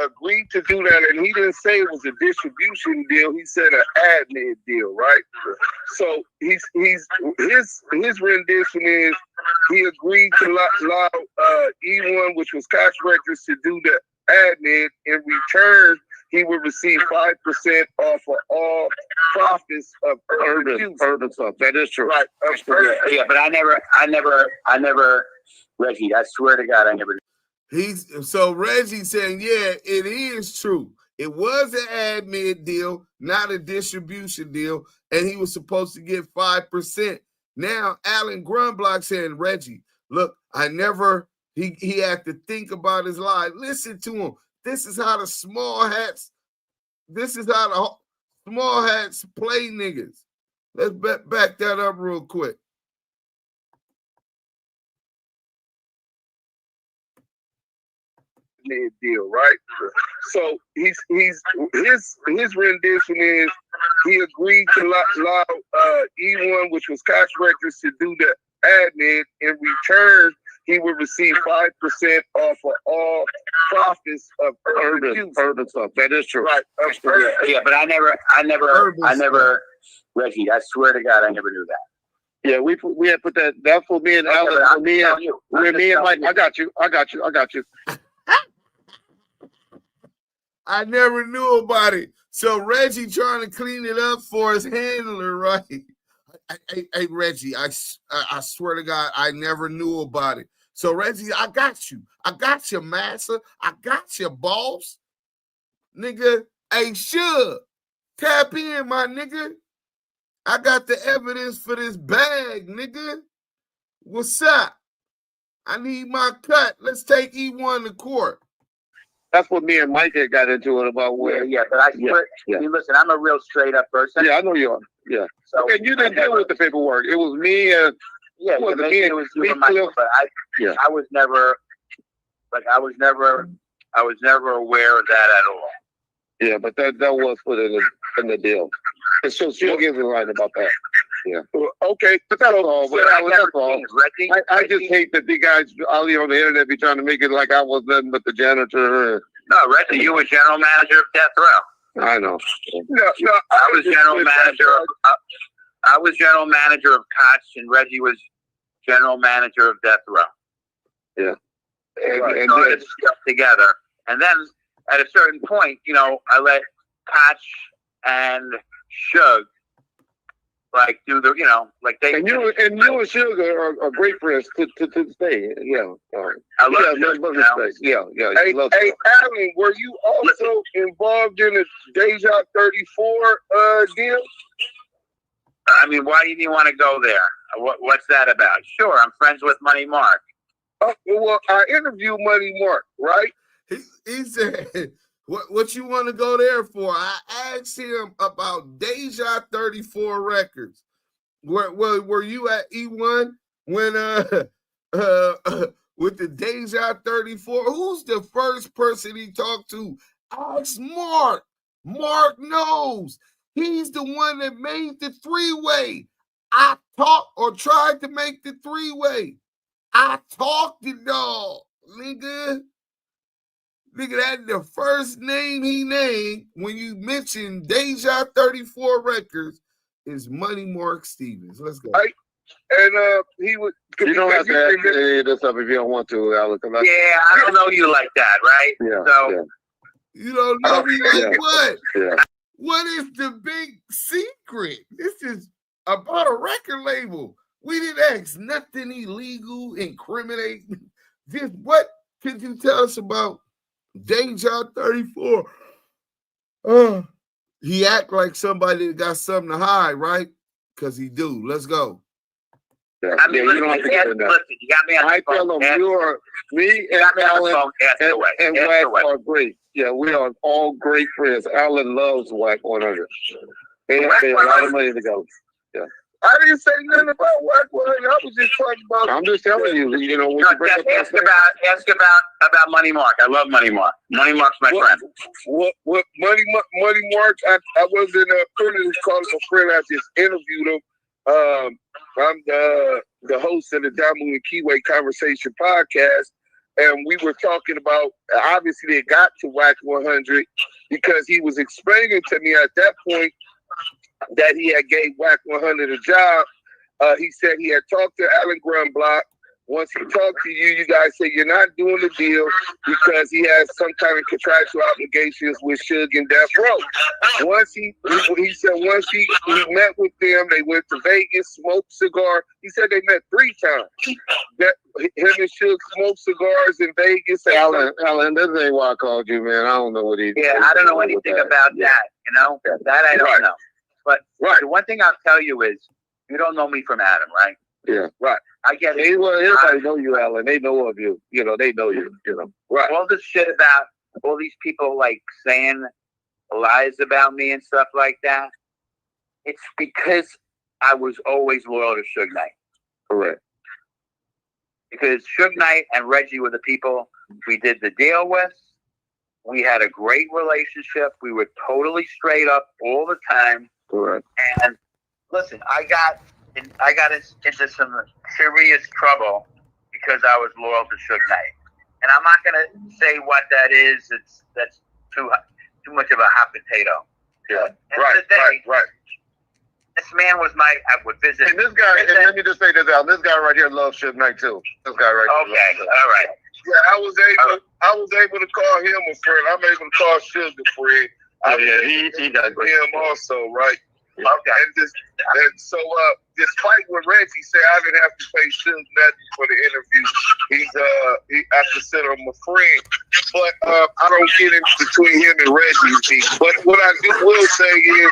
agreed to do that, and he didn't say it was a distribution deal. He said an admin deal, right? So his rendition is he agreed to allow E1, which was Koch Records, to do the admin. In return, he would receive 5% off of all profits of urban stuff. That is true. Right. Yeah, but I never, Reggie, I swear to God, I never. So Reggie saying, yeah, it is true. It was an admin deal, not a distribution deal, and he was supposed to get 5%. Now, Alan Grumbolt saying, Reggie, look, he had to think about his life. Listen to him. This is how the small hats play niggas. Let's back that up real quick. Deal, right? So his rendition is he agreed to allow E1, which was Koch Records, to do the admin. In return, he would receive 5% off of all profits of urban stuff. That is true. Right. Yeah, but I never, Reggie, I swear to God, I never knew that. Yeah, we had put that. That's for me and Alan. Me and Mike. I got you. I never knew about it. So Reggie trying to clean it up for his handler, right? Hey Reggie, I swear to God, I never knew about it. So Reggie, I got you. I got your master. I got your boss. Nigga, hey, Suge, tap in, my nigga. I got the evidence for this bag, nigga. What's up? I need my cut. Let's take E1 to court. That's what me and Mike had got into it about where. Yeah, but I swear, I mean, listen, I'm a real straight up person. Yeah, I know you are. Yeah. So okay, you didn't deal with the paperwork. It was me and it was you and Michael, but I was never aware of that at all. Yeah, but that was put in the deal. And so she'll give you right about that. Yeah. Okay, but that's all. I just hate that the guys out here on the internet be trying to make it like I was nothing but the janitor. No, Reggie, you were general manager of Death Row. I know. No, I was general manager. I was general manager of Koch, and Reggie was general manager of Death Row. Yeah. And started stuff together, and then at a certain point, you know, I let Koch and Suge do the, you know, like they. And you and Suge are great friends to stay. Yeah. I love Suge. Yeah. Hey, Alan, were you also involved in the Deja 34 deal? I mean, why did you want to go there? What's that about? Sure, I'm friends with Money Mark. Well, I interviewed Money Mark, right? He said, what you want to go there for? I asked him about Deja 34 Records. Were you at E1 when with the Deja 34? Who's the first person he talked to? Ask Mark. Mark knows. He's the one that made the three-way. I talked or tried to make the three-way. I talked it, dog, nigga. Nigga, that's the first name he named when you mentioned Deja 34 Records is Money Mark Stevens. Let's go. And he would. You don't have to ask this up if you don't want to, Alex. Yeah, I don't know you like that, right? Yeah. So yeah. You don't know me like what? Yeah. What is the big secret? This is about a record label. We didn't ask nothing illegal, incriminating. Just what could you tell us about Deja 34? He act like somebody that got something to hide, right? Because he do. Let's go. Yeah. I mean, you don't have to get in that. listen, you got me on the phone. I tell them me and Alan and Wack are great. Yeah, we are all great friends. Alan loves WACK100. They pay a lot of money to go. Yeah. I didn't say nothing about WACK100. I was just talking about. I'm just telling you, you know. Ask about Money Mark. I love Money Mark. Money Mark's my friend. What Money Mark? I wasn't a privilege to call him a friend. I just interviewed him. I'm the host of the Damu and Keyway Conversation podcast, and we were talking about, obviously it got to WACK100 because he was explaining to me at that point that he had gave WACK100 a job. He said he had talked to Alan Grumbolt. Once he talked to you, you guys said you're not doing the deal because he has some kind of contractual obligations with Suge and Death Row. Once he said once he met with them, they went to Vegas, smoked cigar. He said they met 3 times. That him and Suge smoked cigars in Vegas. Alan, this ain't why I called you, man. I don't know what he. Yeah, I don't know anything about that. You know that I don't know. But the one thing I'll tell you is, you don't know me from Adam, right? Yeah, right. I get it. Everybody know you, Alan. They know of you. You know, they know you. You know, right. All this shit about all these people like saying lies about me and stuff like that. It's because I was always loyal to Suge Knight. Correct. Because Suge Knight and Reggie were the people we did the deal with. We had a great relationship. We were totally straight up all the time. Correct. And listen, I got into some serious trouble because I was loyal to Suge Knight, and I'm not gonna say what that is. That's too much of a hot potato. Yeah, right. This man was I would visit. And this guy, and let me just say this out. This guy right here loves Suge Knight too. This guy right here. Okay, all right. Yeah, I was able to call him a friend. I'm able to call Suge a friend. He got great. Him also, right? Okay. And so, despite what Reggie said, I didn't have to pay Suge nothing for the interview. I consider him a friend, but I don't get in between him and Reggie. But what I will say is,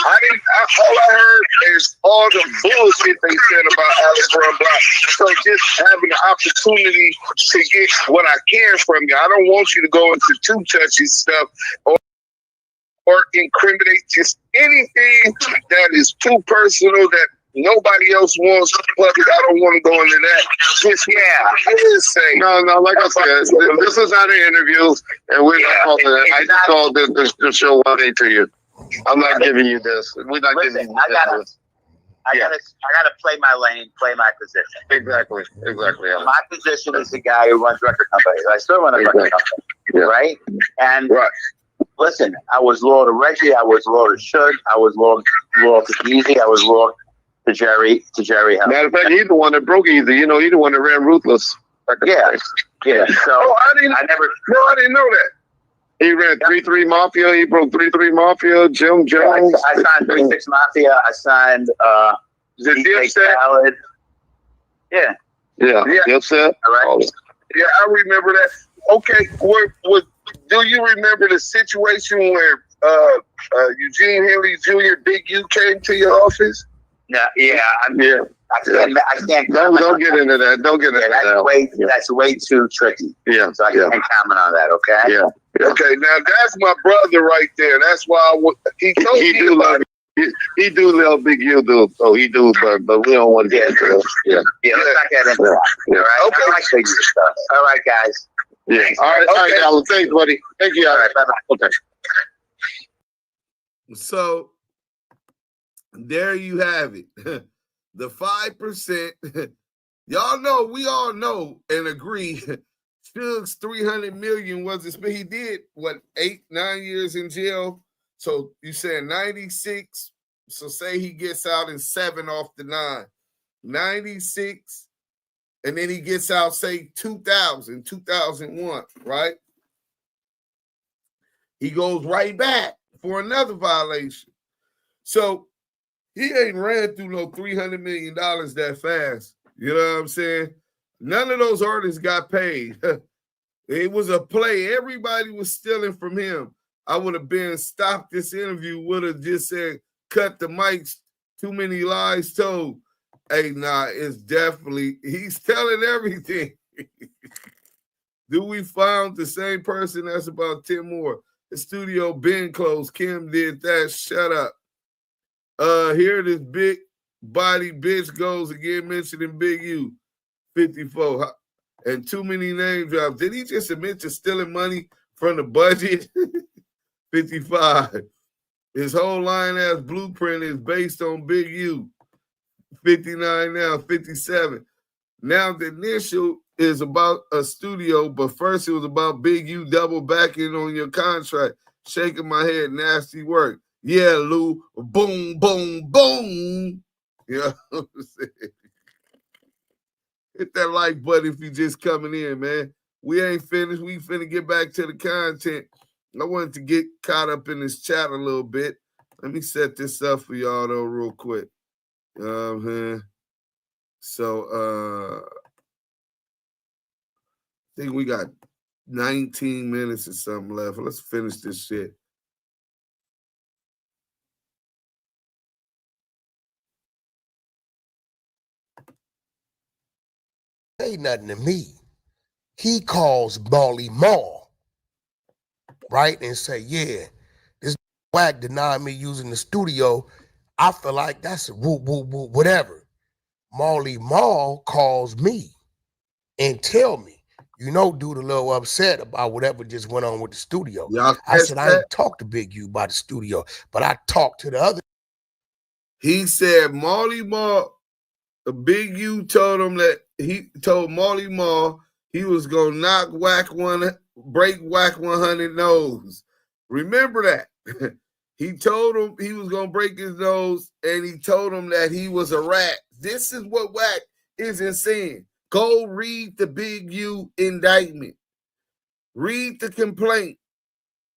all I heard is all the bullshit they said about Alex Grumbolt. So just having the opportunity to get what I can from you, I don't want you to go into too touchy stuff or incriminate just anything that is too personal that nobody else wants. But I don't want to go into that. Just insane. No, like I said, this is not an interview, and we're not calling it. I just called the show one day to you. I'm not giving you this. We're not giving you this. I gotta play my lane, play my position. Exactly. My position is the guy who runs record companies. I still run a record company, right? And listen, I was loyal to Reggie. I was loyal to Suge. I was loyal to Easy. I was loyal to Jerry. Matter of fact, he's the one that broke Easy. You know, he's the one that ran Ruthless. Yeah. So I didn't know that. He ran 3-3 Mafia. He broke 3-3 Mafia. Jim Jones. I signed 3-6 Mafia. I signed Dipset. Yeah. Dipset. All right. Yeah, I remember that. Okay, what do you remember the situation where Eugene Henley Jr., Big U, came to your office? Yeah. I can't. Don't get into that. Don't get into that. That's way too tricky. Yeah. So I can't comment on that. Okay. Yeah. Okay. Now that's my brother right there. That's why he told me do love. He do love Big U, do. Oh, he do, but we don't want to get into it. Yeah. Let's not get into that. Yeah. All right. Okay. I like Big U stuff. All right, guys. Yeah. Thanks. All right, Alan. Thanks, buddy. Thank you. All right. Bye-bye. Okay. So there you have it. The 5%. Y'all know, we all know and agree. Suge's 300 million wasn't spent. He did what, 8-9 years in jail. So you said 96. So say he gets out in 7 off the 9. 96. And then he gets out, say 2001, right? He goes right back for another violation. So he ain't ran through no $300 million that fast. You know what I'm saying? None of those artists got paid. It was a play. Everybody was stealing from him. I would have been stopped this interview, would have just said, cut the mics, too many lies told. Hey, nah, it's definitely, he's telling everything. Do we found the same person? That's about 10 more. The studio been closed. Kim did that. Shut up. Here this big body bitch goes again, mentioning Big U, 54. And too many name drops. Did he just admit to stealing money from the budget? 55. His whole line-ass blueprint is based on Big U. 59 now, 57. Now the initial is about a studio, but first it was about Big U double backing on your contract. Shaking my head, nasty work. Yeah, Lou, boom, boom, boom. You know what I'm saying? Hit that like button if you just coming in, man. We ain't finished. We finna get back to the content. I wanted to get caught up in this chat a little bit. Let me set this up for y'all, though, real quick. So, I think we got 19 minutes or something left. Let's finish this shit. Ain't nothing to me. He calls Molly Mall, right? And say, yeah, this Wack denied me using the studio. I feel like that's a woo, woo, woo, whatever. Molly Mall calls me and tell me, you know, dude, a little upset about whatever just went on with the studio. I said, I didn't talk to Big U about the studio, but I talked to the other. He said Molly Mall, Big U told him that he told Molly Mall he was gonna knock break Wack 100 nose. Remember that. He told him he was gonna break his nose, and he told him that he was a rat. This is what Wack isn't saying. Go read the Big U indictment. Read the complaint.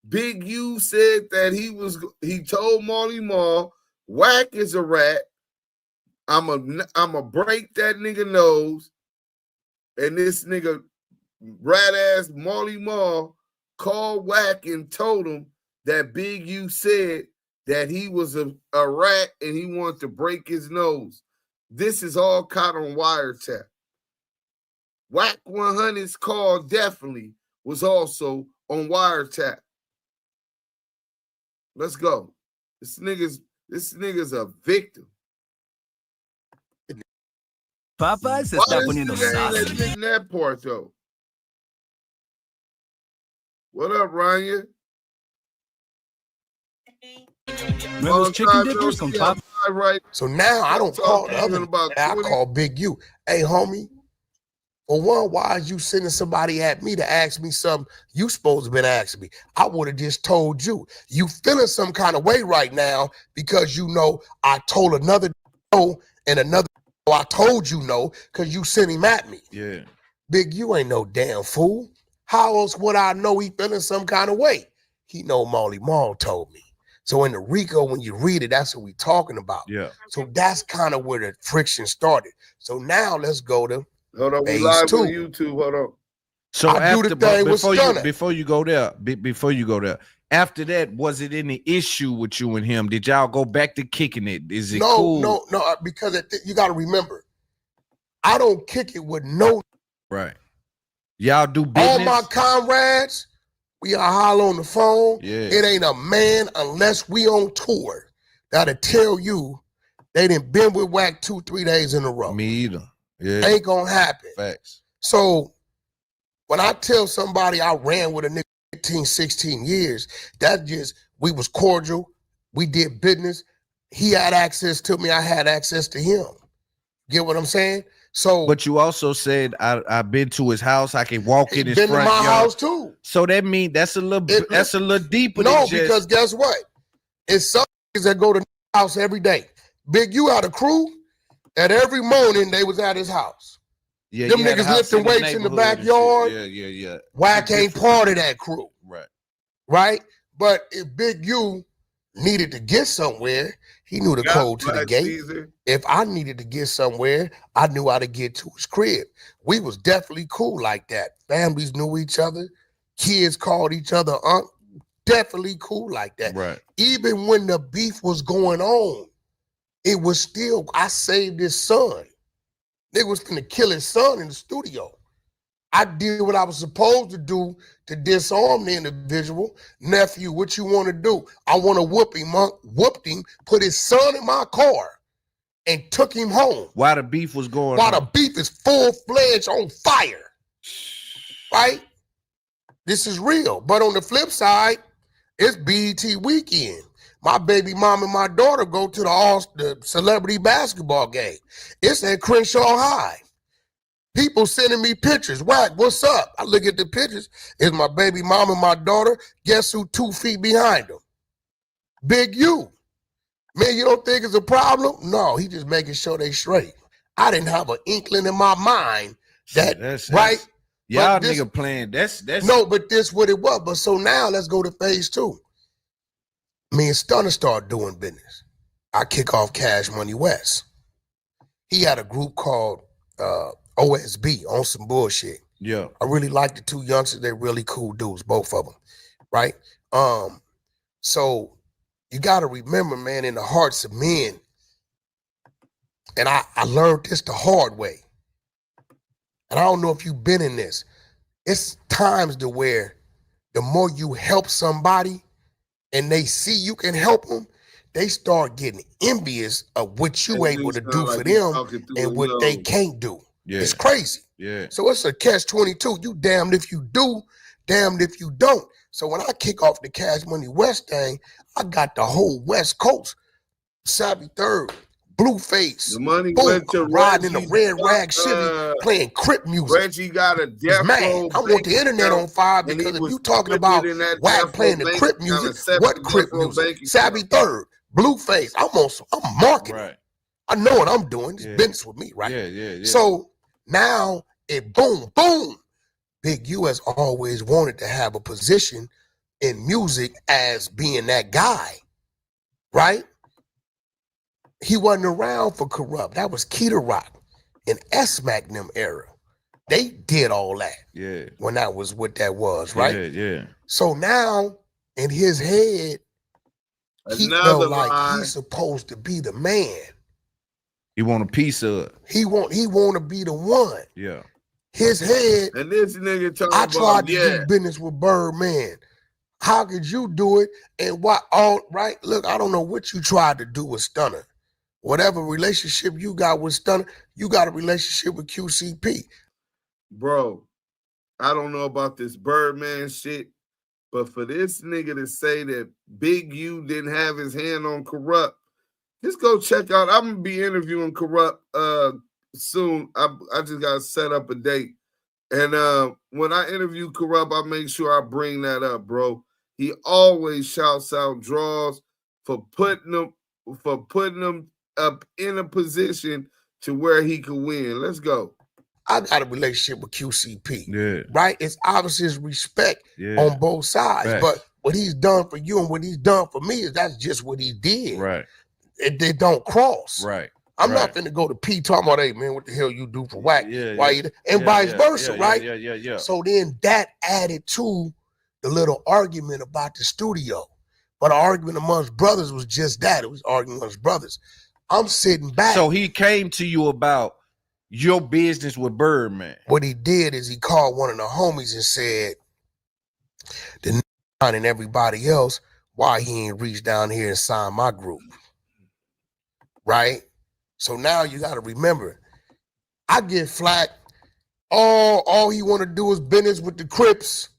Big U said that he told Molly Mall, Wack is a rat. I'ma break that nigga nose. And this nigga rat ass Molly Mall called Wack and told him that Big U said that he was a rat and he wanted to break his nose. This is all caught on wiretap. Wack 100's call definitely was also on wiretap. Let's go. This nigga's a victim. Popeye se está poniendo sassy. In that part though. What up, Ryan? Nuevos chicken dippers con pop. Right. So now I don't call the other. I call Big U. Hey, homie. For one, why are you sending somebody at me to ask me something you supposed to been asking me? I would have just told you. You feeling some kind of way right now because you know I told another no and another I told you no because you sent him at me. Yeah. Big U ain't no damn fool. How else would I know he feeling some kind of way? He know Molly Mall told me. So in the RICO, when you read it, that's what we talking about. Yeah. So that's kind of where the friction started. So now let's go to hold on, we phase live 2. on YouTube. Hold on. So after, before you go there, after that, was it any issue with you and him? Did y'all go back to kicking it? Is it cool? No, because you got to remember, I don't kick it with no. Right. Y'all do business? All my comrades, we are holler on the phone. Yeah. It ain't a man unless we on tour that'll tell you they done been with Wack 2-3 days in a row. Me either. Yeah. Ain't gonna happen. Facts. So when I tell somebody I ran with a nigga 15, 16 years, that just, we was cordial. We did business. He had access to me. I had access to him. Get what I'm saying? So, but you also said I've been to his house. I can walk in his been front to my yard. house too. So that means that's a little deeper. No, than just, because guess what? It's some niggas that go to the house every day. Big U had a crew that every morning they was at his house. Yeah, them niggas lifting weights in the backyard. Yeah. Wack ain't part of that crew. Right. But if Big U needed to get somewhere, he knew the code to the gate. If I needed to get somewhere, I knew how to get to his crib. We was definitely cool like that. Families knew each other. Kids called each other aunt. Definitely cool like that. Right. Even when the beef was going on, it was still, I saved his son. Nigga was gonna kill his son in the studio. I did what I was supposed to do to disarm the individual. Nephew, what you want to do? I want to whoop him, whooped him, put his son in my car, and took him home. While the beef was going on. While the beef is full-fledged on fire. Right? This is real. But on the flip side, it's BET weekend. My baby mom and my daughter go to the celebrity basketball game. It's at Crenshaw High. People sending me pictures. Wack, what's up? I look at the pictures. It's my baby mom and my daughter. Guess who 2 feet behind them? Big U. Man, you don't think it's a problem? No, he just making sure they straight. I didn't have an inkling in my mind that, right? Y'all nigga playing. That's no, but this what it was. But so now let's go to phase 2. Me and Stunner start doing business. I kick off Cash Money West. He had a group called OSB on some bullshit. Yeah. I really like the 2 youngsters. They're really cool dudes, both of them. Right? So you got to remember, man, in the hearts of men, and I learned this the hard way. And I don't know if you've been in this. It's times to where the more you help somebody and they see you can help them, they start getting envious of what you able to do for them and what they can't do. Yeah. It's crazy. Yeah. So it's a catch-22. You damned if you do, damned if you don't. So when I kick off the Cash Money West thing, I got the whole West Coast, Savvy Third, Blueface, the money boom, went to riding Reggie, in the red rag Chevy, playing Crip music. Reggie got a death man. I want the internet on fire because if you talking about Wack playing the Crip music, what Crip music? Savvy Third, Blueface. I'm marketing. Right. I know what I'm doing. It's business with me, right? Yeah. So now it boom. Big U has always wanted to have a position in music as being that guy, right? He wasn't around for Corrupt. That was Kooda Rock and S-Mac them era. They did all that. Yeah. When that was what that was, right? Yeah. So now in his head, he felt like he's supposed to be the man. He want a piece of it. He want to be the one. Yeah. His head. And this nigga talking I tried to do business with Birdman. How could you do it? And why all right? Look, I don't know what you tried to do with Stunner. Whatever relationship you got with Stunner, you got a relationship with QCP. Bro, I don't know about this Birdman shit, but for this nigga to say that Big U didn't have his hand on Corrupt, just go check out. I'm gonna be interviewing Corrupt soon. I just gotta set up a date. And when I interview Corrupt, I make sure I bring that up, bro. He always shouts out draws for putting them up in a position to where he could win. Let's go. I got a relationship with QCP. Yeah. Right? It's obviously his respect on both sides. Right. But what he's done for you and what he's done for me that's just what he did. Right. They don't cross. Right. I'm not finna go to P talking about, hey man, what the hell you do for Wack? Vice versa, right? Yeah. So then that added to the little argument about the studio. But the argument amongst brothers was just that. It was arguing amongst brothers. I'm sitting back. So he came to you about your business with Birdman. What he did is he called one of the homies and said, the and everybody else, why he ain't reached down here and signed my group. Right? So now you got to remember, I get flack. All he want to do is business with the Crips.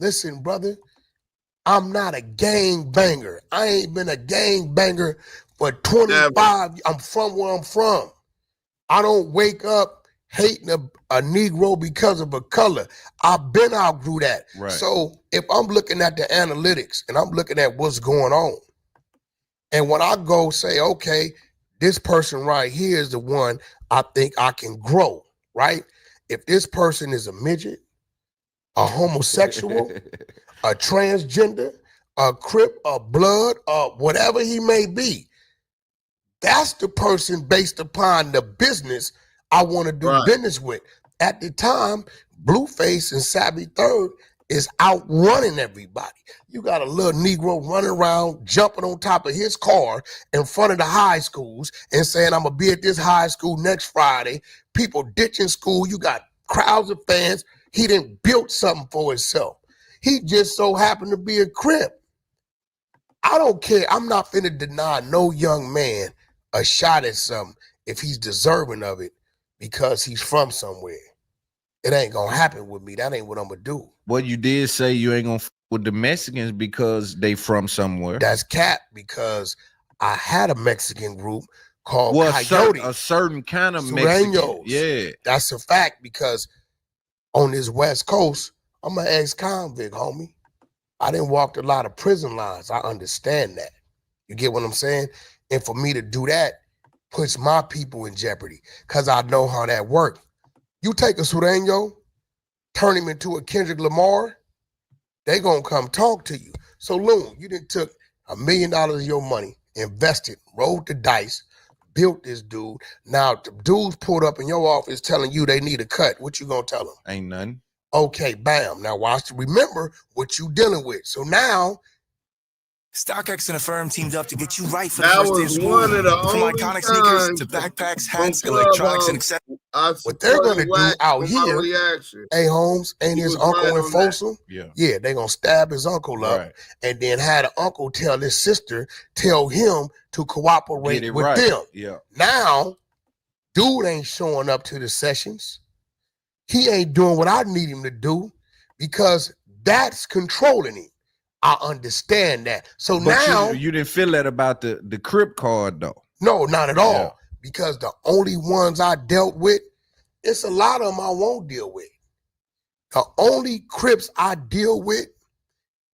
Listen, brother, I'm not a gang banger. I ain't been a gang banger for 25. I'm from where I'm from. I don't wake up hating a Negro because of a color. I've been outgrew that. Right. So if I'm looking at the analytics and I'm looking at what's going on, and when I go say, okay, this person right here is the one I think I can grow, right? If this person is a midget, a homosexual, a transgender, a Crip, a Blood, whatever he may be, that's the person based upon the business I want to do business with. At the time, Blueface and Savvy Third is outrunning everybody. You got a little Negro running around, jumping on top of his car in front of the high schools and saying, I'm going to be at this high school next Friday. People ditching school. You got crowds of fans. He done built something for himself. He just so happened to be a Crip. I don't care. I'm not finna deny no young man a shot at something if he's deserving of it because he's from somewhere. It ain't gonna happen with me. That ain't what I'm gonna do. Well, you did say you ain't gonna with the Mexicans because they from somewhere. That's cap, because I had a Mexican group called Coyote. A certain kind of Mexican. Yeah. That's a fact, because on this West Coast, I'm an ex-convict, homie. I didn't walk a lot of prison lines. I understand that. You get what I'm saying? And for me to do that puts my people in jeopardy because I know how that works. You take a Sureño, turn him into a Kendrick Lamar, they gonna come talk to you. So Loon, you done took $1 million of your money, invested, rolled the dice, built this dude. Now the dudes pulled up in your office telling you they need a cut. What you gonna tell them? Ain't nothing. Okay, bam. Now watch, remember what you dealing with. So now StockX and Affirm teamed up to get you right for that the first was day of one school. of the From only iconic times sneakers to backpacks, hats, electronics, and accessories. what they're gonna do out here, hey Holmes, ain't his uncle in Folsom? Yeah, they gonna stab his uncle up, and then had an uncle tell his sister, tell him to cooperate with them. Yeah. Now, dude ain't showing up to the sessions. He ain't doing what I need him to do because that's controlling him. I understand that. So but now you didn't feel that about the Crip card though. No, not at all. Because the only ones I dealt with, it's a lot of them I won't deal with. The only Crips I deal with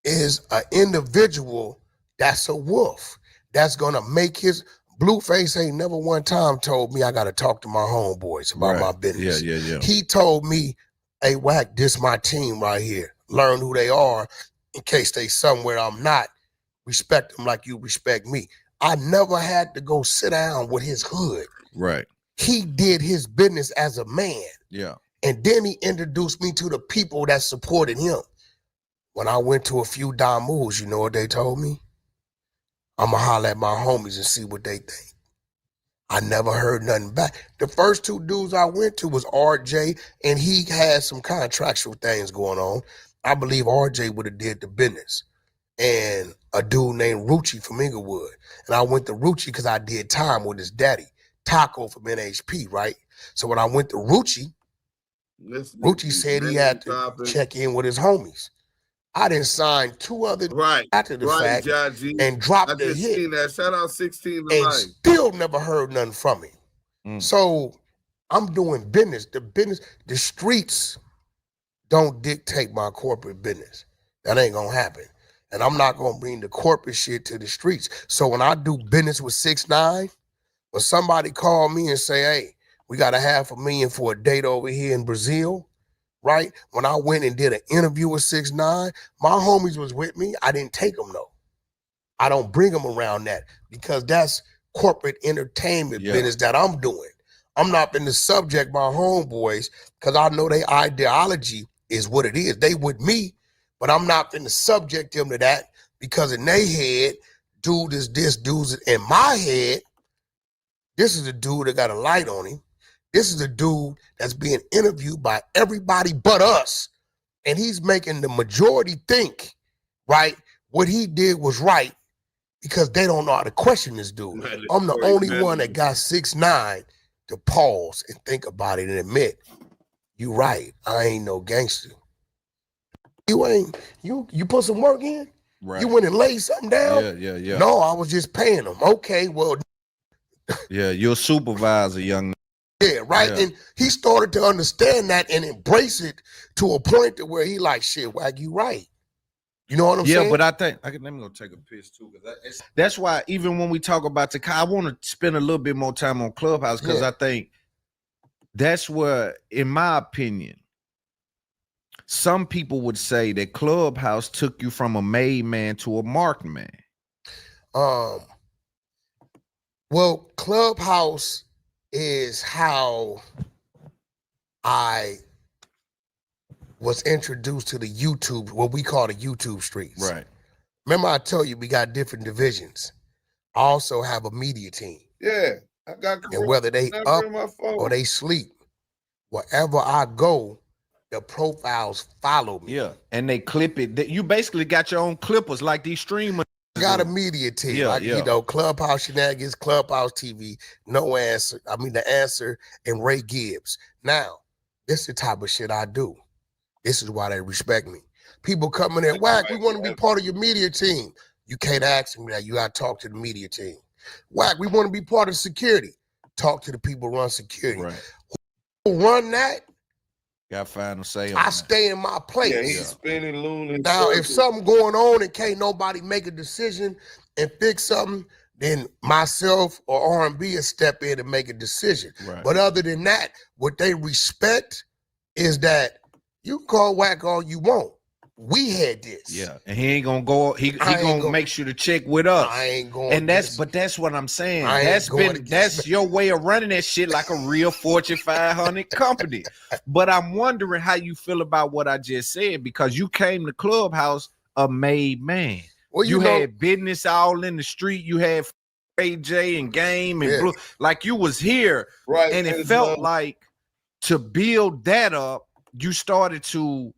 is an individual that's a wolf. That's gonna make his Blueface ain't never one time told me I gotta talk to my homeboys about my business. Yeah. He told me, hey Wack, this my team right here. Learn who they are in case they somewhere I'm not. Respect them like you respect me. I never had to go sit down with his hood. Right. He did his business as a man. Yeah. And then he introduced me to the people that supported him. When I went to a few Damus, you know what they told me? I'ma holler at my homies and see what they think. I never heard nothing back. The first two dudes I went to was RJ, and he had some contractual things going on. I believe RJ would have did the business. And a dude named Rucci from Inglewood. And I went to Rucci because I did time with his daddy, Taco from NHP, right? So when I went to Rucci, Rucci said he had to check in with his homies. I didn't sign two other after the fact and dropped the hit. Seen that. Shout out 16 to and life. Still never heard nothing from him. So I'm doing business. The streets don't dictate my corporate business. That ain't gonna happen. And I'm not gonna bring the corporate shit to the streets. So when I do business with 6ix9ine, when somebody call me and say, hey, we got $500,000 for a date over here in Brazil, right? When I went and did an interview with 6ix9ine, my homies was with me. I didn't take them though. I don't bring them around that because that's corporate entertainment business that I'm doing. I'm not been the subject my homeboys because I know their ideology is what it is. They with me, But I'm not finna subject them to that because in their head, dude is this, dude's in my head. This is a dude that got a light on him. This is a dude that's being interviewed by everybody but us. And he's making the majority think, right, what he did was right because they don't know how to question this dude. I'm the only one that got 6'9" to pause and think about it and admit, you right, I ain't no gangster. You put some work in? Right. You went and laid something down? Yeah. No, I was just paying them. Okay, well. Yeah, you're a supervisor, young. Yeah, right. Yeah. And he started to understand that and embrace it to a point to where he like, shit, Wack, you right. You know what I'm saying? Yeah, but I think let me go take a piss too, because that's why even when we talk about Tekashi, I want to spend a little bit more time on Clubhouse because I think that's where, in my opinion, some people would say that Clubhouse took you from a made man to a marked man. Well, Clubhouse is how I was introduced to the YouTube, what we call the YouTube streets. Right. Remember I told you we got different divisions. I also have a media team. Yeah, I got. And whether they up or they sleep, wherever I go, the profiles follow me. Yeah, and they clip it. You basically got your own clippers like these streamers. I got a media team. You know, Clubhouse Shenanigans, Clubhouse TV, No Answer. I mean, The Answer and Ray Gibbs. Now, this is the type of shit I do. This is why they respect me. People come in there, Wack, we want to be part of your media team. You can't ask me that. You got to talk to the media team. Wack, we want to be part of security. Talk to the people who run security. Right. Who run that? Got final say on I that. stay in my place. Yeah, he's spinning Loon. Now, if something going on and can't nobody make a decision and fix something, then myself or R&B will step in and make a decision. Right. But other than that, what they respect is that you can call Wack all you want. We had this. Yeah, and he ain't gonna go. He gonna make sure to check with us. I ain't going. And that's what I'm saying. That's your way of running that shit like a real Fortune 500 company. But I'm wondering how you feel about what I just said because you came to Clubhouse a made man. Well, you had business all in the street. You had AJ and Game and Blue, like you was here, right? And it felt like to build that up, you started to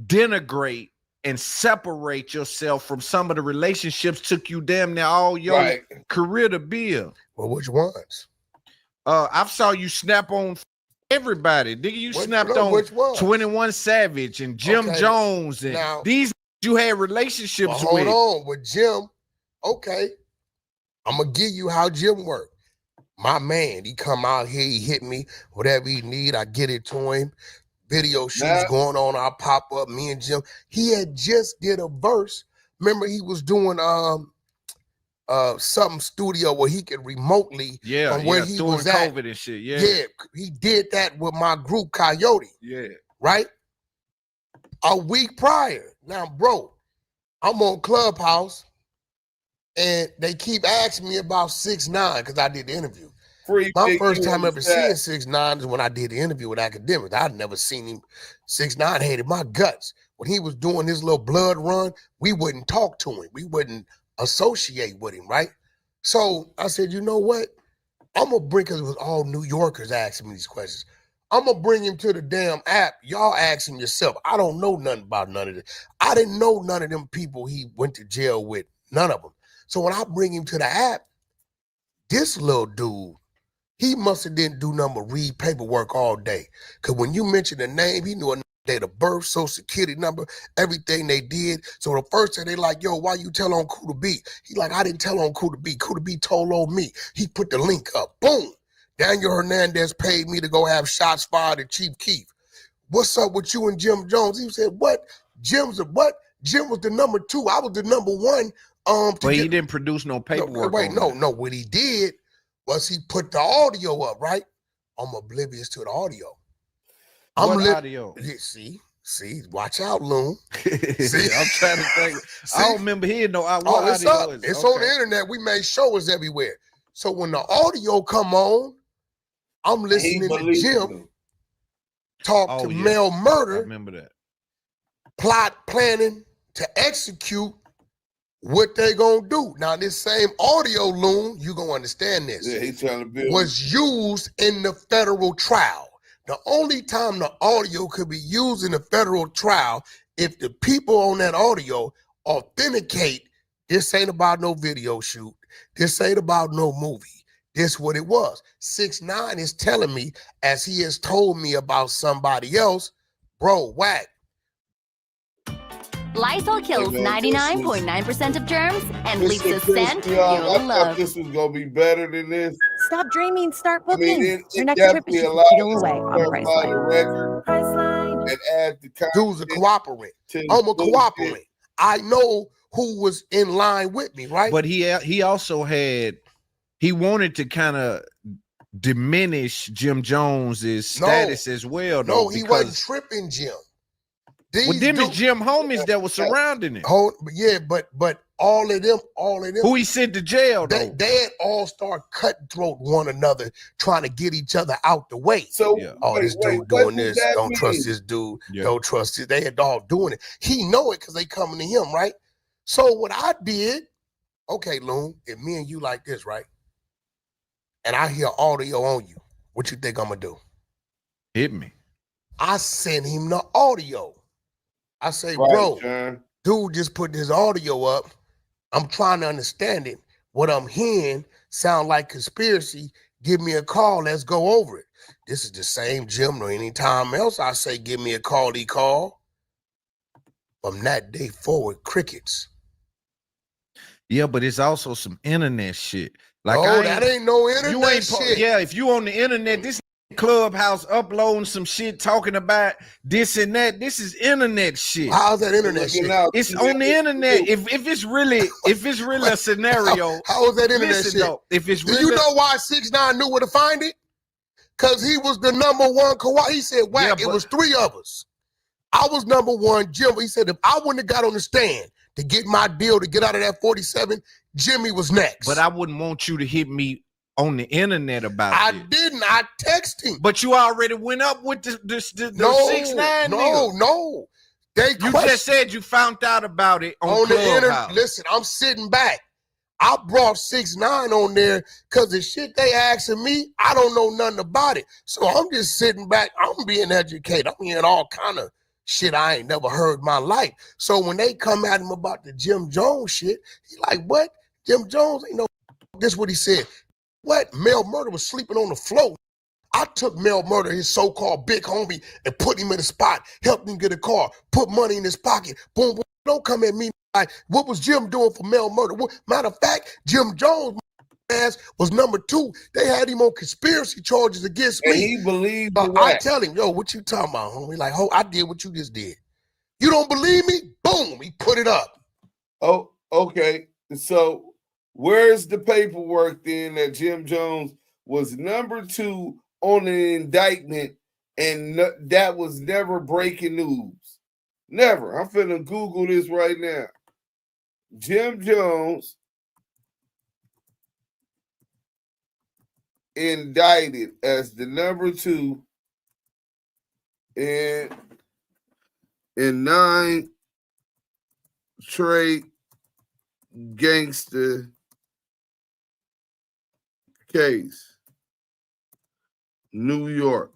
denigrate and separate yourself from some of the relationships took you damn near all your career to build. Well, which ones? I saw you snap on everybody. Nigga, you snapped on 21 Savage and Jim Jones and now, these you had relationships with. Hold on, with Jim. Okay, I'm gonna give you how Jim worked. My man, he come out here, he hit me, whatever he need, I get it to him. Video shoots going on, I pop up, me and Jim. He had just did a verse. Remember, he was doing something studio where he could remotely from where he was at. COVID and shit. Yeah, he did that with my group Coyote. Yeah, right. A week prior. Now, bro, I'm on Clubhouse, and they keep asking me about 6ix9ine because I did the interview. My first time ever seeing 6ix9ine is when I did the interview with Academics. I'd never seen him. 6ix9ine hated my guts. When he was doing his little blood run, we wouldn't talk to him. We wouldn't associate with him, right? So I said, you know what? I'm going to bring, because it was all New Yorkers asking me these questions. I'm going to bring him to the damn app. Y'all ask him yourself. I don't know nothing about none of this. I didn't know none of them people he went to jail with. None of them. So when I bring him to the app, this little dude, he must have didn't do nothing but read paperwork all day. Because when you mention the name, he knew a date of birth, social security number, everything they did. So the first thing they like, yo, why you tell on Kooda B? He like, I didn't tell on Kooda B. Kooda B told on me. He put the link up. Boom. Daniel Hernandez paid me to go have shots fired at Chief Keef. What's up with you and Jim Jones? He said, what? Jim's a what? Jim was the number 2. I was the number 1. But he didn't produce no paperwork. No. What he did was he put the audio up, right? I'm oblivious to the audio. Audio? See, watch out, Loon. See, I'm trying to think. I don't remember hearing no audio. It's up. It's on the internet. We made shows everywhere. So when the audio come on, I'm listening to Jim talk to Mel Murder. I remember that. planning to execute what they gonna do. Now, this same audio, Loon, you gonna understand this. Yeah, he's trying to build. Was used in the federal trial. The only time the audio could be used in the federal trial if the people on that audio authenticate this ain't about no video shoot. This ain't about no movie. This what it was. 6ix9ine is telling me, as he has told me about somebody else, bro, Wack. Lysol kills 99.9% of germs and leaves a scent you'll I love. thought this was gonna be better than this. Stop dreaming, start booking. Your next trip is just a deal away on Priceline. And add the Dude's a cooperant. I'm a cooperant. I know who was in line with me, right? But he also had, he wanted to kind of diminish Jim Jones's status as well. No, he wasn't tripping Jim. Well, them is Jim homies that was surrounding him. Yeah, but all of them. Who he sent to jail, though. They had all start cutthroat one another, trying to get each other out the way. So, this dude doing this. Don't trust this dude. Don't trust it. They had all doing it. He know it because they coming to him, right? So what I did, okay, Loon, if me and you like this, right? And I hear audio on you, what you think I'm gonna do? Hit me. I send him the audio. I say, bro, dude just put this audio up. I'm trying to understand it. What I'm hearing sound like conspiracy. Give me a call. Let's go over it. This is the same Jim or anytime else I say, give me a call, he call. From that day forward, crickets. Yeah, but it's also some internet shit. Like, that ain't no internet shit. Yeah, if you on the internet, this Clubhouse uploading some shit talking about this and that. This is internet shit. How's that internet shit? It's on the internet. If it's really a scenario. How is that internet shit? Though, if it's really, do you know why 6ix9ine knew where to find it? Because he was the #1. He said, Wack, it was 3 of us. I was #1. Jim, he said, if I wouldn't have got on the stand to get my deal to get out of that 47, Jimmy was next. But I wouldn't want you to hit me on the internet about it. I didn't. I text him. But you already went up with the 6ix9ine. No. You just said you found out about it on the internet. Clubhouse. Listen, I'm sitting back. I brought 6ix9ine on there because the shit they asking me, I don't know nothing about it. So I'm just sitting back. I'm being educated. I'm hearing all kind of shit I ain't never heard in my life. So when they come at him about the Jim Jones shit, he like, what? Jim Jones ain't no. This what he said. What? Mel Murder was sleeping on the floor. I took Mel Murder, his so-called big homie, and put him in a spot, helped him get a car, put money in his pocket. Boom, boom. Don't come at me like, what was Jim doing for Mel Murder? Matter of fact, Jim Jones' ass was #2. They had him on conspiracy charges against me. And he believed I tell him, yo, what you talking about, homie? Like, I did what you just did. You don't believe me? Boom, he put it up. Oh, okay. So where's the paperwork then that Jim Jones was #2 on an indictment and that was never breaking news? Never. I'm finna Google this right now. Jim Jones indicted as the #2 in Nine Trey gangster case, New York.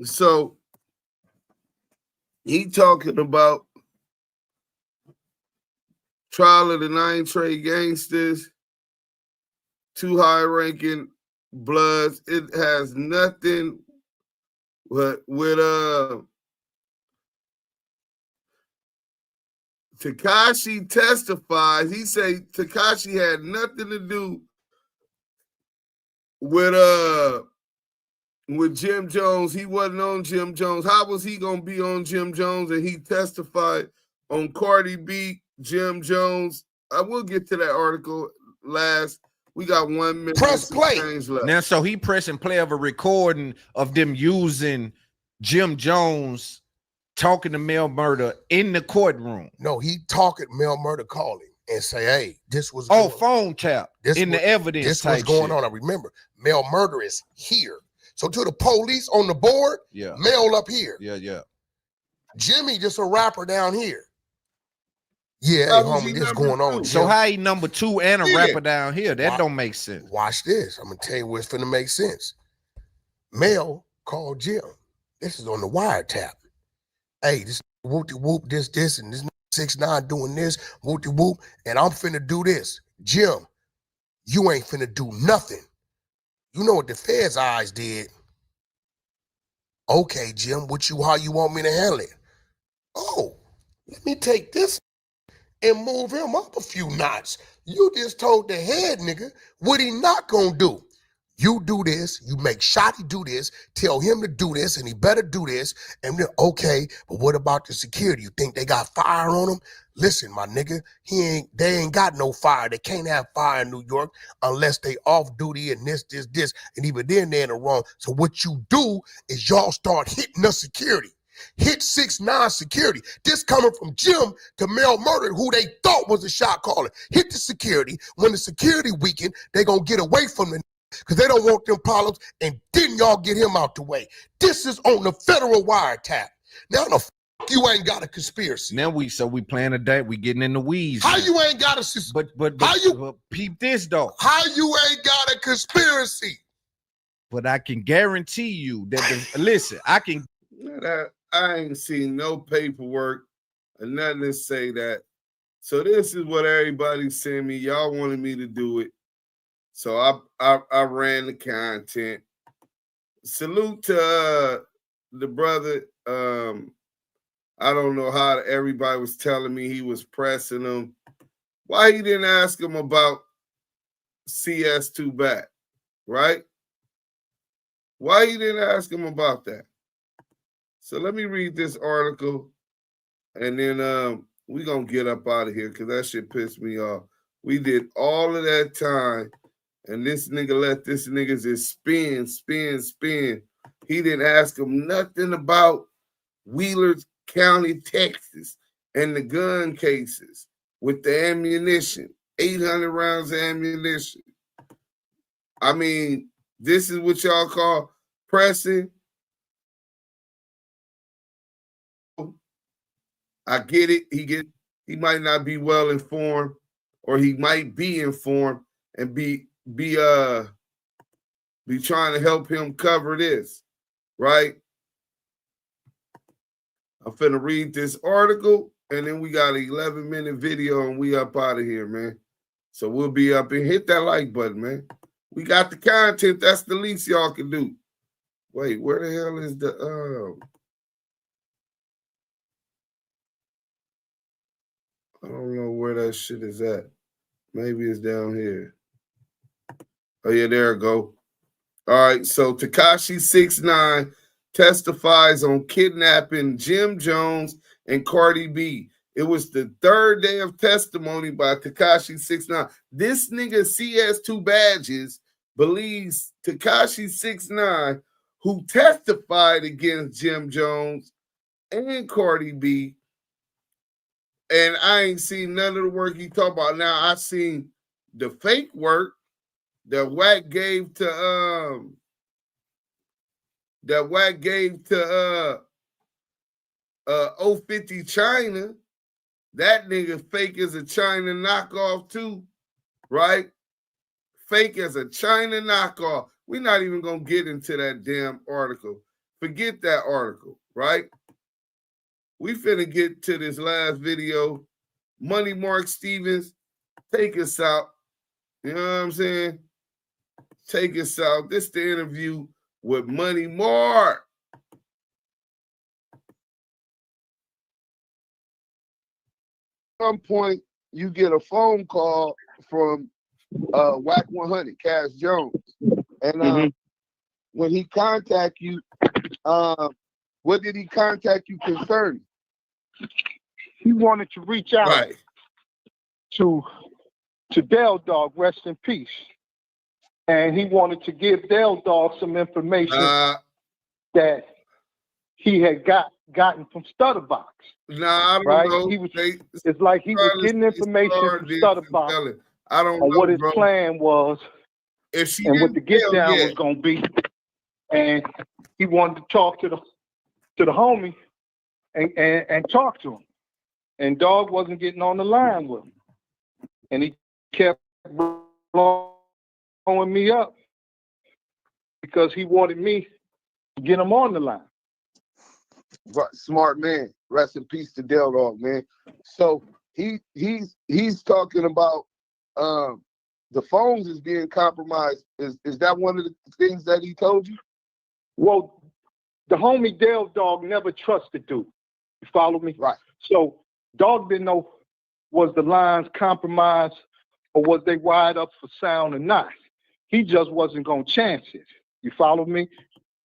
So he talking about trial of the 9 Trey gangsters, 2 high-ranking Bloods. It has nothing with Tekashi testifies. He say Tekashi had nothing to do with Jim Jones. He wasn't on Jim Jones. How was he gonna be on Jim Jones? And he testified on Cardi B, Jim Jones. I will get to that article last. We got 1 minute. Press play. Left. Now, so he pressing play of a recording of them using Jim Jones talking to Mel Murder in the courtroom. No, he talking Mel Murder calling and say, hey, this was phone tap in the evidence. This was going on. I remember Mel Murder is here. So to the police on the board, Mel up here. Yeah. Jimmy just a rapper down here. Yeah, hey, homie, this going on, Jim. So how he number 2 and a rapper down here? That don't make sense. Watch this. I'm gonna tell you what's finna make sense. Mel called Jim. This is on the wiretap. Hey, this whoop, this, and this 6ix9ine doing this, whoop, and I'm finna do this. Jim, you ain't finna do nothing. You know what the Fed's eyes did? Okay, Jim, how you want me to handle it? Oh, let me take this and move him up a few knots. You just told the head nigga what he not gonna do. You do this, you make Shotty do this, tell him to do this, and he better do this. And then, okay, but what about the security? You think they got fire on him? Listen, my nigga, they ain't got no fire. They can't have fire in New York unless they off duty and this, and even then they're in the wrong. So what you do is y'all start hitting the security. Hit 6ix9ine security. This coming from Jim to Mel Murder, who they thought was a shot caller. Hit the security. When the security weakened, they gonna get away from the because they don't want them problems, and didn't y'all get him out the way? This is on the federal wiretap. Now the you ain't got a conspiracy. Now we playing a day. We getting in the weeds. How you ain't got a but peep this though. How you ain't got a conspiracy? But I can guarantee you that listen, I ain't seen no paperwork or nothing to say that. So this is what everybody sent me. Y'all wanted me to do it. So I ran the content. Salute to the brother. I don't know how everybody was telling me he was pressing him. Why he didn't ask him about CS2 back, right? Why he didn't ask him about that? So let me read this article, and then we're going to get up out of here because that shit pissed me off. We did all of that time, and this nigga let this nigga just spin. He didn't ask him nothing about Wheeler County, Texas, and the gun cases with the ammunition, 800 rounds of ammunition. I mean, this is what y'all call pressing. I get it. He might not be well informed, or he might be informed and be trying to help him cover this, right? I'm finna read this article, and then we got an 11-minute video, and we up out of here, man. So we'll be up and hit that like button, man. We got the content. That's the least y'all can do. Wait, where the hell is the I don't know where that shit is at. Maybe it's down here. Oh, yeah, there it go. All right, so Tekashi 6ix9ine testifies on kidnapping Jim Jones and Cardi B. It was the third day of testimony by Tekashi 6ix9ine. This nigga CS2 badges believes Tekashi 6ix9ine, who testified against Jim Jones and Cardi B, and I ain't seen none of the work he talked about. Now I seen the fake work that Wack gave to 050 China. That nigga fake as a China knockoff too, right? Fake as a China knockoff. We're not even gonna get into that damn article. Forget that article, right? We finna get to this last video. Money Mark Stevens, take us out. You know what I'm saying? Take us out. This is the interview with Money Mark. At some point, you get a phone call from WACK100, Cash Jones. And when he contact you, what did he contact you concerning? He wanted to reach out to Dale Dog, rest in peace. And he wanted to give Dale Dog some information that he had gotten from Stutterbox. I don't know. It's like he was getting information from Stutterbox on what his plan was and what the get down was going to be. And he wanted to talk to the homie and talk to him. And dog wasn't getting on the line with him. And he kept blowing me up because he wanted me to get him on the line. Smart man. Rest in peace to Del Dog, man. So he's talking about the phones is being compromised. Is that one of the things that he told you? Well, the homie Del Dog never trusted dude. You follow me? Right. So Dog didn't know was the lines compromised or was they wired up for sound or not. He just wasn't gonna chance it. You follow me?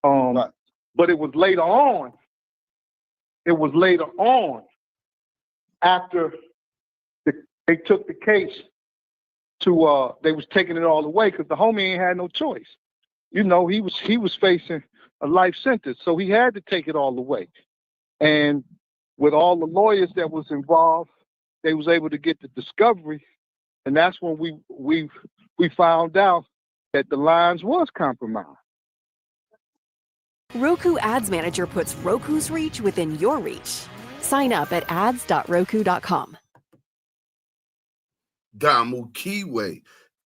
Right. But it was later on. It was later on after they took the case to they was taking it all away because the homie ain't had no choice. You know, he was facing a life sentence, so he had to take it all away. And with all the lawyers that was involved, they was able to get the discovery, and that's when we found out that the lines was compromised. Roku Ads Manager puts Roku's reach within your reach. Sign up at ads.roku.com. Damu Kiwe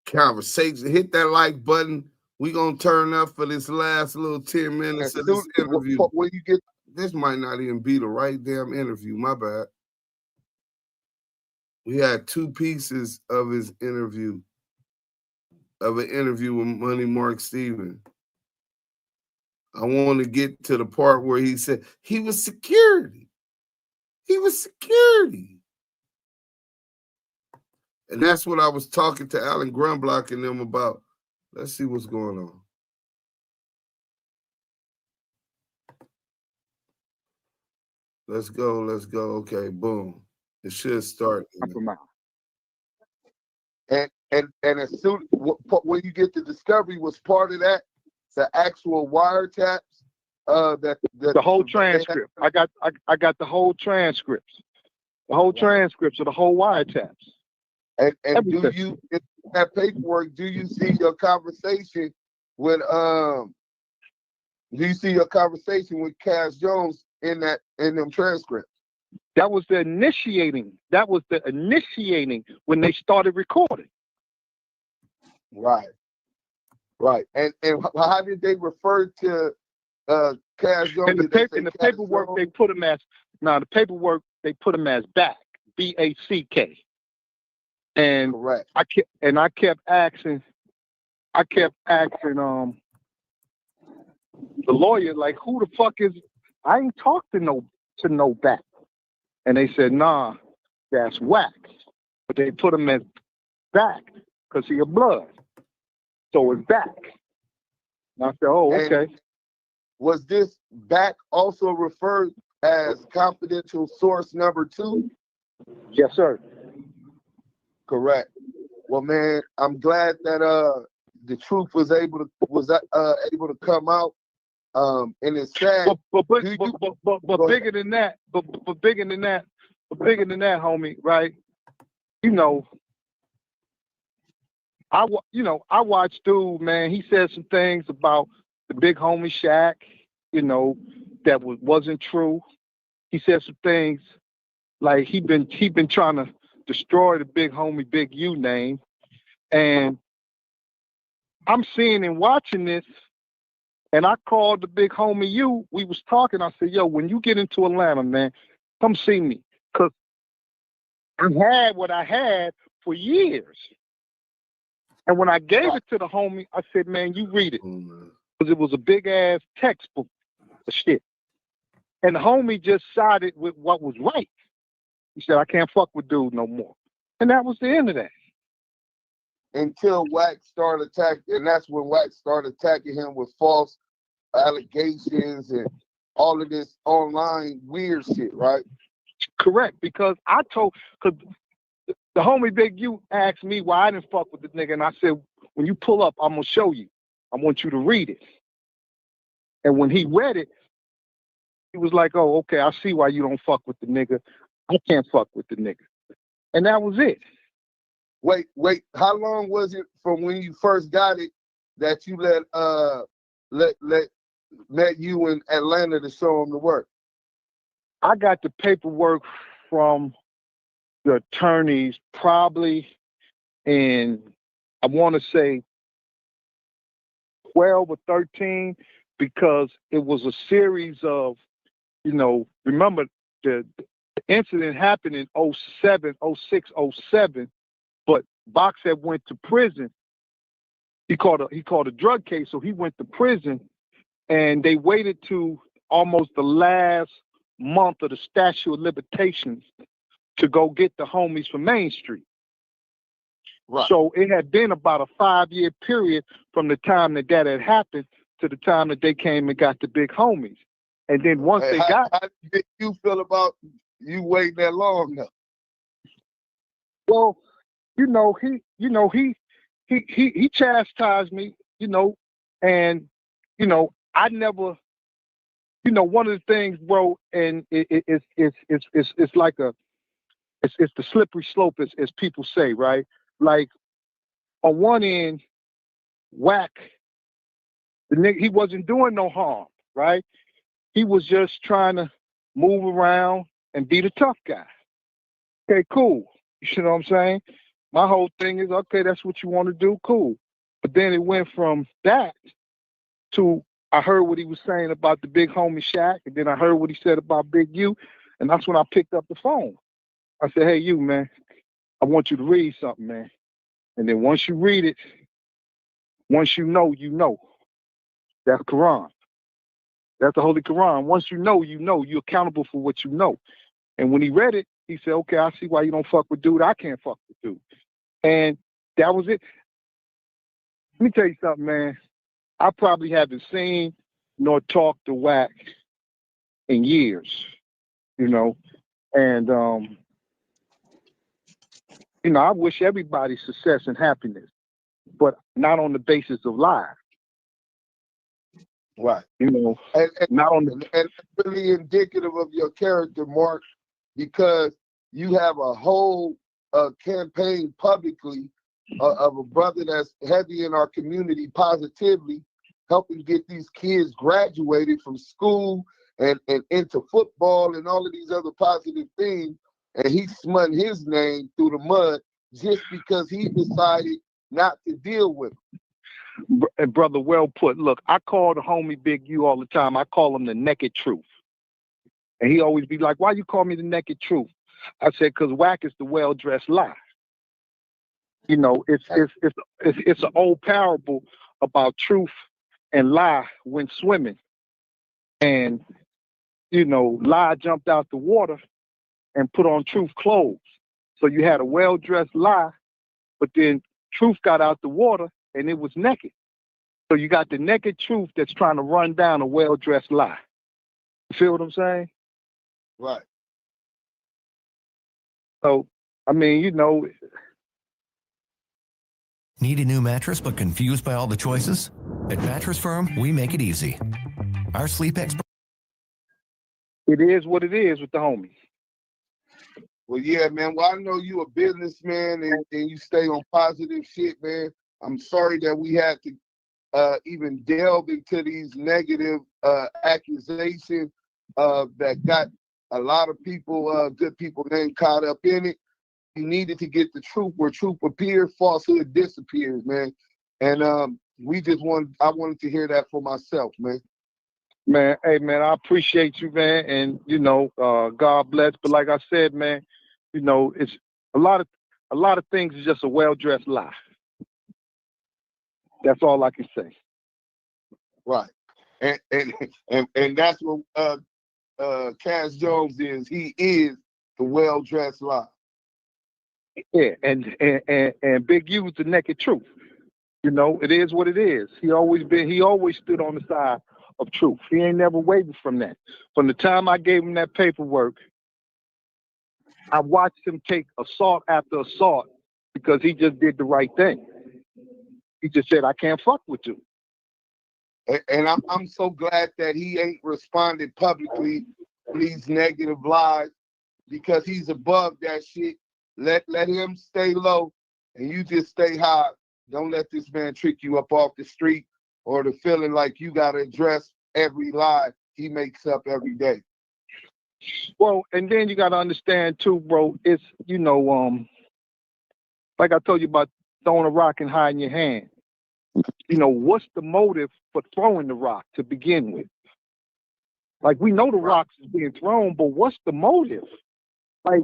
conversation. Hit that like button. We gonna turn up for this last little 10 minutes of this interview. When you get this, might not even be the right damn interview. My bad. We had 2 pieces of his interview, of an interview with Money Mark Steven. I want to get to the part where he said he was security. He was security. And that's what I was talking to Alan Grumblock and them about. Let's see what's going on. Let's go. Let's go. Okay, boom. It should start. And as soon when you get the discovery, was part of that the actual wiretaps? The whole transcript. I got the whole transcripts. The whole transcripts of the whole wiretaps. And do you, in that paperwork, do you see your conversation with Cash Jones in them transcripts? That was the initiating. That was the initiating when they started recording. Right. Right. And how did they refer to Cash Jones? In the paperwork they put him as Back, BACK. And correct. I kept asking the lawyer, like, who the fuck is, I ain't talked to no Back. And they said, nah, that's Wack. But they put him as Back because he a blood. So it's Back. And I said, oh, okay. And was this Back also referred as confidential source number 2? Yes, sir. Correct. Well, man, I'm glad that the truth was able to come out. And it's sad. But bigger than that, homie, right? You know, I watched dude, man. He said some things about the big homie Shaq, you know, that wasn't true. He said some things like he been trying to destroy the big homie Big U name. And I'm seeing and watching this, and I called the big homie U. We was talking. I said, yo, when you get into Atlanta, man, come see me. Because I had what I had for years. And when I gave it to the homie, I said, man, you read it. Because it was a big-ass textbook of shit. And the homie just sided with what was right. He said, I can't fuck with dude no more. And that was the end of that. Until Wack started attacking, and that's when Wack started attacking him with false allegations and all of this online weird shit, right? Correct, because the homie Big U asked me why I didn't fuck with the nigga, and I said, when you pull up, I'm gonna show you. I want you to read it. And when he read it, he was like, oh, okay, I see why you don't fuck with the nigga. I can't fuck with the nigga. And that was it. Wait, how long was it from when you first got it that you met you in Atlanta to show him the work? I got the paperwork from the attorneys probably in, I want to say 12 or 13, because it was a series of, you know, remember the incident happened in 07, 06, 07, but Box had went to prison. He called a drug case, so he went to prison, and they waited to almost the last month of the statute of limitations to go get the homies from Main Street. Right. So it had been about a 5-year period from the time that had happened to the time that they came and got the big homies. And then once they got, how did you feel about you waiting that long now? Well, he chastised me, and I never, one of the things, bro, and it's like it's the slippery slope, as people say, right? Like on one end, Wack, the nigga, he wasn't doing no harm, right? He was just trying to move around and be the tough guy. Okay, cool. You know what I'm saying? My whole thing is, okay, that's what you want to do, cool. But then it went from that to, I heard what he was saying about the big homie Shaq, and then I heard what he said about Big U, and that's when I picked up the phone. I said, hey, you, man, I want you to read something, man. And then once you read it, once you know, that's Quran. That's the Holy Quran. Once you know, you're accountable for what you know. And when he read it, he said, okay, I see why you don't fuck with dude. I can't fuck with dude. And that was it. Let me tell you something, man. I probably haven't seen nor talked to Wack in years, and, I wish everybody success and happiness, but not on the basis of lies. Right. And not on the, and really indicative of your character, Mark, because you have a whole campaign publicly of a brother that's heavy in our community positively, helping get these kids graduated from school and into football and all of these other positive things. And he smutting his name through the mud just because he decided not to deal with it. And brother, well put. Look, I call the homie Big U all the time. I call him the naked truth. And he always be like, why you call me the naked truth? I said, because Wack is the well-dressed lie. It's an old parable about truth and lie when swimming. And, lie jumped out the water and put on truth clothes. So you had a well-dressed lie, but then truth got out the water and it was naked. So you got the naked truth that's trying to run down a well-dressed lie. You feel what I'm saying? Right. So, I mean, Need a new mattress but confused by all the choices? At Mattress Firm, we make it easy. Our sleep expert. It is what it is with the homies. Well, yeah, man. Well, I know you a businessman and you stay on positive shit, man. I'm sorry that we had to even delve into these negative accusations that got a lot of people, good people named caught up in it. You needed to get the truth where truth appears, falsehood disappears, man. And I wanted to hear that for myself, man. Man, hey, man, I appreciate you, man. And, God bless. But like I said, man, it's a lot of things is just a well-dressed lie. That's all I can say. Right. And that's what Cash Jones is. He is the well-dressed lie. Yeah, and Big U is the naked truth. It is what it is. He always stood on the side of truth. He ain't never wavered from that. From the time I gave him that paperwork, I watched him take assault after assault because he just did the right thing. He just said, I can't fuck with you. And I'm so glad that he ain't responded publicly to these negative lies because he's above that shit. Let him stay low and you just stay high. Don't let this man trick you up off the street or the feeling like you got to address every lie he makes up every day. Well, and then you got to understand too, bro. It's like I told you about throwing a rock and hiding your hand. What's the motive for throwing the rock to begin with? Like, we know the rocks is being thrown, but what's the motive? Like,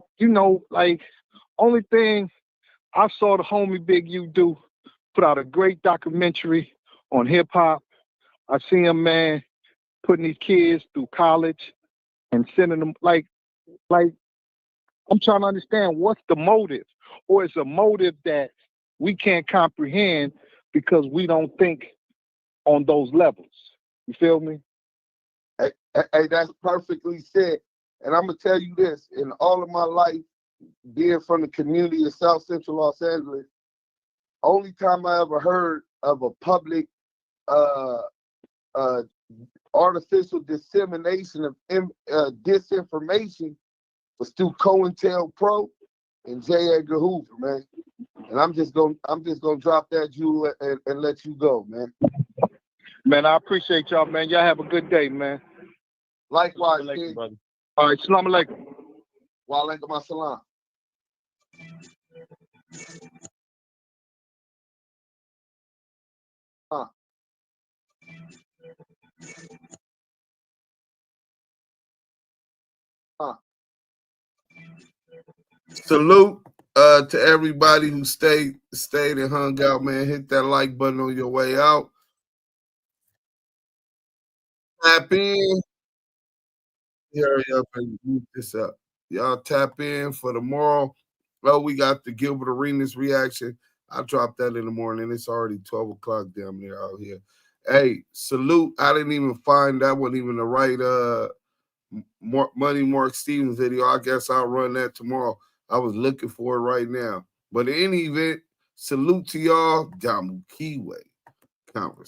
only thing I saw the homie Big U do, put out a great documentary on hip hop. I see him, man, putting these kids through college and sending them like I'm trying to understand what's the motive, or it's a motive that we can't comprehend because we don't think on those levels. You feel me? Hey, that's perfectly said. And I'm gonna tell you this: in all of my life, being from the community of South Central Los Angeles, only time I ever heard of a public artificial dissemination of disinformation was through COINTELPRO and J. Edgar Hoover, man. And I'm just gonna drop that jewel and let you go, man. Man, I appreciate y'all, man. Y'all have a good day, man. Likewise, King. Brother. All right, salam alaikum. Wa alaikum assalam. Salute to everybody who stayed and hung out, man. Hit that like button on your way out. Tap in. Hurry up and move this up. Y'all tap in for tomorrow. Oh, we got the Gilbert Arenas reaction. I dropped that in the morning. It's already 12 o'clock down there out here. Hey, salute. I didn't even find that wasn't even the right Money Mark Stevens video. I guess I'll run that tomorrow. I was looking for it right now. But in any event, salute to y'all. Jamu Kiwe Conversation.